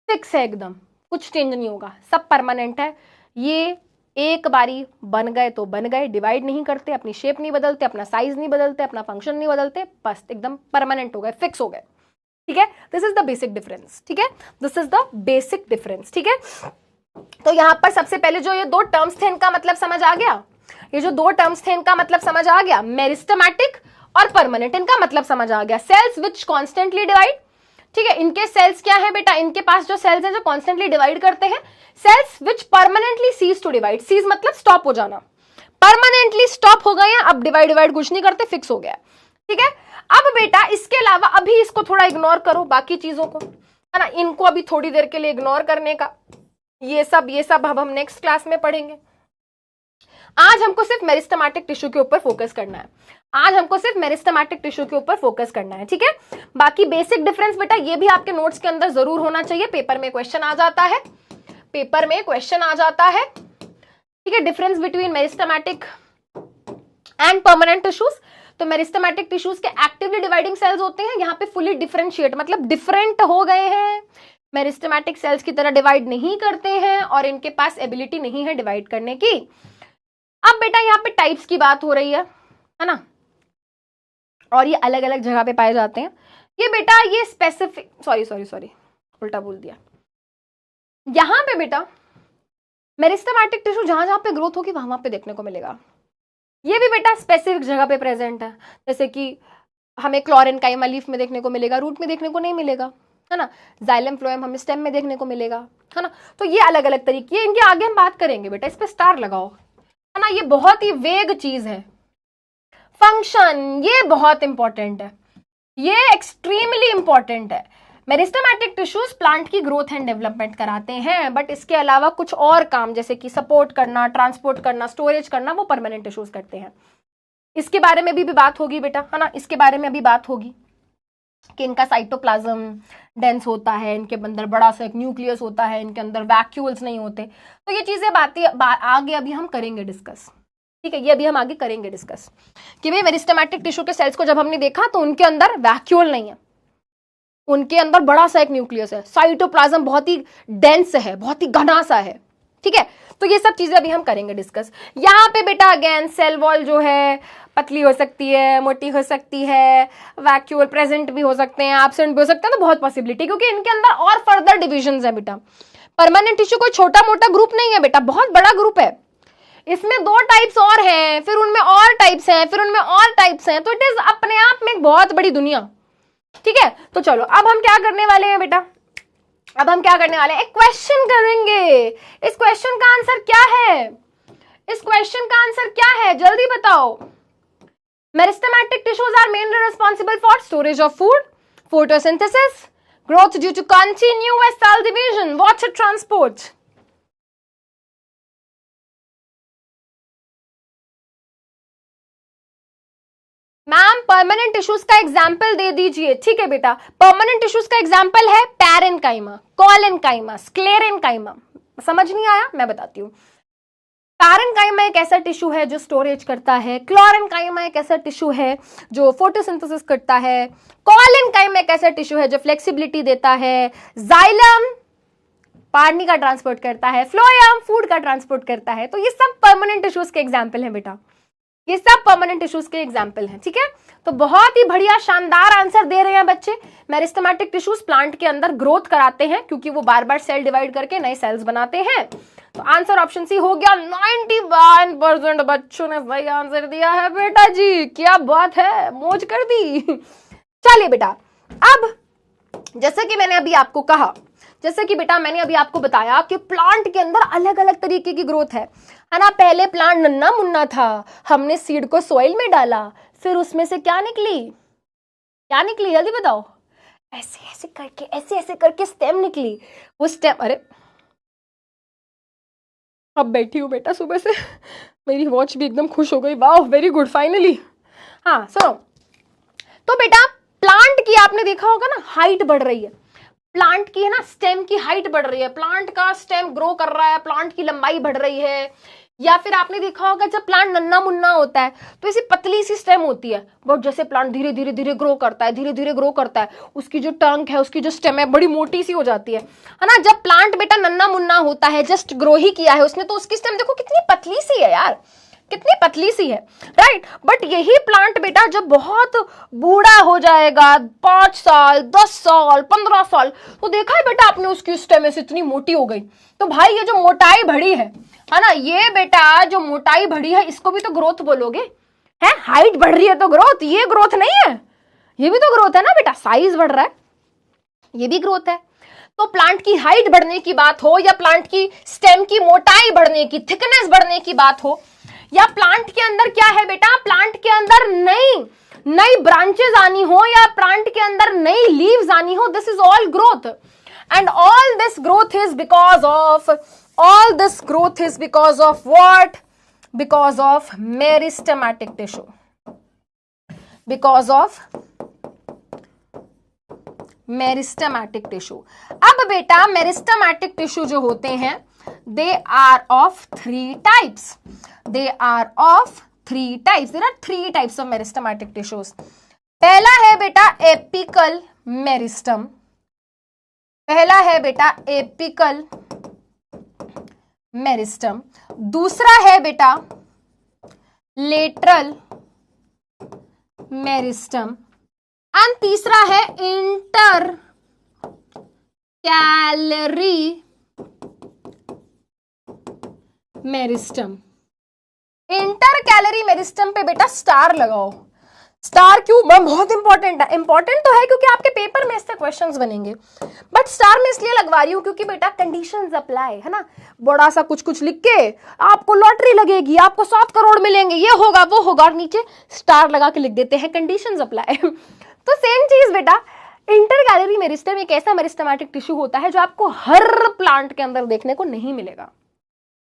फिक्स है एकदम, कुछ चेंज नहीं होगा, सब परमानेंट है। ये एक बारी बन गए तो बन गए, डिवाइड नहीं करते, अपनी शेप नहीं बदलते, अपना साइज नहीं बदलते, अपना फंक्शन नहीं बदलते, बस एकदम परमानेंट हो गए, फिक्स हो गए। ठीक है, this is the basic difference. ठीक है, this is the basic difference. ठीक है, तो यहां पर सबसे पहले जो ये दो टर्म्स थे इनका मतलब समझ आ गया। ये जो दो टर्म्स थे इनका मतलब समझ आ गया, मेरिस्टेमेटिक और परमानेंट, इनका मतलब समझ आ गया। सेल्स विच कॉन्स्टेंटली डिवाइड, ठीक है, इनके सेल्स क्या है बेटा? इनके पास जो सेल्स है जो कॉन्स्टेंटली डिवाइड करते हैं। Cells which permanently cease to divide, cease मतलब स्टॉप हो जाना, परमानेंटली स्टॉप हो गए हैं, अब डिवाइड कुछ नहीं करते, फिक्स हो गया। ठीक है, अब बेटा इसके अलावा अभी इसको थोड़ा इग्नोर करो, बाकी चीजों को, है ना, इनको अभी थोड़ी देर के लिए इग्नोर करने का, ये सब अब हम नेक्स्ट क्लास में पढ़ेंगे। आज हमको सिर्फ मेरिस्टेमेटिक टिश्यू के ऊपर फोकस करना है। आज हमको सिर्फ मेरिस्टेमेटिक टिश्यू के ऊपर फोकस करना है। ठीक है, बाकी बेसिक डिफरेंस बेटा ये भी आपके नोट्स के अंदर जरूर होना चाहिए, पेपर में क्वेश्चन आ जाता है, पेपर में क्वेश्चन आ जाता है। ठीक है, difference between meristematic and permanent tissues. तो मेरिस्टेमेटिक टिश्यूज के एक्टिवली डिवाइडिंग सेल्स होते हैं, यहाँ पे फुली डिफरेंशिएट मतलब डिफरेंट हो गए हैं, मेरिस्टेमेटिक सेल्स की तरह डिवाइड नहीं करते हैं और इनके पास एबिलिटी नहीं है डिवाइड करने की। अब बेटा यहाँ पे टाइप्स की बात हो रही है ना, और ये अलग अलग जगह पे पाए जाते हैं। ये बेटा ये स्पेसिफिक, सॉरी उल्टा बोल दिया। यहां पे बेटा मेरिस्टेमेटिक टिश्यू जहां जहां पे ग्रोथ होगी वहां पे देखने को मिलेगा। ये भी बेटा स्पेसिफिक जगह पे प्रेजेंट है, जैसे कि हमें क्लोरेनकाइमा लीफ में देखने को मिलेगा, रूट में देखने को नहीं मिलेगा, है ना, जाइलम फ्लोएम हमें स्टेम में देखने को मिलेगा, है ना। तो ये अलग अलग तरीके, इनके आगे हम बात करेंगे बेटा, इस पे स्टार लगाओ, है ना, ये बहुत ही वेग चीज है। फंक्शन ये बहुत इंपॉर्टेंट है, ये एक्सट्रीमली इंपॉर्टेंट है। मेरिस्टेमेटिक टिश्यूज प्लांट की ग्रोथ एंड डेवलपमेंट कराते हैं, बट इसके अलावा कुछ और काम जैसे कि सपोर्ट करना, ट्रांसपोर्ट करना, स्टोरेज करना, वो परमानेंट टिश्यूज करते हैं। इसके बारे में भी बात होगी बेटा, है ना, इसके बारे में अभी बात होगी कि इनका साइटोप्लाज्म डेंस होता है, इनके अंदर बड़ा सा एक न्यूक्लियस होता है, इनके अंदर वैक्यूल्स नहीं होते। तो ये चीजें आगे अभी हम करेंगे डिस्कस। ठीक है, ये अभी हम आगे करेंगे डिस्कस कि भाई मेरिस्टेमेटिक टिश्यू के सेल्स को जब हमने देखा तो उनके अंदर वैक्यूल नहीं है, उनके अंदर बड़ा सा एक न्यूक्लियस है, साइटोप्लाज्म बहुत ही डेंस है, बहुत ही घना सा है। ठीक है, तो ये सब चीजें अभी हम करेंगे डिस्कस। यहाँ पे बेटा अगेन सेल वॉल जो है पतली हो सकती है, मोटी हो सकती है, वैक्यूल प्रेजेंट भी हो सकते हैं, एब्सेंट भी हो सकते हैं, तो बहुत पॉसिबिलिटी, क्योंकि इनके अंदर और फर्दर डिविजन्स है बेटा। परमानेंट टिश्यू कोई छोटा मोटा ग्रुप नहीं है बेटा, बहुत बड़ा ग्रुप है। इसमें 2 टाइप्स और हैं, फिर उनमें और टाइप्स हैं, फिर उनमें और टाइप्स हैं, तो इट इज अपने आप में एक बहुत बड़ी दुनिया। ठीक है, तो चलो अब हम क्या करने वाले हैं बेटा, अब हम क्या करने वाले हैं, एक क्वेश्चन करेंगे। इस क्वेश्चन का आंसर क्या है, इस क्वेश्चन का आंसर क्या है, जल्दी बताओ। Meristematic tissues are mainly responsible for storage of food, photosynthesis, growth due to continuous cell division, water transport. Ma'am permanent tissues का एग्जाम्पल दे दीजिए। ठीक है बेटा, परमानेंट टिश्यूज का एग्जाम्पल है पैरेन्काइमा, कोलेनकाइमा, स्क्लेरेनकाइमा। समझ नहीं आया, मैं बताती हूँ। पैरेन्काइमा एक ऐसा टिश्यू है जो स्टोरेज करता है, क्लोरेनकाइमा एक ऐसा टिश्यू है जो फोटोसिंथेसिस करता है, कोलेनकाइमा एक ऐसा टिश्यू है जो फ्लेक्सिबिलिटी देता है, जाइलम पानी का ट्रांसपोर्ट करता है, फ्लोएम फूड का ट्रांसपोर्ट करता है। तो ये सब परमानेंट टिश्यूज के एग्जाम्पल हैं बेटा, ये सब परमानेंट टिश्यूज के एग्जाम्पल हैं। ठीक है, तो बहुत ही बढ़िया शानदार आंसर दे रहे हैं बच्चे। मेरिस्टेमेटिक टिश्यूज प्लांट के अंदर ग्रोथ कराते हैं क्योंकि वो बार बार सेल डिवाइड करके नए सेल्स बनाते हैं। तो आंसर ऑप्शन सी हो गया। 91% बच्चों ने सही आंसर दिया है बेटा जी, क्या बात है, मौज कर दी। चलिए बेटा, अब जैसे कि मैंने अभी आपको कहा, जैसे कि बेटा मैंने अभी आपको बताया कि प्लांट के अंदर अलग अलग तरीके की ग्रोथ है ना। पहले प्लांट नन्ना मुन्ना था, हमने सीड को सॉइल में डाला, फिर उसमें से क्या निकली, क्या निकली जल्दी बताओ। ऐसे ऐसे करके स्टेम निकली। वो स्टेम, अरे अब बैठी हूँ बेटा सुबह से, मेरी वॉच भी एकदम खुश हो गई, वाह वेरी गुड फाइनली। हाँ सुनो, तो बेटा प्लांट की आपने देखा होगा ना हाइट बढ़ रही है, प्लांट की है ना स्टेम की हाइट बढ़ रही है, प्लांट का स्टेम ग्रो कर रहा है, प्लांट की लंबाई बढ़ रही है। या फिर आपने देखा होगा जब प्लांट नन्ना मुन्ना होता है तो ऐसी पतली सी स्टेम होती है, बट जैसे प्लांट धीरे धीरे ग्रो करता है, धीरे धीरे ग्रो करता है, उसकी जो टंक है, उसकी जो स्टेम है बड़ी मोटी सी हो जाती है ना। जब प्लांट बेटा नन्ना मुन्ना होता है, जस्ट ग्रो ही किया है उसने, तो उसकी स्टेम देखो कितनी पतली सी है यार, कितनी पतली सी है, राइट। बट यही प्लांट बेटा जब बहुत बूढ़ा हो जाएगा, 5 साल 10 साल 15 साल, तो देखा है बेटा आपने उसकी स्टेम इतनी मोटी हो गई। तो भाई ये जो मोटाई बढ़ी है ना, ये बेटा जो मोटाई बढ़ी है इसको भी तो ग्रोथ बोलोगे, है? हाइट बढ़ रही है तो ग्रोथ, ये ग्रोथ नहीं है, ये भी तो ग्रोथ है ना बेटा, साइज बढ़ रहा है, ये भी ग्रोथ है। तो प्लांट की हाइट बढ़ने की बात हो, या प्लांट की स्टेम की मोटाई बढ़ने की, थिकनेस बढ़ने की बात हो, या प्लांट के अंदर क्या है बेटा, प्लांट के अंदर नई ब्रांचेस आनी हो, या प्लांट के अंदर नई लीव्स आनी हो, this is all growth. And all this growth is because of, all this growth is because of what? Because of meristematic tissue, because of meristematic tissue। अब बेटा meristematic tissue जो होते हैं they are of 3 types, they are of 3 types, there are 3 types of meristematic tissues। पहला है बेटा apical meristem, पहला है बेटा एपिकल मेरिस्टम, दूसरा है बेटा लेटरल मेरिस्टम, एंड तीसरा है inter calorie meristem. Inter calorie meristem पे बेटा स्टार लगाओ। स्टार क्यों? बहुत इंपॉर्टेंट है, इंपॉर्टेंट तो है क्योंकि आपके पेपर में इससे क्वेश्चंस बनेंगे, बट स्टार में इसलिए लगवा रही हूं क्योंकि बेटा कंडीशंस अप्लाई है ना। बड़ा सा कुछ लिख के आपको लॉटरी लगेगी, आपको 7 करोड़ मिलेंगे, ये होगा वो होगा, और नीचे स्टार लगा के लिख देते हैं कंडीशंस अप्लाई। तो सेम चीज बेटा, इंटर कैलरी मेरिस्टम एक ऐसा मेरिस्टेमेटिक टिश्यू होता है जो आपको हर प्लांट के अंदर देखने को नहीं मिलेगा,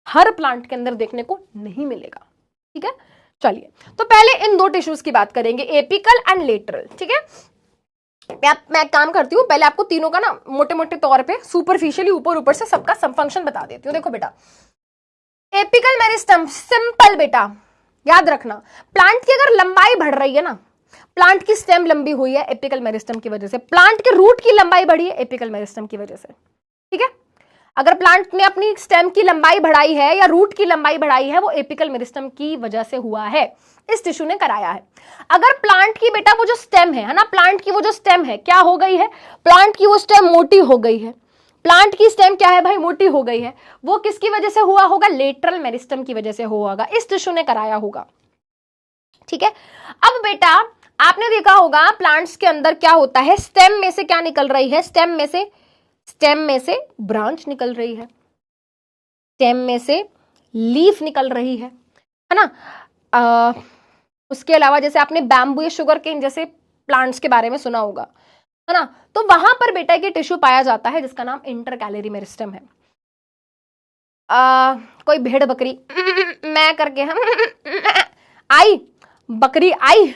हर प्लांट के अंदर देखने को नहीं मिलेगा। ठीक है, चलिए तो पहले इन 2 टिश्यूज की बात करेंगे, एपिकल एंड लेटरल। ठीक है, मैं काम करती हूँ, पहले आपको तीनों का ना मोटे मोटे तौर पे सुपरफिशियली ऊपर से सबका सब फंक्शन बता देती हूँ। देखो बेटा, एपिकल मेरिस्टम सिंपल बेटा याद रखना, प्लांट की अगर लंबाई बढ़ रही है ना, प्लांट की स्टेम लंबी हुई है एपिकल मेरिस्टम की वजह से, प्लांट के रूट की लंबाई बढ़ी है एपिकल मेरिस्टम की वजह से। ठीक है, अगर प्लांट ने अपनी स्टेम की लंबाई बढ़ाई है या रूट की लंबाई बढ़ाई है, वो एपिकल मेरिस्टम की वजह से हुआ है, इस टिश्यू ने कराया है। अगर प्लांट की बेटा वो जो स्टेम है ना, प्लांट की वो जो स्टेम है क्या हो गई है, प्लांट की वो स्टेम मोटी हो गई है, प्लांट की स्टेम क्या है भाई, मोटी हो गई है, वो किसकी वजह से हुआ होगा, लेटरल मेरिस्टम की वजह से हुआ होगा, इस टिश्यू ने कराया होगा। ठीक है, अब बेटा आपने देखा होगा प्लांट्स के अंदर क्या होता है, स्टेम में से क्या निकल रही है, स्टेम में से ब्रांच निकल रही है, स्टेम में से लीफ निकल रही है ना। उसके अलावा जैसे आपने बैम्बू या शुगर केन जैसे प्लांट्स के बारे में सुना होगा, है ना, तो वहां पर बेटा ये टिश्यू पाया जाता है जिसका नाम इंटरकैलरी मेरिस्टम है। कोई भेड़ बकरी मैं करके आई, बकरी आई,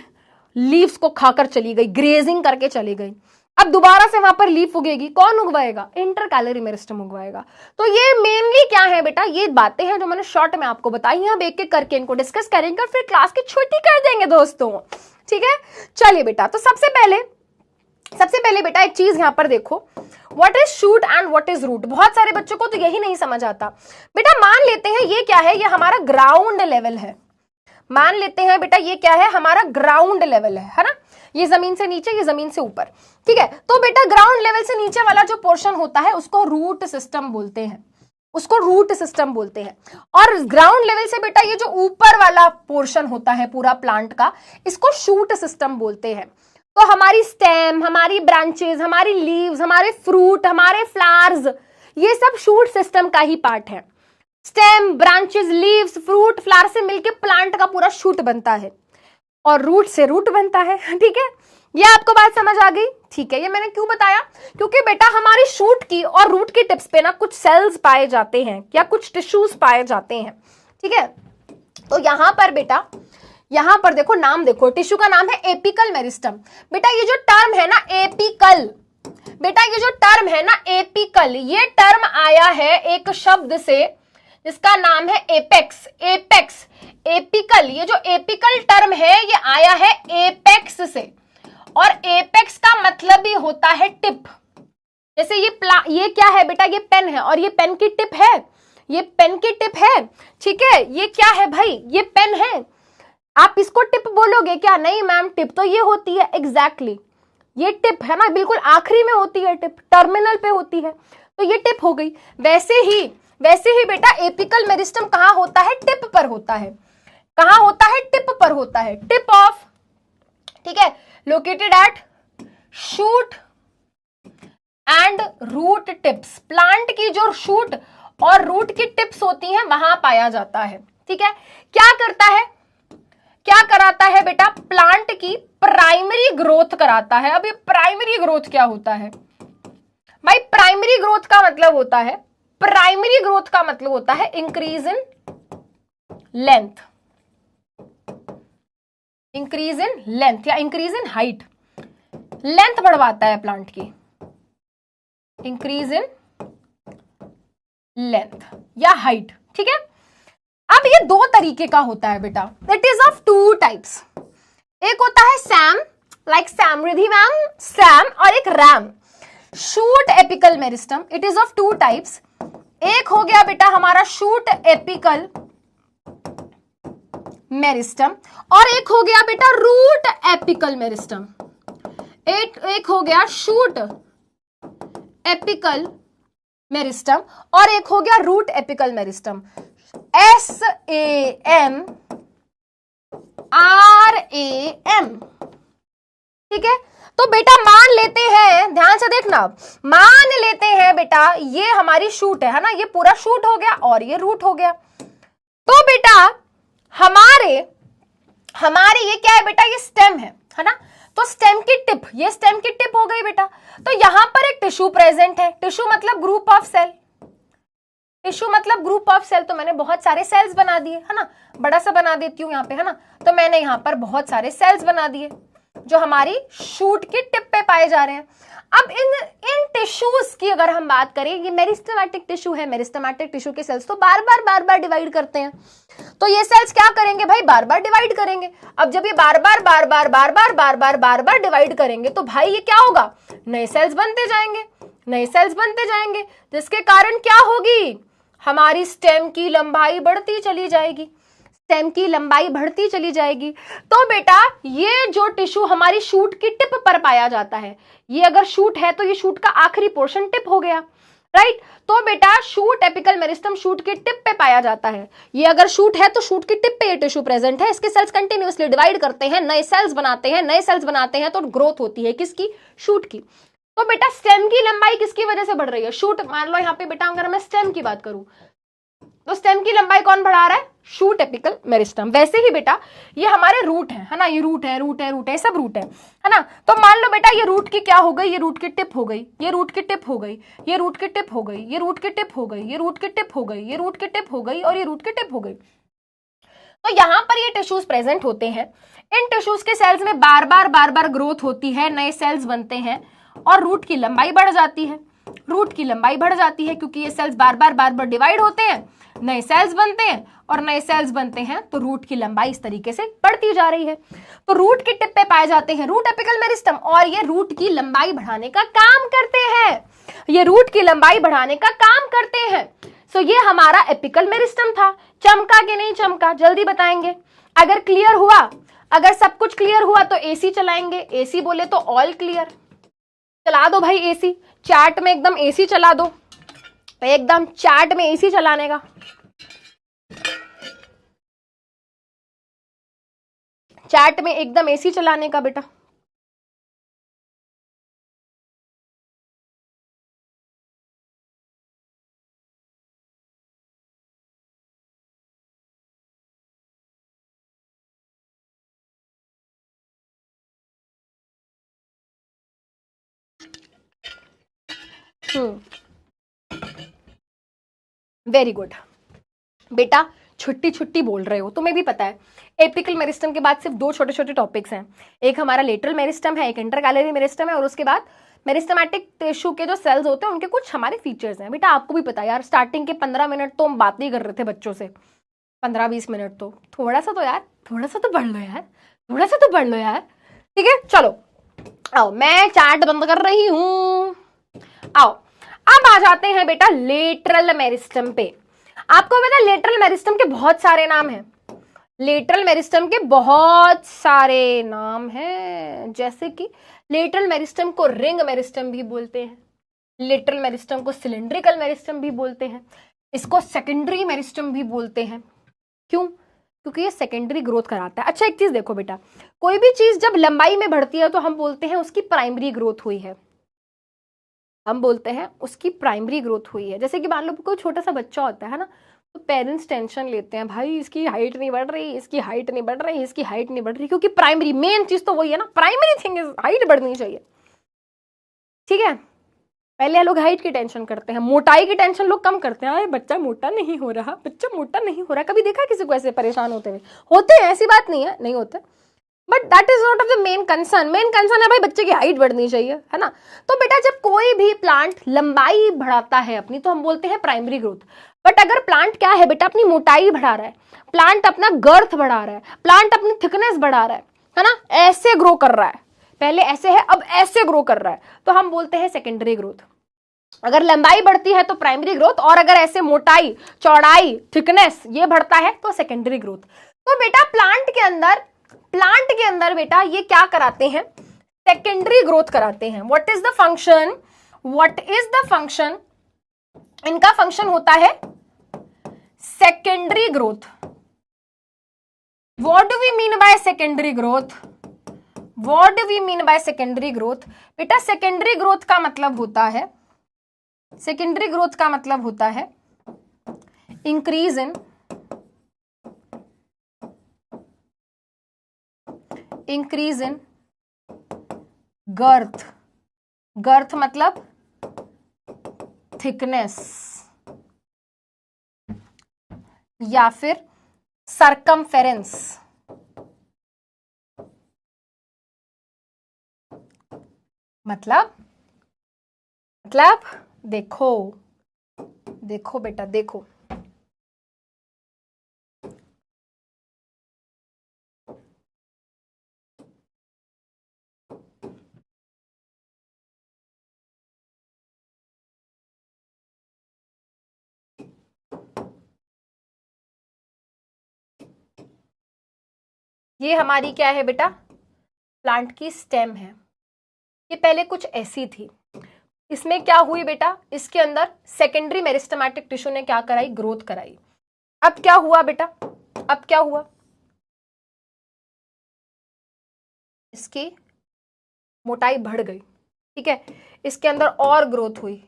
लीव्स को खाकर चली गई, ग्रेजिंग करके चली गई, अब दोबारा से वहां पर लीफ उगेगी, कौन उगवाएगा, इंटरकैलरी मेरिस्टम उगवाएगा। तो ये मेनली क्या है बेटा, ये बातें हैं जो मैंने शॉर्ट में आपको बताई, हम एक एक करके इनको डिस्कस करेंगे और फिर क्लास की छुट्टी कर देंगे दोस्तों। ठीक है, चलिए बेटा, तो सबसे पहले बेटा एक चीज यहां पर देखो, what is shoot and what is root. बहुत सारे बच्चों को तो यही नहीं समझ आता बेटा। मान लेते हैं ये क्या है, ये हमारा ग्राउंड लेवल है, मान लेते हैं बेटा ये क्या है, हमारा ग्राउंड लेवल है ना, ये जमीन से नीचे, ये जमीन से ऊपर। ठीक है, तो बेटा ग्राउंड लेवल से नीचे वाला जो पोर्शन होता है उसको रूट सिस्टम बोलते हैं, उसको रूट सिस्टम बोलते हैं। और ग्राउंड लेवल से बेटा ये जो ऊपर वाला पोर्शन होता है पूरा प्लांट का, इसको शूट सिस्टम बोलते हैं। तो हमारी स्टेम, हमारी ब्रांचेस, हमारी लीव्स, हमारे फ्रूट, हमारे फ्लावर्स, ये सब शूट सिस्टम का ही पार्ट है। Stem, branches, leaves, fruit, flower से मिलके प्लांट का पूरा शूट बनता है और रूट से रूट बनता है। ठीक है, ये आपको बात समझ आ गई। ठीक है, ये मैंने क्यों बताया, क्योंकि बेटा हमारी शूट की और रूट की टिप्स पे ना कुछ सेल्स पाए जाते हैं या कुछ टिश्यूज पाए जाते हैं। ठीक है, तो यहां पर बेटा, यहां पर देखो, नाम देखो, टिश्यू का नाम है एपिकल मेरिस्टम। बेटा ये जो टर्म है ना एपिकल, बेटा ये जो टर्म है ना एपिकल, ये टर्म आया है एक शब्द से जिसका नाम है एपेक्स। एपेक्स, एपिकल, ये जो एपिकल टर्म है ये आया है एपेक्स से, और एपेक्स का मतलब ही होता है टिप। जैसे ये क्या है बेटा, ये पेन है और ये पेन की टिप है, ये पेन की टिप है। ठीक है, ये क्या है भाई, ये पेन है, आप इसको टिप बोलोगे क्या, नहीं मैम टिप तो ये होती है, एग्जैक्टली ये टिप है ना, बिल्कुल आखिरी में होती है टिप, टर्मिनल पे होती है, तो ये टिप हो गई। वैसे ही बेटा एपिकल मेरिस्टम कहां होता है, टिप पर होता है। कहां होता है, टिप पर होता है, टिप ऑफ, ठीक है, located at shoot and root tips. Plant की जो शूट और रूट की टिप्स होती हैं वहां पाया जाता है। ठीक है, क्या करता है, क्या कराता है बेटा, प्लांट की प्राइमरी ग्रोथ कराता है। अब ये प्राइमरी ग्रोथ क्या होता है भाई, प्राइमरी ग्रोथ का मतलब होता है, प्राइमरी ग्रोथ का मतलब होता है increase in length, increase in length या इंक्रीज इन हाइट। लेंथ बढ़वाता है प्लांट की, इंक्रीज इन लेंथ या हाइट। ठीक है, अब ये दो तरीके का होता है बेटा, it is of two types. एक होता है SAM, like SAM Riddhi ma'am, SAM, और एक RAM. Shoot apical meristem, it is of two types. एक हो गया बेटा हमारा शूट एपिकल मेरिस्टम और एक हो गया बेटा रूट एपिकल मेरिस्टम। एक हो गया शूट एपिकल मेरिस्टम और एक हो गया root apical meristem. SAM RAM। ठीक है, तो बेटा मान लेते हैं, ध्यान से देखना, मान लेते हैं बेटा ये हमारी शूट है ना, ये पूरा शूट हो गया और ये रूट हो गया। तो बेटा हमारे ये क्या है बेटा, ये स्टेम है ना, तो स्टेम की टिप, ये स्टेम की टिप हो गई बेटा। तो यहां पर एक टिश्यू प्रेजेंट है, टिश्यू मतलब ग्रुप ऑफ सेल, टिश्यू मतलब ग्रुप ऑफ सेल। तो मैंने बहुत सारे सेल्स बना दिए, है ना, बड़ा सा बना देती हूं यहाँ पे, है ना, तो मैंने यहाँ पर बहुत सारे सेल्स बना दिए जो हमारी शूट की टिप पे पाए जा रहे हैं। अब इन टिश्यूज की अगर हम बात करें, ये मेरिस्टेमेटिक टिश्यू है, मेरिस्टेमेटिक टिश्यू के सेल्स तो बार बार डिवाइड करते हैं। तो ये सेल्स क्या करेंगे भाई, बार बार डिवाइड करेंगे। अब जब ये बार बार डिवाइड करेंगे तो भाई ये क्या होगा, नए सेल्स बनते जाएंगे, नए सेल्स बनते जाएंगे, जिसके कारण क्या होगी, हमारी स्टेम की लंबाई बढ़ती चली जाएगी, स्टेम की लंबाई बढ़ती चली जाएगी। तो बेटा ये जो टिश्यू हमारी शूट की टिप पर पाया जाता है, ये अगर शूट है तो ये शूट का आखिरी पोर्शन टिप हो गया। राइट। तो बेटा शूट एपिकल मेरिस्टम शूट की टिप पे पाया जाता है। ये अगर शूट है तो शूट की टिप पे ये टिश्यू प्रेजेंट है। इसके सेल्स कंटिन्यूअसली डिवाइड करते हैं, नए सेल्स बनाते हैं, नए सेल्स बनाते हैं तो ग्रोथ होती है किसकी? शूट की। तो बेटा स्टेम की लंबाई किसकी वजह से बढ़ रही है? शूट। मान लो यहाँ पे बेटा अगर मैं स्टेम की बात करूं तो स्टेम की लंबाई कौन बढ़ा रहा है? Shoot apical meristem. वैसे ही बेटा ये हमारे रूट है ना, ये रूट है, सब रूट है ना। तो मान लो बेटा ये रूट की क्या हो गई? ये रूट की टिप हो गई, ये रूट की टिप हो गई, ये रूट की टिप हो गई, ये रूट की टिप हो गई, ये रूट की टिप हो गई, ये रूट की टिप हो गई और ये रूट की टिप हो गई। तो यहां पर ये टिश्यूज प्रेजेंट होते हैं। इन टिश्यूज के सेल्स में बार बार ग्रोथ होती है, नए सेल्स बनते हैं और रूट की लंबाई बढ़ जाती है। रूट की लंबाई बढ़ जाती है क्योंकि ये सेल्स बार बार डिवाइड होते हैं, नए सेल्स बनते हैं और नए सेल्स बनते हैं तो रूट की लंबाई इस तरीके से बढ़ती जा रही है। तो रूट की टिप पे पाए जाते हैं रूट एपिकल मेरिस्टम और ये रूट की लंबाई बढ़ाने का काम करते हैं। ये रूट की लंबाई बढ़ाने का काम करते हैं। सो ये हमारा एपिकल मेरिस्टम था। चमका कि नहीं चमका? जल्दी बताएंगे। अगर क्लियर हुआ, अगर सब कुछ क्लियर हुआ तो एसी चलाएंगे। एसी बोले तो ऑल क्लियर। चला दो भाई एसी, चार्ट में एकदम एसी चला दो, एकदम चार्ट में एसी चलाने का। चार्ट में एकदम एसी चलाने का बेटा। वेरी गुड बेटा, छुट्टी छुट्टी बोल रहे हो, तुम्हें भी पता है एपिकल मेरिस्टम के बाद सिर्फ दो छोटे छोटे टॉपिक्स हैं। एक हमारा लेटरल मेरिस्टम है, एक इंटरकैलरी मेरिस्टम है और उसके बाद मेरिस्टमेटिक टिश्यू के जो सेल्स होते हैं उनके कुछ हमारे फीचर्स हैं। बेटा आपको भी पता है यार, स्टार्टिंग के 15 मिनट तो हम बात नहीं कर रहे थे बच्चों से, 15-20 मिनट तो थोड़ा सा तो यार, थोड़ा सा तो पढ़ लो यार, थोड़ा सा तो पढ़ लो यार। ठीक है चलो आओ, मैं चार्ट बंद कर रही हूं। आओ अब आ जाते हैं बेटा लेटरल मेरिस्टम पे। आपको पता है लेटरल मेरिस्टम के बहुत सारे नाम हैं। लेटरल मेरिस्टम के बहुत सारे नाम हैं, जैसे कि लेटरल मेरिस्टम को रिंग मेरिस्टम भी बोलते हैं, लेटरल मेरिस्टम को सिलिंड्रिकल मेरिस्टम भी बोलते हैं, इसको सेकेंडरी मेरिस्टम भी बोलते हैं। क्यों? क्योंकि ये सेकेंडरी ग्रोथ कराता है। अच्छा एक चीज देखो बेटा, कोई भी चीज जब लंबाई में बढ़ती है तो हम बोलते हैं उसकी प्राइमरी ग्रोथ हुई है, हम बोलते हैं उसकी प्राइमरी ग्रोथ हुई है। जैसे कि मान लो कोई छोटा सा बच्चा होता है ना, तो पेरेंट्स टेंशन लेते हैं, भाई इसकी हाइट नहीं बढ़ रही, इसकी हाइट नहीं बढ़ रही, इसकी हाइट नहीं बढ़ रही, क्योंकि प्राइमरी मेन चीज तो वही है ना, प्राइमरी थिंग इज हाइट बढ़नी चाहिए। ठीक है, पहले लोग हाइट की टेंशन करते हैं, मोटाई की टेंशन लोग कम करते हैं, अरे बच्चा मोटा नहीं हो रहा, बच्चा मोटा नहीं हो रहा। कभी देखा किसी को ऐसे परेशान होते हुए? होते हैं, ऐसी बात नहीं है नहीं होते, but that is not of the main concern. Main concern है भाई बच्चे की हाइट बढ़नी चाहिए, है ना। तो बेटा जब कोई भी प्लांट लंबाई बढ़ाता है अपनी तो हम बोलते हैं प्राइमरी ग्रोथ। बट अगर प्लांट क्या है बेटा, अपनी मोटाई बढ़ा रहा है, प्लांट अपना गर्थ बढ़ा रहा है, प्लांट अपनी थिकनेस बढ़ा रहा है ना, ऐसे ग्रो कर रहा है, पहले ऐसे है अब ऐसे ग्रो कर रहा है, तो हम बोलते हैं सेकेंडरी ग्रोथ। अगर लंबाई बढ़ती है तो प्राइमरी ग्रोथ, और अगर ऐसे मोटाई चौड़ाई थिकनेस ये बढ़ता है तो सेकेंडरी ग्रोथ। तो बेटा प्लांट के अंदर बेटा ये क्या कराते हैं, सेकेंडरी ग्रोथ कराते हैं। What is the function, what is the function, इनका फंक्शन होता है secondary growth. What do we mean by secondary growth, what do we mean by secondary growth? बेटा सेकेंडरी ग्रोथ का मतलब होता है, सेकेंडरी ग्रोथ का मतलब होता है इंक्रीज इन गर्थ, गर्थ मतलब थिकनेस या फिर सरकमफेरेंस। मतलब देखो देखो बेटा देखो, ये हमारी क्या है बेटा, प्लांट की स्टेम है। ये पहले कुछ ऐसी थी, इसमें क्या हुई बेटा, इसके अंदर सेकेंडरी मेरिस्टेमेटिक टिश्यू ने क्या कराई, ग्रोथ कराई। अब क्या हुआ बेटा, अब क्या हुआ, इसकी मोटाई बढ़ गई, ठीक है, इसके अंदर और ग्रोथ हुई।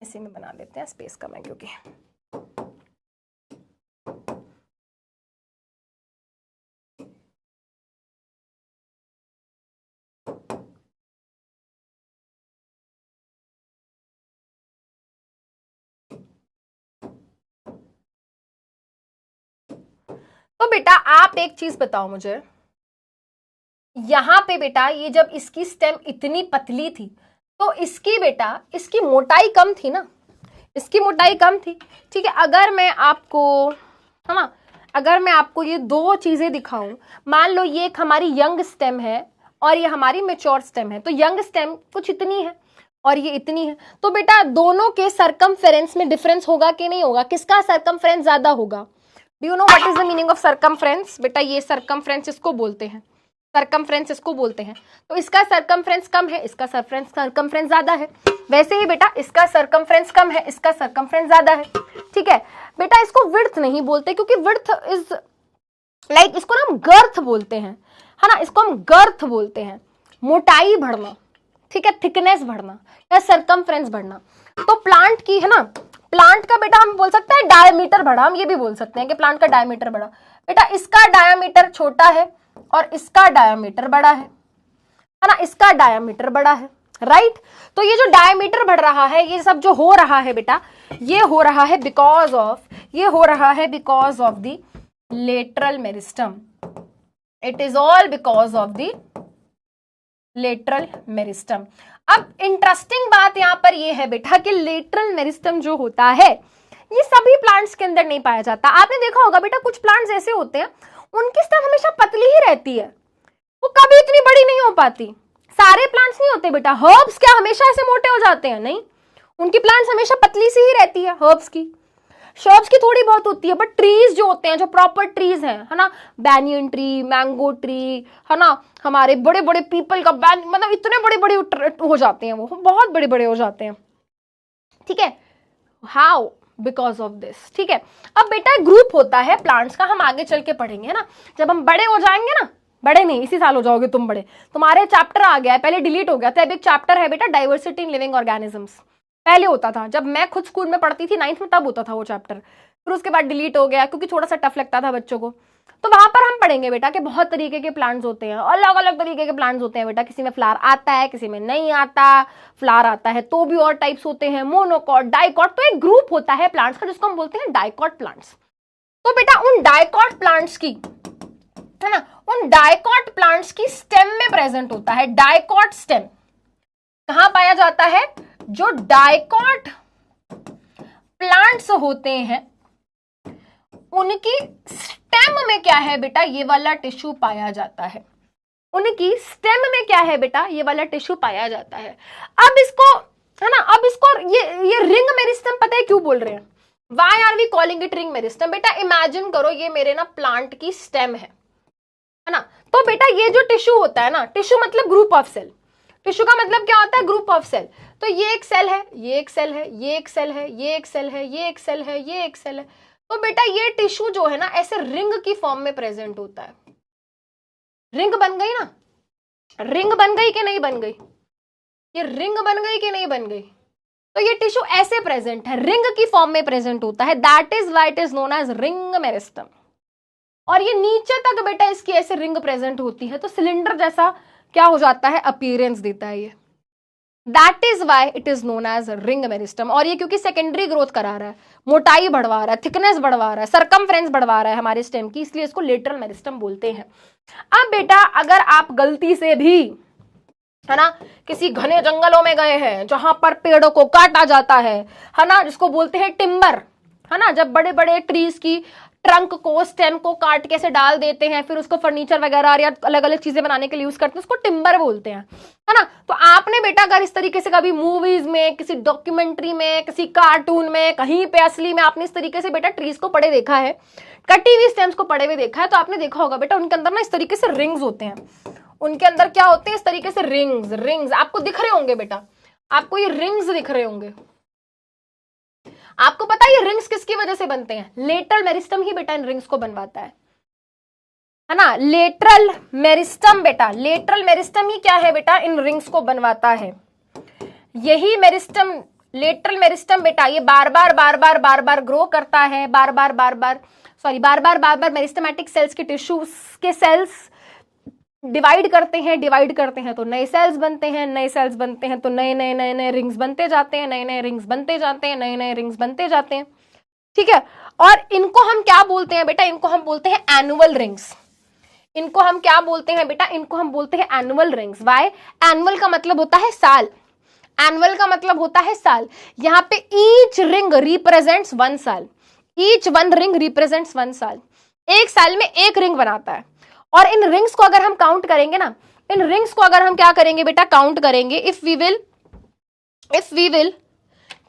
इसी में बना लेते हैं, स्पेस कम है क्योंकि। तो बेटा आप एक चीज बताओ मुझे, यहां पे बेटा ये जब इसकी स्टेम इतनी पतली थी तो इसकी बेटा इसकी मोटाई कम थी ना, इसकी मोटाई कम थी, ठीक है। अगर मैं आपको, है ना, अगर मैं आपको ये दो चीजें दिखाऊं, मान लो ये एक हमारी यंग स्टेम है और ये हमारी मैच्योर स्टेम है, तो यंग स्टेम कुछ इतनी है और ये इतनी है, तो बेटा दोनों के सरकमफेरेंस में डिफरेंस होगा कि नहीं होगा, किसका सरकमफेरेंस ज्यादा होगा। Do you know what is the meaning of circumference, बेटा ये सरकमफ्रेंस इसको बोलते हैं, सरकमफ्रेंस इसको बोलते हैं। तो इसका सरकमफ्रेंस कम है, इसका सरकमफ्रेंस ज्यादा है। वैसे ही बेटा इसका सरकमफ्रेंस कम है, इसका सरकमफ्रेंस ज्यादा है, ठीक है बेटा। इसको विड्थ नहीं बोलते क्योंकि विड्थ इज लाइक, इसको ना हम गर्थ बोलते हैं, है ना, इसको हम गर्थ बोलते हैं, मोटाई बढ़ना, ठीक है, थिकनेस बढ़ना या सरकमफ्रेंस बढ़ना। तो प्लांट की, है ना, प्लांट का बेटा हम बोल सकते हैं डायमीटर बढ़ा, हम ये भी बोल सकते हैं कि प्लांट का डायमीटर बढ़ा। बेटा इसका डायमीटर छोटा है और इसका डायमीटर बड़ा है ना, इसका डायमीटर बड़ा है, राइट। तो ये जो डायमीटर बढ़ रहा है, ये सब जो हो रहा है बेटा, ये हो रहा है बिकॉज ऑफ, ये हो रहा है because of the lateral meristem, it is all because of the lateral meristem. अब इंटरेस्टिंग बात यहां पर यह है बेटा कि लेटरल मेरिस्टम जो होता है ये सभी प्लांट्स के अंदर नहीं पाया जाता। आपने देखा होगा बेटा कुछ प्लांट्स ऐसे होते हैं उनकी स्टेम हमेशा पतली ही रहती है, वो कभी इतनी बड़ी नहीं हो पाती। सारे प्लांट्स नहीं होते बेटा, हर्ब्स क्या हमेशा ऐसे मोटे हो जाते हैं, नहीं, उनकी प्लांट्स हमेशा पतली सी ही रहती है। हर्ब्स की, शर्ब्स की थोड़ी बहुत होती है, बट ट्रीज जो होते हैं, जो प्रॉपर ट्रीज हैं, है ना, बैनियन ट्री, मैंगो ट्री, है ना, हमारे बड़े बड़े पीपल का मतलब इतने बड़े बड़े हो जाते हैं, वो बहुत बड़े बड़े हो जाते हैं, ठीक है। हाउ, बिकॉज ऑफ दिस, ठीक है। अब बेटा ग्रुप होता है प्लांट्स का, हम आगे चल के पढ़ेंगे, है ना, जब हम बड़े हो जाएंगे ना, बड़े नहीं इसी साल हो जाओगे तुम बड़े, तुम्हारे चैप्टर आ गया है, पहले डिलीट हो गया था, अब एक चैप्टर है बेटा डाइवर्सिटी इन लिविंग ऑर्गेनिजम्स, पहले होता था जब मैं खुद स्कूल में पढ़ती थी 9th में, तब होता था वो चैप्टर, फिर उसके बाद डिलीट हो गया क्योंकि थोड़ा सा टफ लगता था बच्चों को। तो वहां पर हम पढ़ेंगे बेटा कि बहुत तरीके के प्लांट्स होते हैं, अलग अलग तरीके के प्लांट्स होते हैं बेटा, किसी में फ्लावर आता है, किसी में नहीं आता, फ्लावर आता है तो भी और टाइप्स होते हैं, मोनोकॉट, डाइकॉट, तो एक ग्रुप होता है प्लांट्स का जिसको हम बोलते हैं डाइकॉट प्लांट्स। तो बेटा उन डाइकॉट प्लांट्स की, है ना, उन डाइकॉट प्लांट्स की स्टेम में प्रेजेंट होता है डाइकॉट स्टेम। कहां पाया जाता है, जो डाइकॉट प्लांट्स होते हैं उनकी स्टेम में क्या है बेटा, ये वाला टिश्यू पाया जाता है, उनकी स्टेम में क्या है बेटा, ये वाला टिश्यू पाया जाता है। अब इसको, है ना, अब इसको ये रिंग मेरिस्टम पता है क्यों बोल रहे हैं, why are we calling it ring meristem. बेटा इमेजिन करो ये मेरे ना प्लांट की स्टेम है ना, तो बेटा ये जो टिश्यू होता है ना, टिश्यू मतलब ग्रुप ऑफ सेल, टिश्यू का मतलब क्या होता है, ग्रुप ऑफ सेल। तो ये एक सेल है, ये एक सेल है, ये एक सेल है, ये एक सेल है, ये एक सेल है, ये एक सेल है। तो बेटा ये टिश्यू जो है ना ऐसे रिंग की फॉर्म में प्रेजेंट होता है। रिंग बन गई ना, रिंग बन गई कि नहीं बन गई, ये रिंग बन गई कि नहीं बन गई। तो ये टिश्यू ऐसे प्रेजेंट है, रिंग की फॉर्म में प्रेजेंट होता है, that is why it is known as ring meristem. और ये नीचे तक बेटा इसकी ऐसे रिंग प्रेजेंट होती है, तो सिलेंडर जैसा क्या हो जाता है, अपीयरेंस देता है ये, that is why it is known as ring meristem. और ये क्योंकि सेकेंडरी ग्रोथ करा रहा है, मोटाई बढ़वा रहा है, थिकनेस बढ़वा रहा है, सरकमफ्रेंस बढ़वा रहा है हमारे स्टेम की, इसलिए इसको लेटरल मेरिस्टम बोलते हैं। अब बेटा अगर आप गलती से भी, है ना, किसी घने जंगलों में गए हैं जहां पर पेड़ों को काटा जाता है ना, जिसको बोलते हैं टिम्बर, है ना, जब बड़े बड़े ट्रीज की ट्रंक को, स्टेम को काट के से डाल देते हैं, फिर उसको फर्नीचर वगैरह या अलग अलग चीजें बनाने के लिए यूज करते हैं, उसको टिम्बर बोलते हैं, है ना। तो आपने बेटा अगर इस तरीके से कभी मूवीज में, किसी डॉक्यूमेंट्री में, किसी कार्टून में, कहीं पे असली में आपने इस तरीके से बेटा ट्रीज को पड़े देखा है, कटी हुई स्टेम्स को पड़े हुए देखा है, तो आपने देखा होगा बेटा उनके अंदर ना इस तरीके से रिंग्स होते हैं, उनके अंदर क्या होते हैं, इस तरीके से रिंग्स, रिंग्स आपको दिख रहे होंगे बेटा, आपको ये रिंग्स दिख रहे होंगे। आपको पता है ये रिंग्स किसकी वजह से बनते हैं? लेटरल मेरिस्टम ही बेटा इन रिंग्स को बनवाता है ना, लेटरल मेरिस्टम बेटा, लेटरल मेरिस्टम ही क्या है बेटा, इन रिंग्स को बनवाता है। यही मेरिस्टम, लेटरल मेरिस्टम बेटा, ये बार बार ग्रो करता है, बार बार मेरिस्टमेटिक सेल्स के टिश्यूज के सेल्स डिवाइड करते हैं तो नए सेल्स बनते हैं, नए सेल्स बनते हैं तो नए नए रिंग्स बनते जाते हैं, नए नए रिंग्स बनते जाते हैं, नए नए रिंग्स बनते जाते हैं, ठीक है। और इनको हम क्या बोलते हैं बेटा, इनको हम बोलते हैं एनुअल रिंग्स। इनको हम क्या बोलते हैं बेटा, इनको हम बोलते हैं एनुअल रिंग्स। वाई? एनुअल का मतलब होता है साल, एनुअल का मतलब होता है साल। यहाँ पे ईच रिंग रिप्रेजेंट्स 1 साल, ईच 1 रिंग रिप्रेजेंट्स 1 साल। एक साल में एक रिंग बनाता है। और इन रिंग्स को अगर हम काउंट करेंगे ना, इन रिंग्स को अगर हम क्या करेंगे बेटा, काउंट करेंगे, इफ वी विल,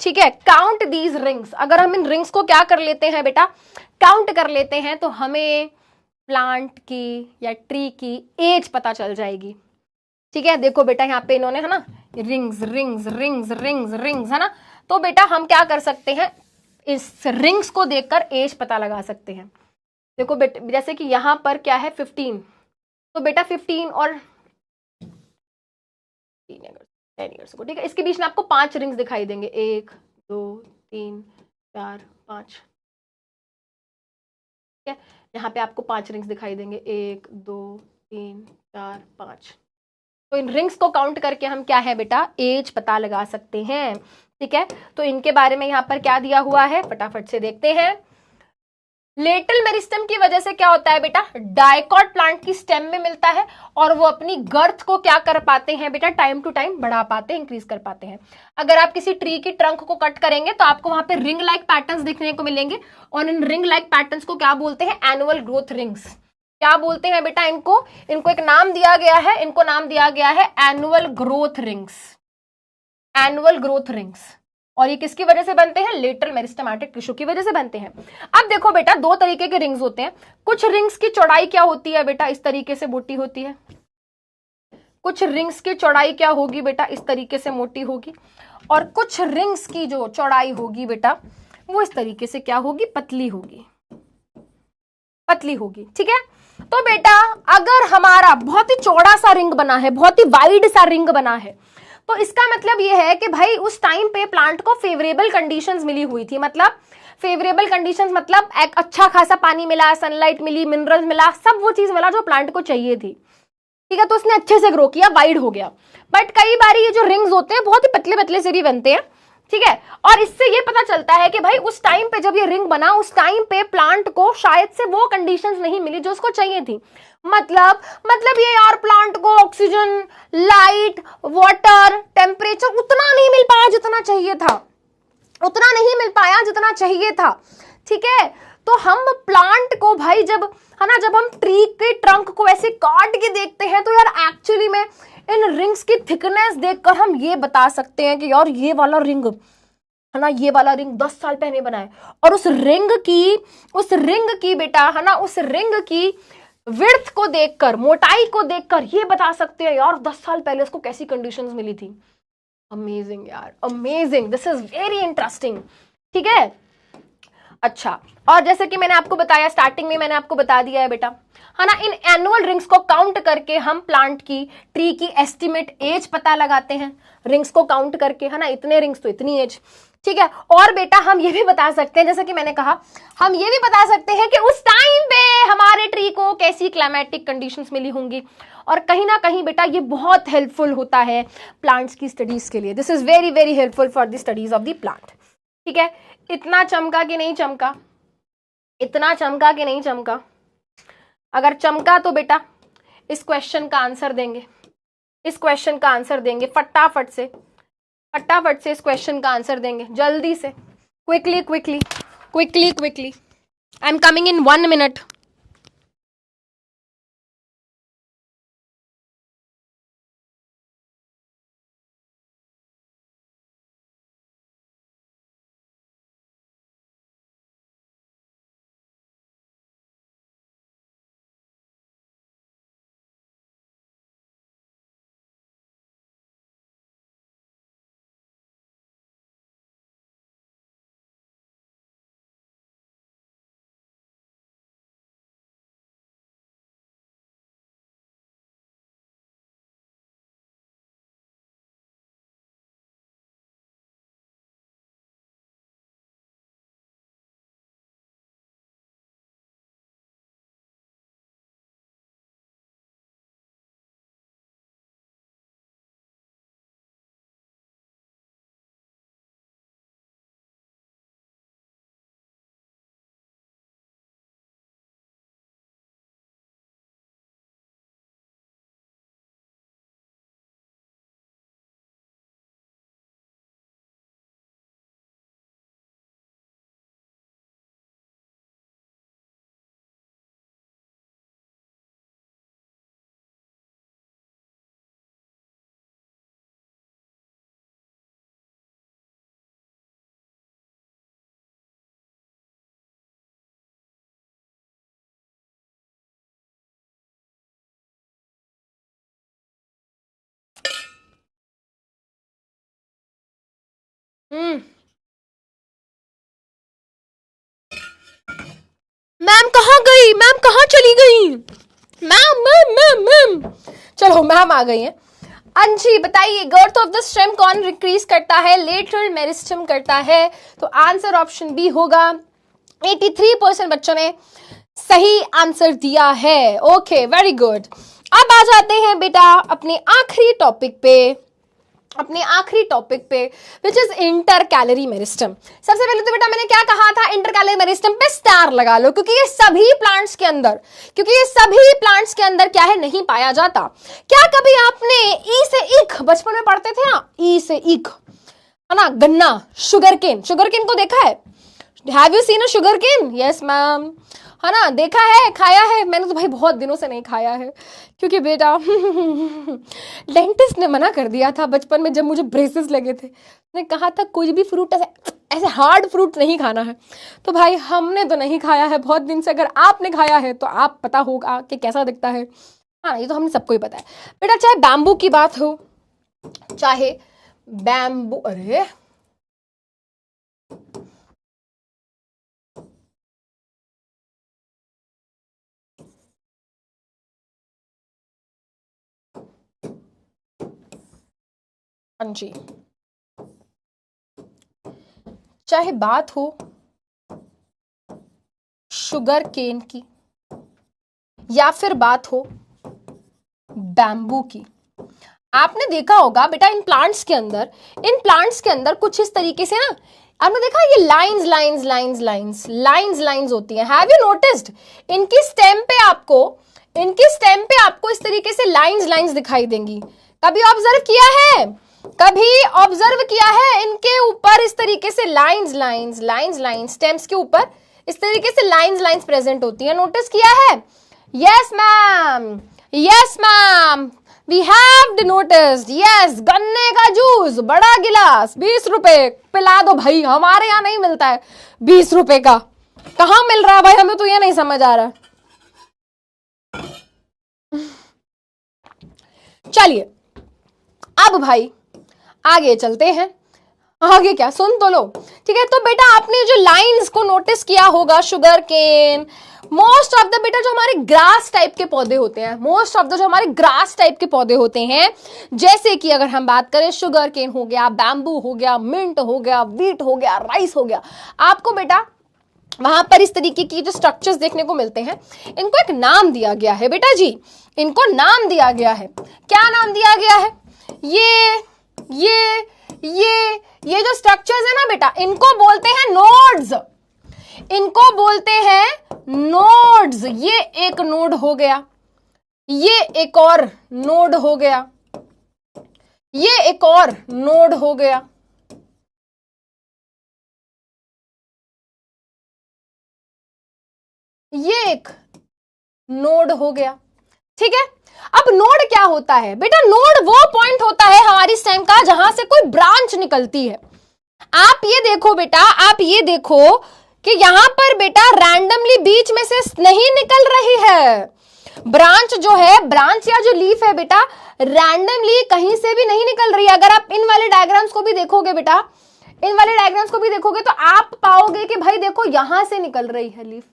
ठीक है, काउंट दीज रिंग्स, अगर हम इन रिंग्स को क्या कर लेते हैं बेटा, काउंट कर लेते हैं, तो हमें प्लांट की या ट्री की एज पता चल जाएगी, ठीक है। देखो बेटा यहाँ पे इन्होंने, है ना, rings rings rings rings rings, है ना, तो बेटा हम क्या कर सकते हैं, इस रिंग्स को देखकर एज पता लगा सकते हैं। देखो बेटा, जैसे कि यहां पर क्या है 15, तो बेटा 15 और 10 ईयर्स को, ठीक है, इसके बीच में आपको 5 रिंग्स दिखाई देंगे, 1 2 3 4 5, ठीक है, यहाँ पे आपको 5 रिंग्स दिखाई देंगे, 1 2 3 4 5। तो इन रिंग्स को काउंट करके हम क्या है बेटा, एज पता लगा सकते हैं, ठीक है। तो इनके बारे में यहाँ पर क्या दिया हुआ है, फटाफट से देखते हैं। लेटरल मेरिस्टम की वजह से क्या होता है बेटा, डायकॉट प्लांट की स्टेम में मिलता है और वो अपनी गर्थ को क्या कर पाते हैं बेटा, टाइम टू टाइम बढ़ा पाते हैं, इंक्रीज कर पाते हैं। अगर आप किसी ट्री की ट्रंक को कट करेंगे तो आपको वहां पे रिंग लाइक पैटर्न्स दिखने को मिलेंगे, और इन रिंग लाइक पैटर्न्स को क्या बोलते हैं, एनुअल ग्रोथ रिंग्स। क्या बोलते हैं बेटा इनको, इनको एक नाम दिया गया है, इनको नाम दिया गया है annual growth rings, annual growth rings. और ये किसकी वजह से बनते हैं, लेटरल मेरिस्टेमेटिक टिश्यू की वजह से बनते हैं। अब देखो बेटा, 2 तरीके के रिंग्स होते हैं। कुछ रिंग्स की चौड़ाई क्या होती है बेटा, इस तरीके से मोटी होती है। कुछ रिंग्स की चौड़ाई क्या होगी बेटा, इस तरीके से मोटी होगी। और कुछ रिंग्स की जो चौड़ाई होगी बेटा, वो इस तरीके से क्या होगी, पतली होगी, पतली होगी, ठीक है। तो बेटा अगर हमारा बहुत ही चौड़ा सा रिंग बना है, बहुत ही वाइड सा रिंग बना है, तो इसका मतलब यह है कि भाई उस टाइम पे प्लांट को फेवरेबल कंडीशंस मिली हुई थी। मतलब फेवरेबल कंडीशंस मतलब एक अच्छा खासा पानी मिला, सनलाइट मिली, मिनरल्स मिला, सब वो चीज मिला जो प्लांट को चाहिए थी, ठीक है। तो उसने अच्छे से ग्रो किया, वाइड हो गया। बट कई बार ये जो रिंग्स होते हैं बहुत ही पतले पतले से भी बनते हैं, ठीक है। और इससे ये पता चलता है कि भाई उस टाइम पे जब ये रिंग बना, उस टाइम पे प्लांट को शायद से वो कंडीशंस नहीं मिली जो उसको चाहिए थी। मतलब ये यार प्लांट को ऑक्सीजन, लाइट, वाटर, टेम्परेचर उतना नहीं मिल पाया जितना चाहिए था, उतना नहीं मिल पाया जितना चाहिए था, ठीक है। तो हम प्लांट को भाई जब, है ना, जब हम ट्री के ट्रंक को ऐसे काट के देखते हैं तो यार एक्चुअली में इन रिंग्स की थिकनेस देखकर हम ये बता सकते हैं कि यार ये वाला रिंग, है ना, ये वाला रिंग 10 साल पहले बना है। और उस रिंग की बेटा, है ना, उस रिंग की विड्थ को देखकर, मोटाई को देखकर ये बता सकते हैं यार 10 साल पहले इसको कैसी कंडीशंस मिली थी। अमेजिंग यार, amazing, this is very interesting, ठीक है। अच्छा, और जैसे कि मैंने आपको बताया, स्टार्टिंग में मैंने आपको बता दिया है बेटा, है ना, इन एनुअल रिंग्स को काउंट करके हम प्लांट की, ट्री की एस्टिमेट एज पता लगाते हैं, रिंग्स को काउंट करके, है ना, इतने रिंग्स तो इतनी एज, ठीक है। और बेटा हम ये भी बता सकते हैं, जैसे कि मैंने कहा, हम ये भी बता सकते हैं कि उस टाइम पे हमारे ट्री को कैसी क्लाइमेटिक कंडीशंस मिली होंगी। और कहीं ना कहीं बेटा ये बहुत हेल्पफुल होता है प्लांट्स की स्टडीज के लिए। This is very very helpful for the studies of the plant, ठीक है। इतना चमका कि नहीं चमका, इतना चमका कि नहीं चमका? अगर चमका तो बेटा इस क्वेश्चन का आंसर देंगे, इस क्वेश्चन का आंसर देंगे फटाफट से, फटाफट से इस क्वेश्चन का आंसर देंगे, जल्दी से, quickly quickly quickly quickly. I am coming in 1 minute. Ma'am कहाँ गई, मैम कहाँ चली गई, मैम मैम मैम मैम। चलो मैम आ गई हैं। अंशी बताइए, गर्थ ऑफ द स्टेम कौन इंक्रीज करता है? लेटरल मेरिस्टेम करता है। तो आंसर ऑप्शन बी होगा। 83% बच्चों ने सही आंसर दिया है। Okay, very good. अब आ जाते हैं बेटा अपने आखिरी टॉपिक पे, which is inter calorie meristem. सबसे पहले तो बेटा मैंने क्या कहा था, इंटर कैलरी मेरिस्टम पे स्टार लगा लो, क्योंकि ये सभी प्लांट्स के अंदर क्या है, नहीं पाया जाता। क्या कभी आपने ई से ईख बचपन में पढ़ते थे ना, ई से ईख, है ना, गन्ना, शुगर केन को देखा है? Have you seen a sugar cane? Yes ma'am, है ना, देखा है, खाया है? मैंने तो भाई बहुत दिनों से नहीं खाया है, क्योंकि बेटा डेंटिस्ट ने मना कर दिया था बचपन में, जब मुझे ब्रेसेस लगे थे। उसने कहा था कोई भी फ्रूट ऐसे हार्ड फ्रूट नहीं खाना है। तो भाई हमने तो नहीं खाया है बहुत दिन से। अगर आपने खाया है तो आप पता होगा कि कैसा दिखता है। हाँ, ये तो हमने सबको ही पता है बेटा। चाहे बैम्बू की बात हो, चाहे बैम्बू, अरे हाँ जी, चाहे बात हो शुगर केन की या फिर बात हो बैम्बू की, आपने देखा होगा बेटा इन प्लांट्स के अंदर कुछ इस तरीके से ना, आपने देखा ये लाइंस होती हैं। हैव यू नोटिस्ड इनकी स्टेम पे आपको इस तरीके से लाइंस दिखाई देंगी। कभी ऑब्जर्व किया है इनके ऊपर इस तरीके से लाइंस स्टेम्स के ऊपर इस तरीके से लाइंस प्रेजेंट होती है, नोटिस किया है? Yes ma'am, we have noticed. Yes, गन्ने का जूस बड़ा गिलास 20 रुपए, पिला दो भाई। हमारे यहाँ नहीं मिलता है 20 रुपए का, कहाँ मिल रहा है भाई? हमें तो ये नहीं समझ आ रहा। चलिए अब भाई आगे चलते हैं। आगे क्या, सुन तो लो, ठीक है? तो बेटा आपने जो लाइंस को नोटिस किया होगा, sugar cane, most of the बेटा जो हमारे ग्रास टाइप के पौधे होते हैं, जैसे कि अगर हम बात करें शुगर केन हो गया, बैम्बू हो गया, मिंट हो गया, वीट हो गया, राइस हो गया, आपको बेटा वहां पर इस तरीके की जो स्ट्रक्चर्स देखने को मिलते हैं। इनको एक नाम दिया गया है बेटा जी, इनको नाम दिया गया है। क्या नाम दिया गया है? ये जो स्ट्रक्चर्स है ना बेटा, इनको बोलते हैं नोड्स। ये एक नोड हो गया, ये एक और नोड हो गया, ये एक और नोड हो गया, ये एक नोड हो गया, ठीक है? अब नोड क्या होता है बेटा? नोड वो पॉइंट होता है हमारी स्टेम का जहां से कोई ब्रांच निकलती है। आप ये देखो बेटा, कि यहां पर बेटा रैंडमली बीच में से नहीं निकल रही है ब्रांच, या जो लीफ है बेटा, रैंडमली कहीं से भी नहीं निकल रही है। अगर आप इन वाले डायग्राम्स को भी देखोगे बेटा, तो आप पाओगे कि भाई देखो यहां से निकल रही है लीफ,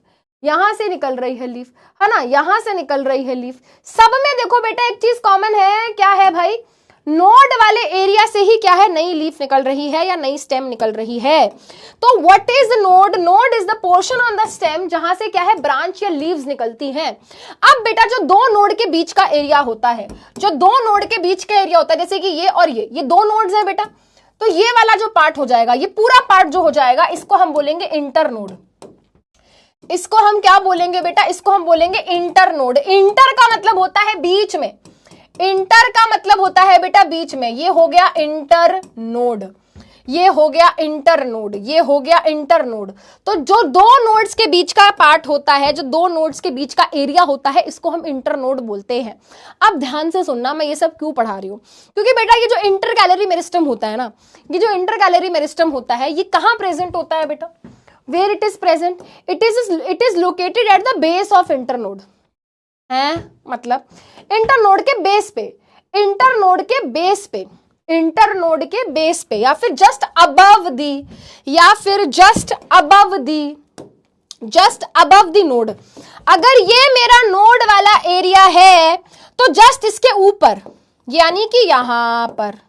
यहां से निकल रही है लीफ, है ना, यहां से निकल रही है लीफ। सब में देखो बेटा एक चीज कॉमन है, क्या है भाई? नोड वाले एरिया से ही क्या है, नई लीफ निकल रही है या नई स्टेम निकल रही है। तो what is node? Node is the portion on the stem जहां से क्या है, ब्रांच या लीव्स निकलती हैं। अब बेटा जो दो नोड के बीच का एरिया होता है, जैसे कि ये और ये दो नोड्स हैं बेटा, तो ये वाला जो पार्ट हो जाएगा, ये पूरा पार्ट जो हो जाएगा, इसको हम बोलेंगे इंटरनोड। इसको हम क्या बोलेंगे बेटा? इसको हम बोलेंगे इंटरनोड। इंटर का मतलब होता है बीच में, इंटर का मतलब होता है बेटा बीच में। ये हो गया इंटरनोड, ये हो गया इंटरनोड, ये हो गया इंटरनोड। तो जो दो नोड्स के बीच का पार्ट होता है, जो दो नोड्स के बीच का एरिया होता है, इसको हम इंटरनोड बोलते हैं। अब ध्यान से सुनना, मैं ये सब क्यों पढ़ा रही हूं, क्योंकि बेटा ये जो इंटर कैलरी मेरिस्टम होता है ना, ये जो इंटर कैलरी मेरिस्टम होता है, ये कहां प्रेजेंट होता है बेटा? Where it is present? It is located at the base of internode. है मतलब इंटरनोड के बेस पे, इंटरनोड के बेस पे, या फिर जस्ट अबव दी, या फिर जस्ट अबव दी नोड। अगर ये मेरा नोड वाला एरिया है तो जस्ट इसके ऊपर, यानी कि यहां पर।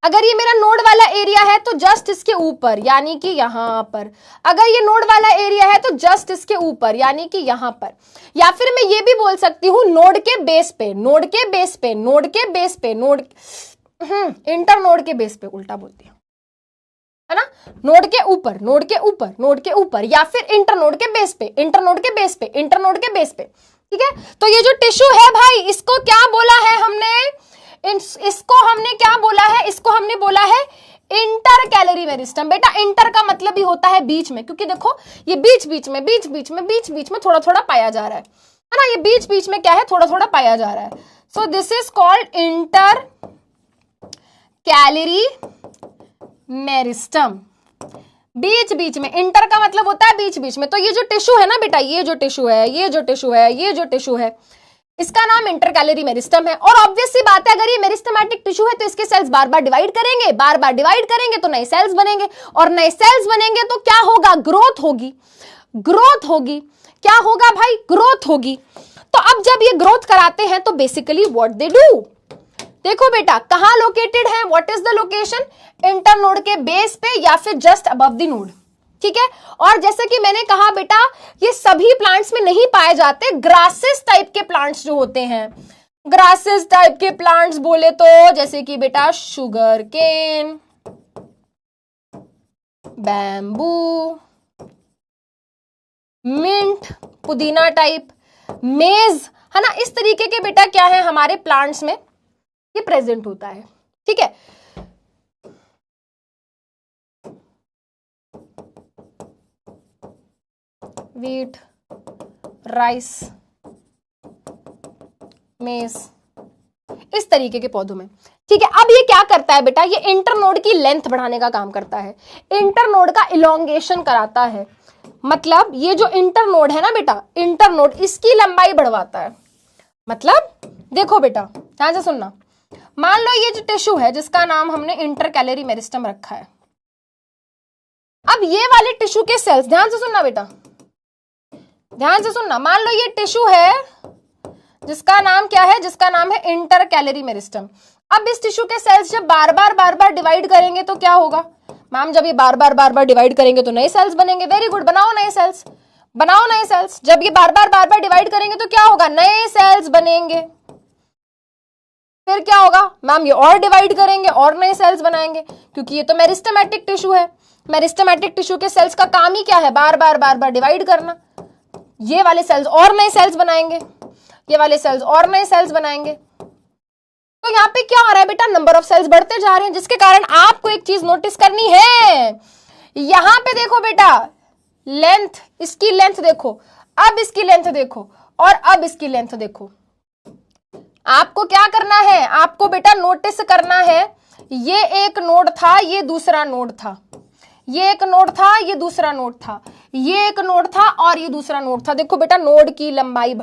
अगर ये मेरा नोड वाला एरिया है तो जस्ट इसके ऊपर, यानी कि यहां पर। अगर ये नोड वाला एरिया है तो जस्ट इसके ऊपर, यानी कि यहां पर। या फिर मैं ये भी बोल सकती हूं नोड के बेस पे, नोड के बेस पे, नोड के बेस पे, इंटरनोड के बेस पे, उल्टा बोलती हूं, है ना। नोड के ऊपर, नोड के ऊपर, नोड के ऊपर, या फिर इंटरनोड के बेस पे, इंटरनोड के बेस पे, इंटरनोड के बेस पे। ठीक है, तो ये जो टिश्यू है भाई, इसको क्या बोला है हमने? इसको हमने क्या बोला है? इसको हमने बोला है इंटर कैलरी मेरिस्टम। बेटा इंटर का मतलब ही होता है बीच में, क्योंकि देखो ये बीच बीच में थोड़ा थोड़ा पाया जा रहा है ना। ये बीच बीच में क्या है? थोड़ा थोड़ा पाया जा रहा है। So this is called intercalary meristem. बीच बीच में, इंटर का मतलब होता है बीच बीच में। तो ये जो टिश्यू है ना बेटा, ये जो टिश्यू है, ये जो टिश्यू है, ये जो टिश्यू है, इसका नाम इंटर कैलरी मेरिस्टम है। और ऑब्वियस सी बात है, अगर ये मेरिस्टमैटिक टिश्यू है तो इसके सेल्स बार बार डिवाइड करेंगे, बार बार डिवाइड करेंगे तो नए सेल्स बनेंगे, और नए सेल्स बनेंगे तो क्या होगा? ग्रोथ होगी, ग्रोथ होगी। क्या होगा भाई? ग्रोथ होगी। तो अब जब ये ग्रोथ कराते हैं तो बेसिकली व्हाट दे डू, देखो बेटा कहां लोकेटेड है, what is the location? Internode के बेस पे या फिर जस्ट अबव द नोड। ठीक है, और जैसे कि मैंने कहा बेटा, ये सभी प्लांट्स में नहीं पाए जाते। ग्रासेस टाइप के प्लांट्स जो होते हैं, ग्रासेस टाइप के प्लांट्स बोले तो जैसे कि बेटा शुगर केन, बैम्बू, मिंट, पुदीना टाइप, मेज, है ना, इस तरीके के बेटा क्या है हमारे प्लांट्स में ये प्रेजेंट होता है। ठीक है, वीट, राइस, मेज, इस तरीके के पौधों में। ठीक है, अब ये क्या करता है बेटा? ये इंटरनोड की लेंथ बढ़ाने का काम करता है, इंटरनोड का इलोंगेशन कराता है। मतलब ये जो इंटरनोड है ना बेटा, इंटरनोड इसकी लंबाई बढ़वाता है। मतलब देखो बेटा ध्यान से सुनना, मान लो ये जो टिश्यू है जिसका नाम हमने इंटर कैलरी मेरिस्टम रखा है। अब ये वाले टिश्यू के सेल्स, ध्यान से सुनना बेटा, ध्यान से सुनना, मान लो ये टिश्यू है जिसका नाम क्या है? जिसका नाम है इंटर कैलरी मेरिस्टम। अब इस टिश्यू के सेल्स जब बार बार डिवाइड करेंगे तो क्या होगा? मैम जब ये बार बार डिवाइड करेंगे तो नए सेल्स बनेंगे। वेरी गुड, बनाओ नए सेल्स, बनाओ नए सेल्स। जब ये बार बार डिवाइड करेंगे तो क्या होगा? नए सेल्स बनेंगे। फिर क्या होगा? मैम ये और डिवाइड करेंगे और नए सेल्स बनाएंगे, क्योंकि ये तो मेरिस्टेमेटिक टिश्यू है। मेरिस्टेमेटिक टिश्यू के सेल्स का काम ही क्या है? बार बार डिवाइड करना। ये वाले सेल्स और नए सेल्स बनाएंगे, ये वाले सेल्स और नए सेल्स बनाएंगे। तो यहाँ पे क्या हो रहा है बेटा? नंबर ऑफ सेल्स बढ़ते जा रहे हैं, जिसके कारण आपको एक चीज नोटिस करनी है। यहां पे देखो बेटा, लेंथ, इसकी लेंथ देखो, अब इसकी लेंथ देखो, और अब इसकी लेंथ देखो। आपको क्या करना है? आपको बेटा नोटिस करना है, ये एक नोड था, ये दूसरा नोड था, ये एक नोड था, ये दूसरा नोड था, ये एक नोड था और ये दूसरा नोड था। देखो बेटा नोड की लंबाई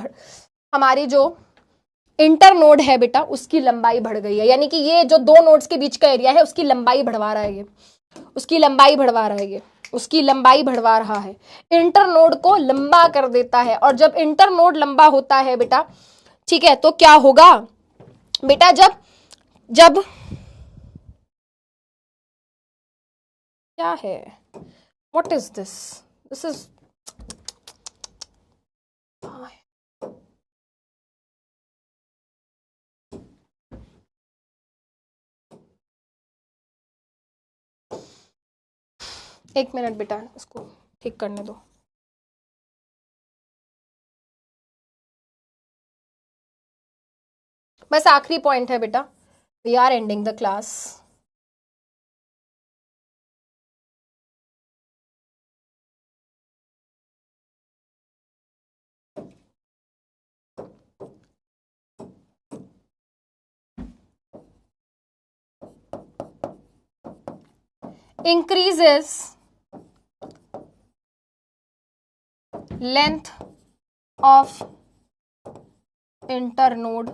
हमारी जो इंटर नोड है बेटा उसकी लंबाई बढ़ गई है, यानी कि ये जो दो नोड्स के बीच का एरिया है उसकी लंबाई बढ़वा रहा है, ये उसकी लंबाई बढ़वा रहा है, ये उसकी लंबाई बढ़वा रहा है, इंटर नोड को लंबा कर देता है। और जब इंटर नोड लंबा होता है बेटा, ठीक है, तो क्या होगा बेटा? जब जब क्या है, what is this? This is एक मिनट बेटा, इसको ठीक करने दो। बस आखिरी पॉइंट है बेटा, we are ending the class. increases length of internode।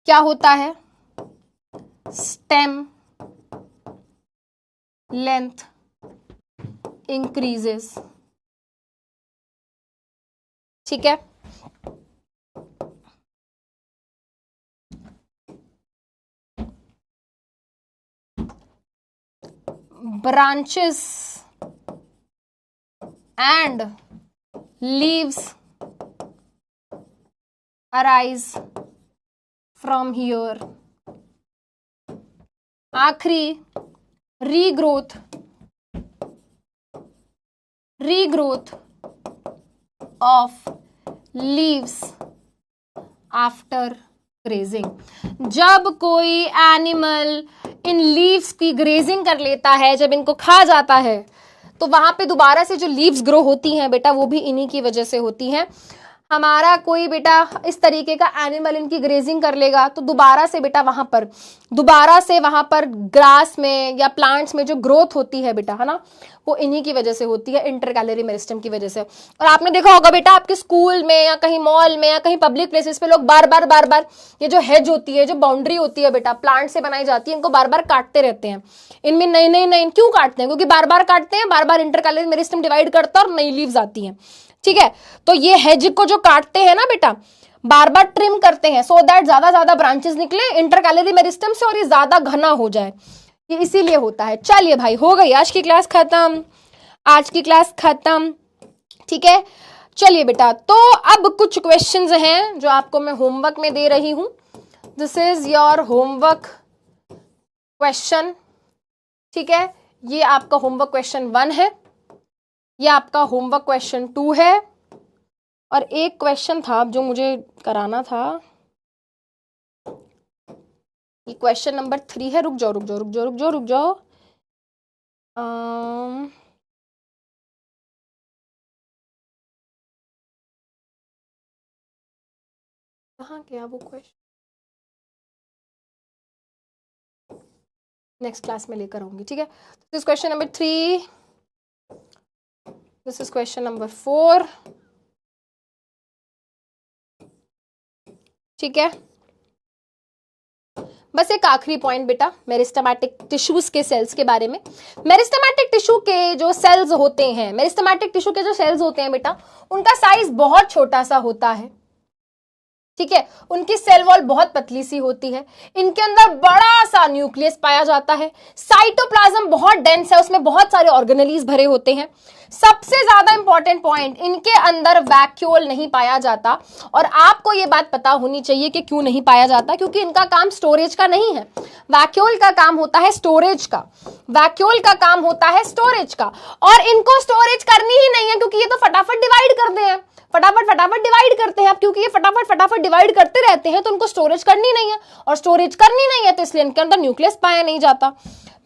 क्या होता है? stem length increases. ठीक है, branches and leaves arise from here. आखिरी regrowth of leaves after grazing. जब कोई एनिमल इन लीव्स की ग्रेजिंग कर लेता है, जब इनको खा जाता है, तो वहां पे दोबारा से जो लीव्स ग्रो होती हैं बेटा, वो भी इन्हीं की वजह से होती हैं. हमारा कोई बेटा इस तरीके का एनिमल इनकी ग्रेजिंग कर लेगा तो दोबारा से वहां पर ग्रास में या प्लांट्स में जो ग्रोथ होती है बेटा, है ना, वो इन्हीं की वजह से होती है, इंटरकैलरी मेरिस्टम की वजह से. और आपने देखा होगा बेटा, आपके स्कूल में या कहीं मॉल में या कहीं पब्लिक प्लेसेस पे लोग बार बार ये जो हेज होती है, जो बाउंड्री होती है बेटा, प्लांट से बनाई जाती है, इनको बार बार काटते रहते हैं. इनमें नई क्यों काटते हैं? क्योंकि बार बार काटते हैं, बार बार इंटरकैलरी मेरिस्टम डिवाइड करता है और नई लीव्स आती हैं. ठीक है, तो ये हेज को जो काटते हैं ना बेटा, बार बार ट्रिम करते हैं सो दैट ज्यादा ब्रांचेस निकले इंटरकैलरी मेरिस्टम से और ये ज्यादा घना हो जाए, ये इसीलिए होता है. चलिए भाई, हो गई आज की क्लास खत्म. ठीक है, चलिए बेटा, तो अब कुछ क्वेश्चंस हैं जो आपको मैं होमवर्क में दे रही हूं. This is your homework question. ठीक है, ये आपका होमवर्क क्वेश्चन 1 है, ये आपका होमवर्क क्वेश्चन 2 है, और एक क्वेश्चन था जो मुझे कराना था, ये क्वेश्चन नंबर 3 है. रुक जाओ. कहाँ गया वो क्वेश्चन? नेक्स्ट क्लास में लेकर आऊंगी. ठीक है, this is question number 3, this is question number 4. ठीक है, बस एक आखिरी पॉइंट बेटा, मेरिस्टेमेटिक टिश्यूज के सेल्स के बारे में. मेरिस्टेमेटिक टिश्यू के जो सेल्स होते हैं, बेटा, उनका साइज बहुत छोटा सा होता है. ठीक है, उनकी सेल वॉल बहुत पतली सी होती है, इनके अंदर बड़ा सा न्यूक्लियस पाया जाता है, साइटोप्लाज्म बहुत डेंस है, उसमें बहुत सारे ऑर्गेनेलीज भरे होते हैं. सबसे ज्यादा इंपॉर्टेंट पॉइंट, इनके अंदर वैक्यूल नहीं पाया जाता. और आपको ये बात पता होनी चाहिए कि क्यों नहीं पाया जाता, क्योंकि इनका काम स्टोरेज का नहीं है. वैक्यूल का काम होता है स्टोरेज का, और इनको स्टोरेज करनी ही नहीं है, क्योंकि ये तो फटाफट डिवाइड करते हैं. अब क्योंकि ये फटाफट डिवाइड करते रहते हैं, तो उनको स्टोरेज करनी नहीं है, और स्टोरेज करनी नहीं है तो इसलिए इनके अंदर न्यूक्लियस पाया नहीं जाता.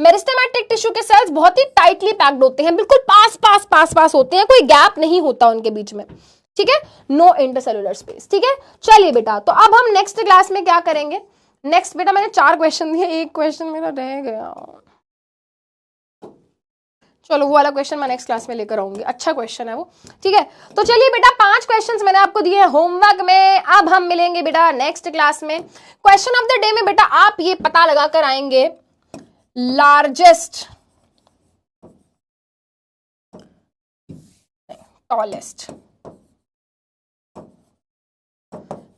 मेरिस्टेमेटिक टिश्यू के सेल्स बहुत ही टाइटली पैक्ड होते हैं, बिल्कुल पास होते हैं, कोई गैप नहीं होता उनके बीच में. ठीक है, नो इंटरसेलुलर स्पेस. ठीक है, चलिए बेटा, तो अब हम नेक्स्ट क्लास में क्या करेंगे? नेक्स्ट बेटा, मैंने 4 क्वेश्चन दिए, एक क्वेश्चन मेरा रह गया. चलो वो वाला क्वेश्चन मैं नेक्स्ट क्लास में लेकर आऊंगी, अच्छा क्वेश्चन है वो. ठीक है, तो चलिए बेटा, 5 क्वेश्चंस मैंने आपको दिए हैं होमवर्क में. अब हम मिलेंगे बेटा नेक्स्ट क्लास में. क्वेश्चन ऑफ द डे में बेटा आप ये पता लगा कर आएंगे, largest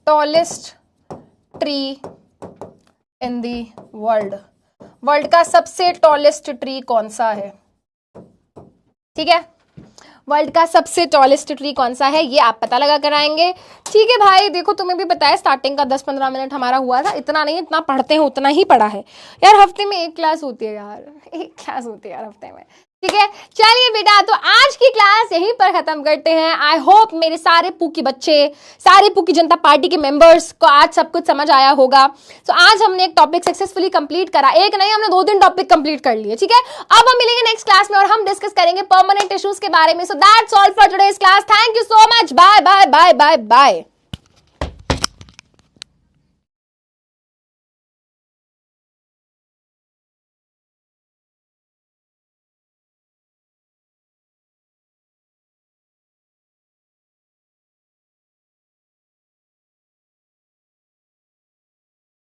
tallest tree in the world का सबसे टॉलेस्ट ट्री कौन सा है? ठीक है, वर्ल्ड का सबसे टॉलेस्ट ट्री कौन सा है, ये आप पता लगा कर आएंगे. ठीक है भाई, देखो तुम्हें भी पता है स्टार्टिंग का 10-15 मिनट हमारा हुआ था, इतना नहीं, इतना पढ़ते हैं उतना ही पढ़ा है यार. हफ्ते में एक क्लास होती है यार, हफ्ते में. ठीक है, चलिए बेटा, तो आज की क्लास यहीं पर खत्म करते हैं. आई होप मेरे सारे पूकी बच्चे, सारे पूकी जनता पार्टी के मेंबर्स को आज सब कुछ समझ आया होगा. तो आज हमने एक टॉपिक सक्सेसफुली कंप्लीट करा, एक नहीं हमने 2-3 टॉपिक कंप्लीट कर लिए. ठीक है, अब हम मिलेंगे नेक्स्ट क्लास में और हम डिस्कस करेंगे परमानेंट टिश्यूज के बारे में. So that's all for today's class. Thank you so much. Bye.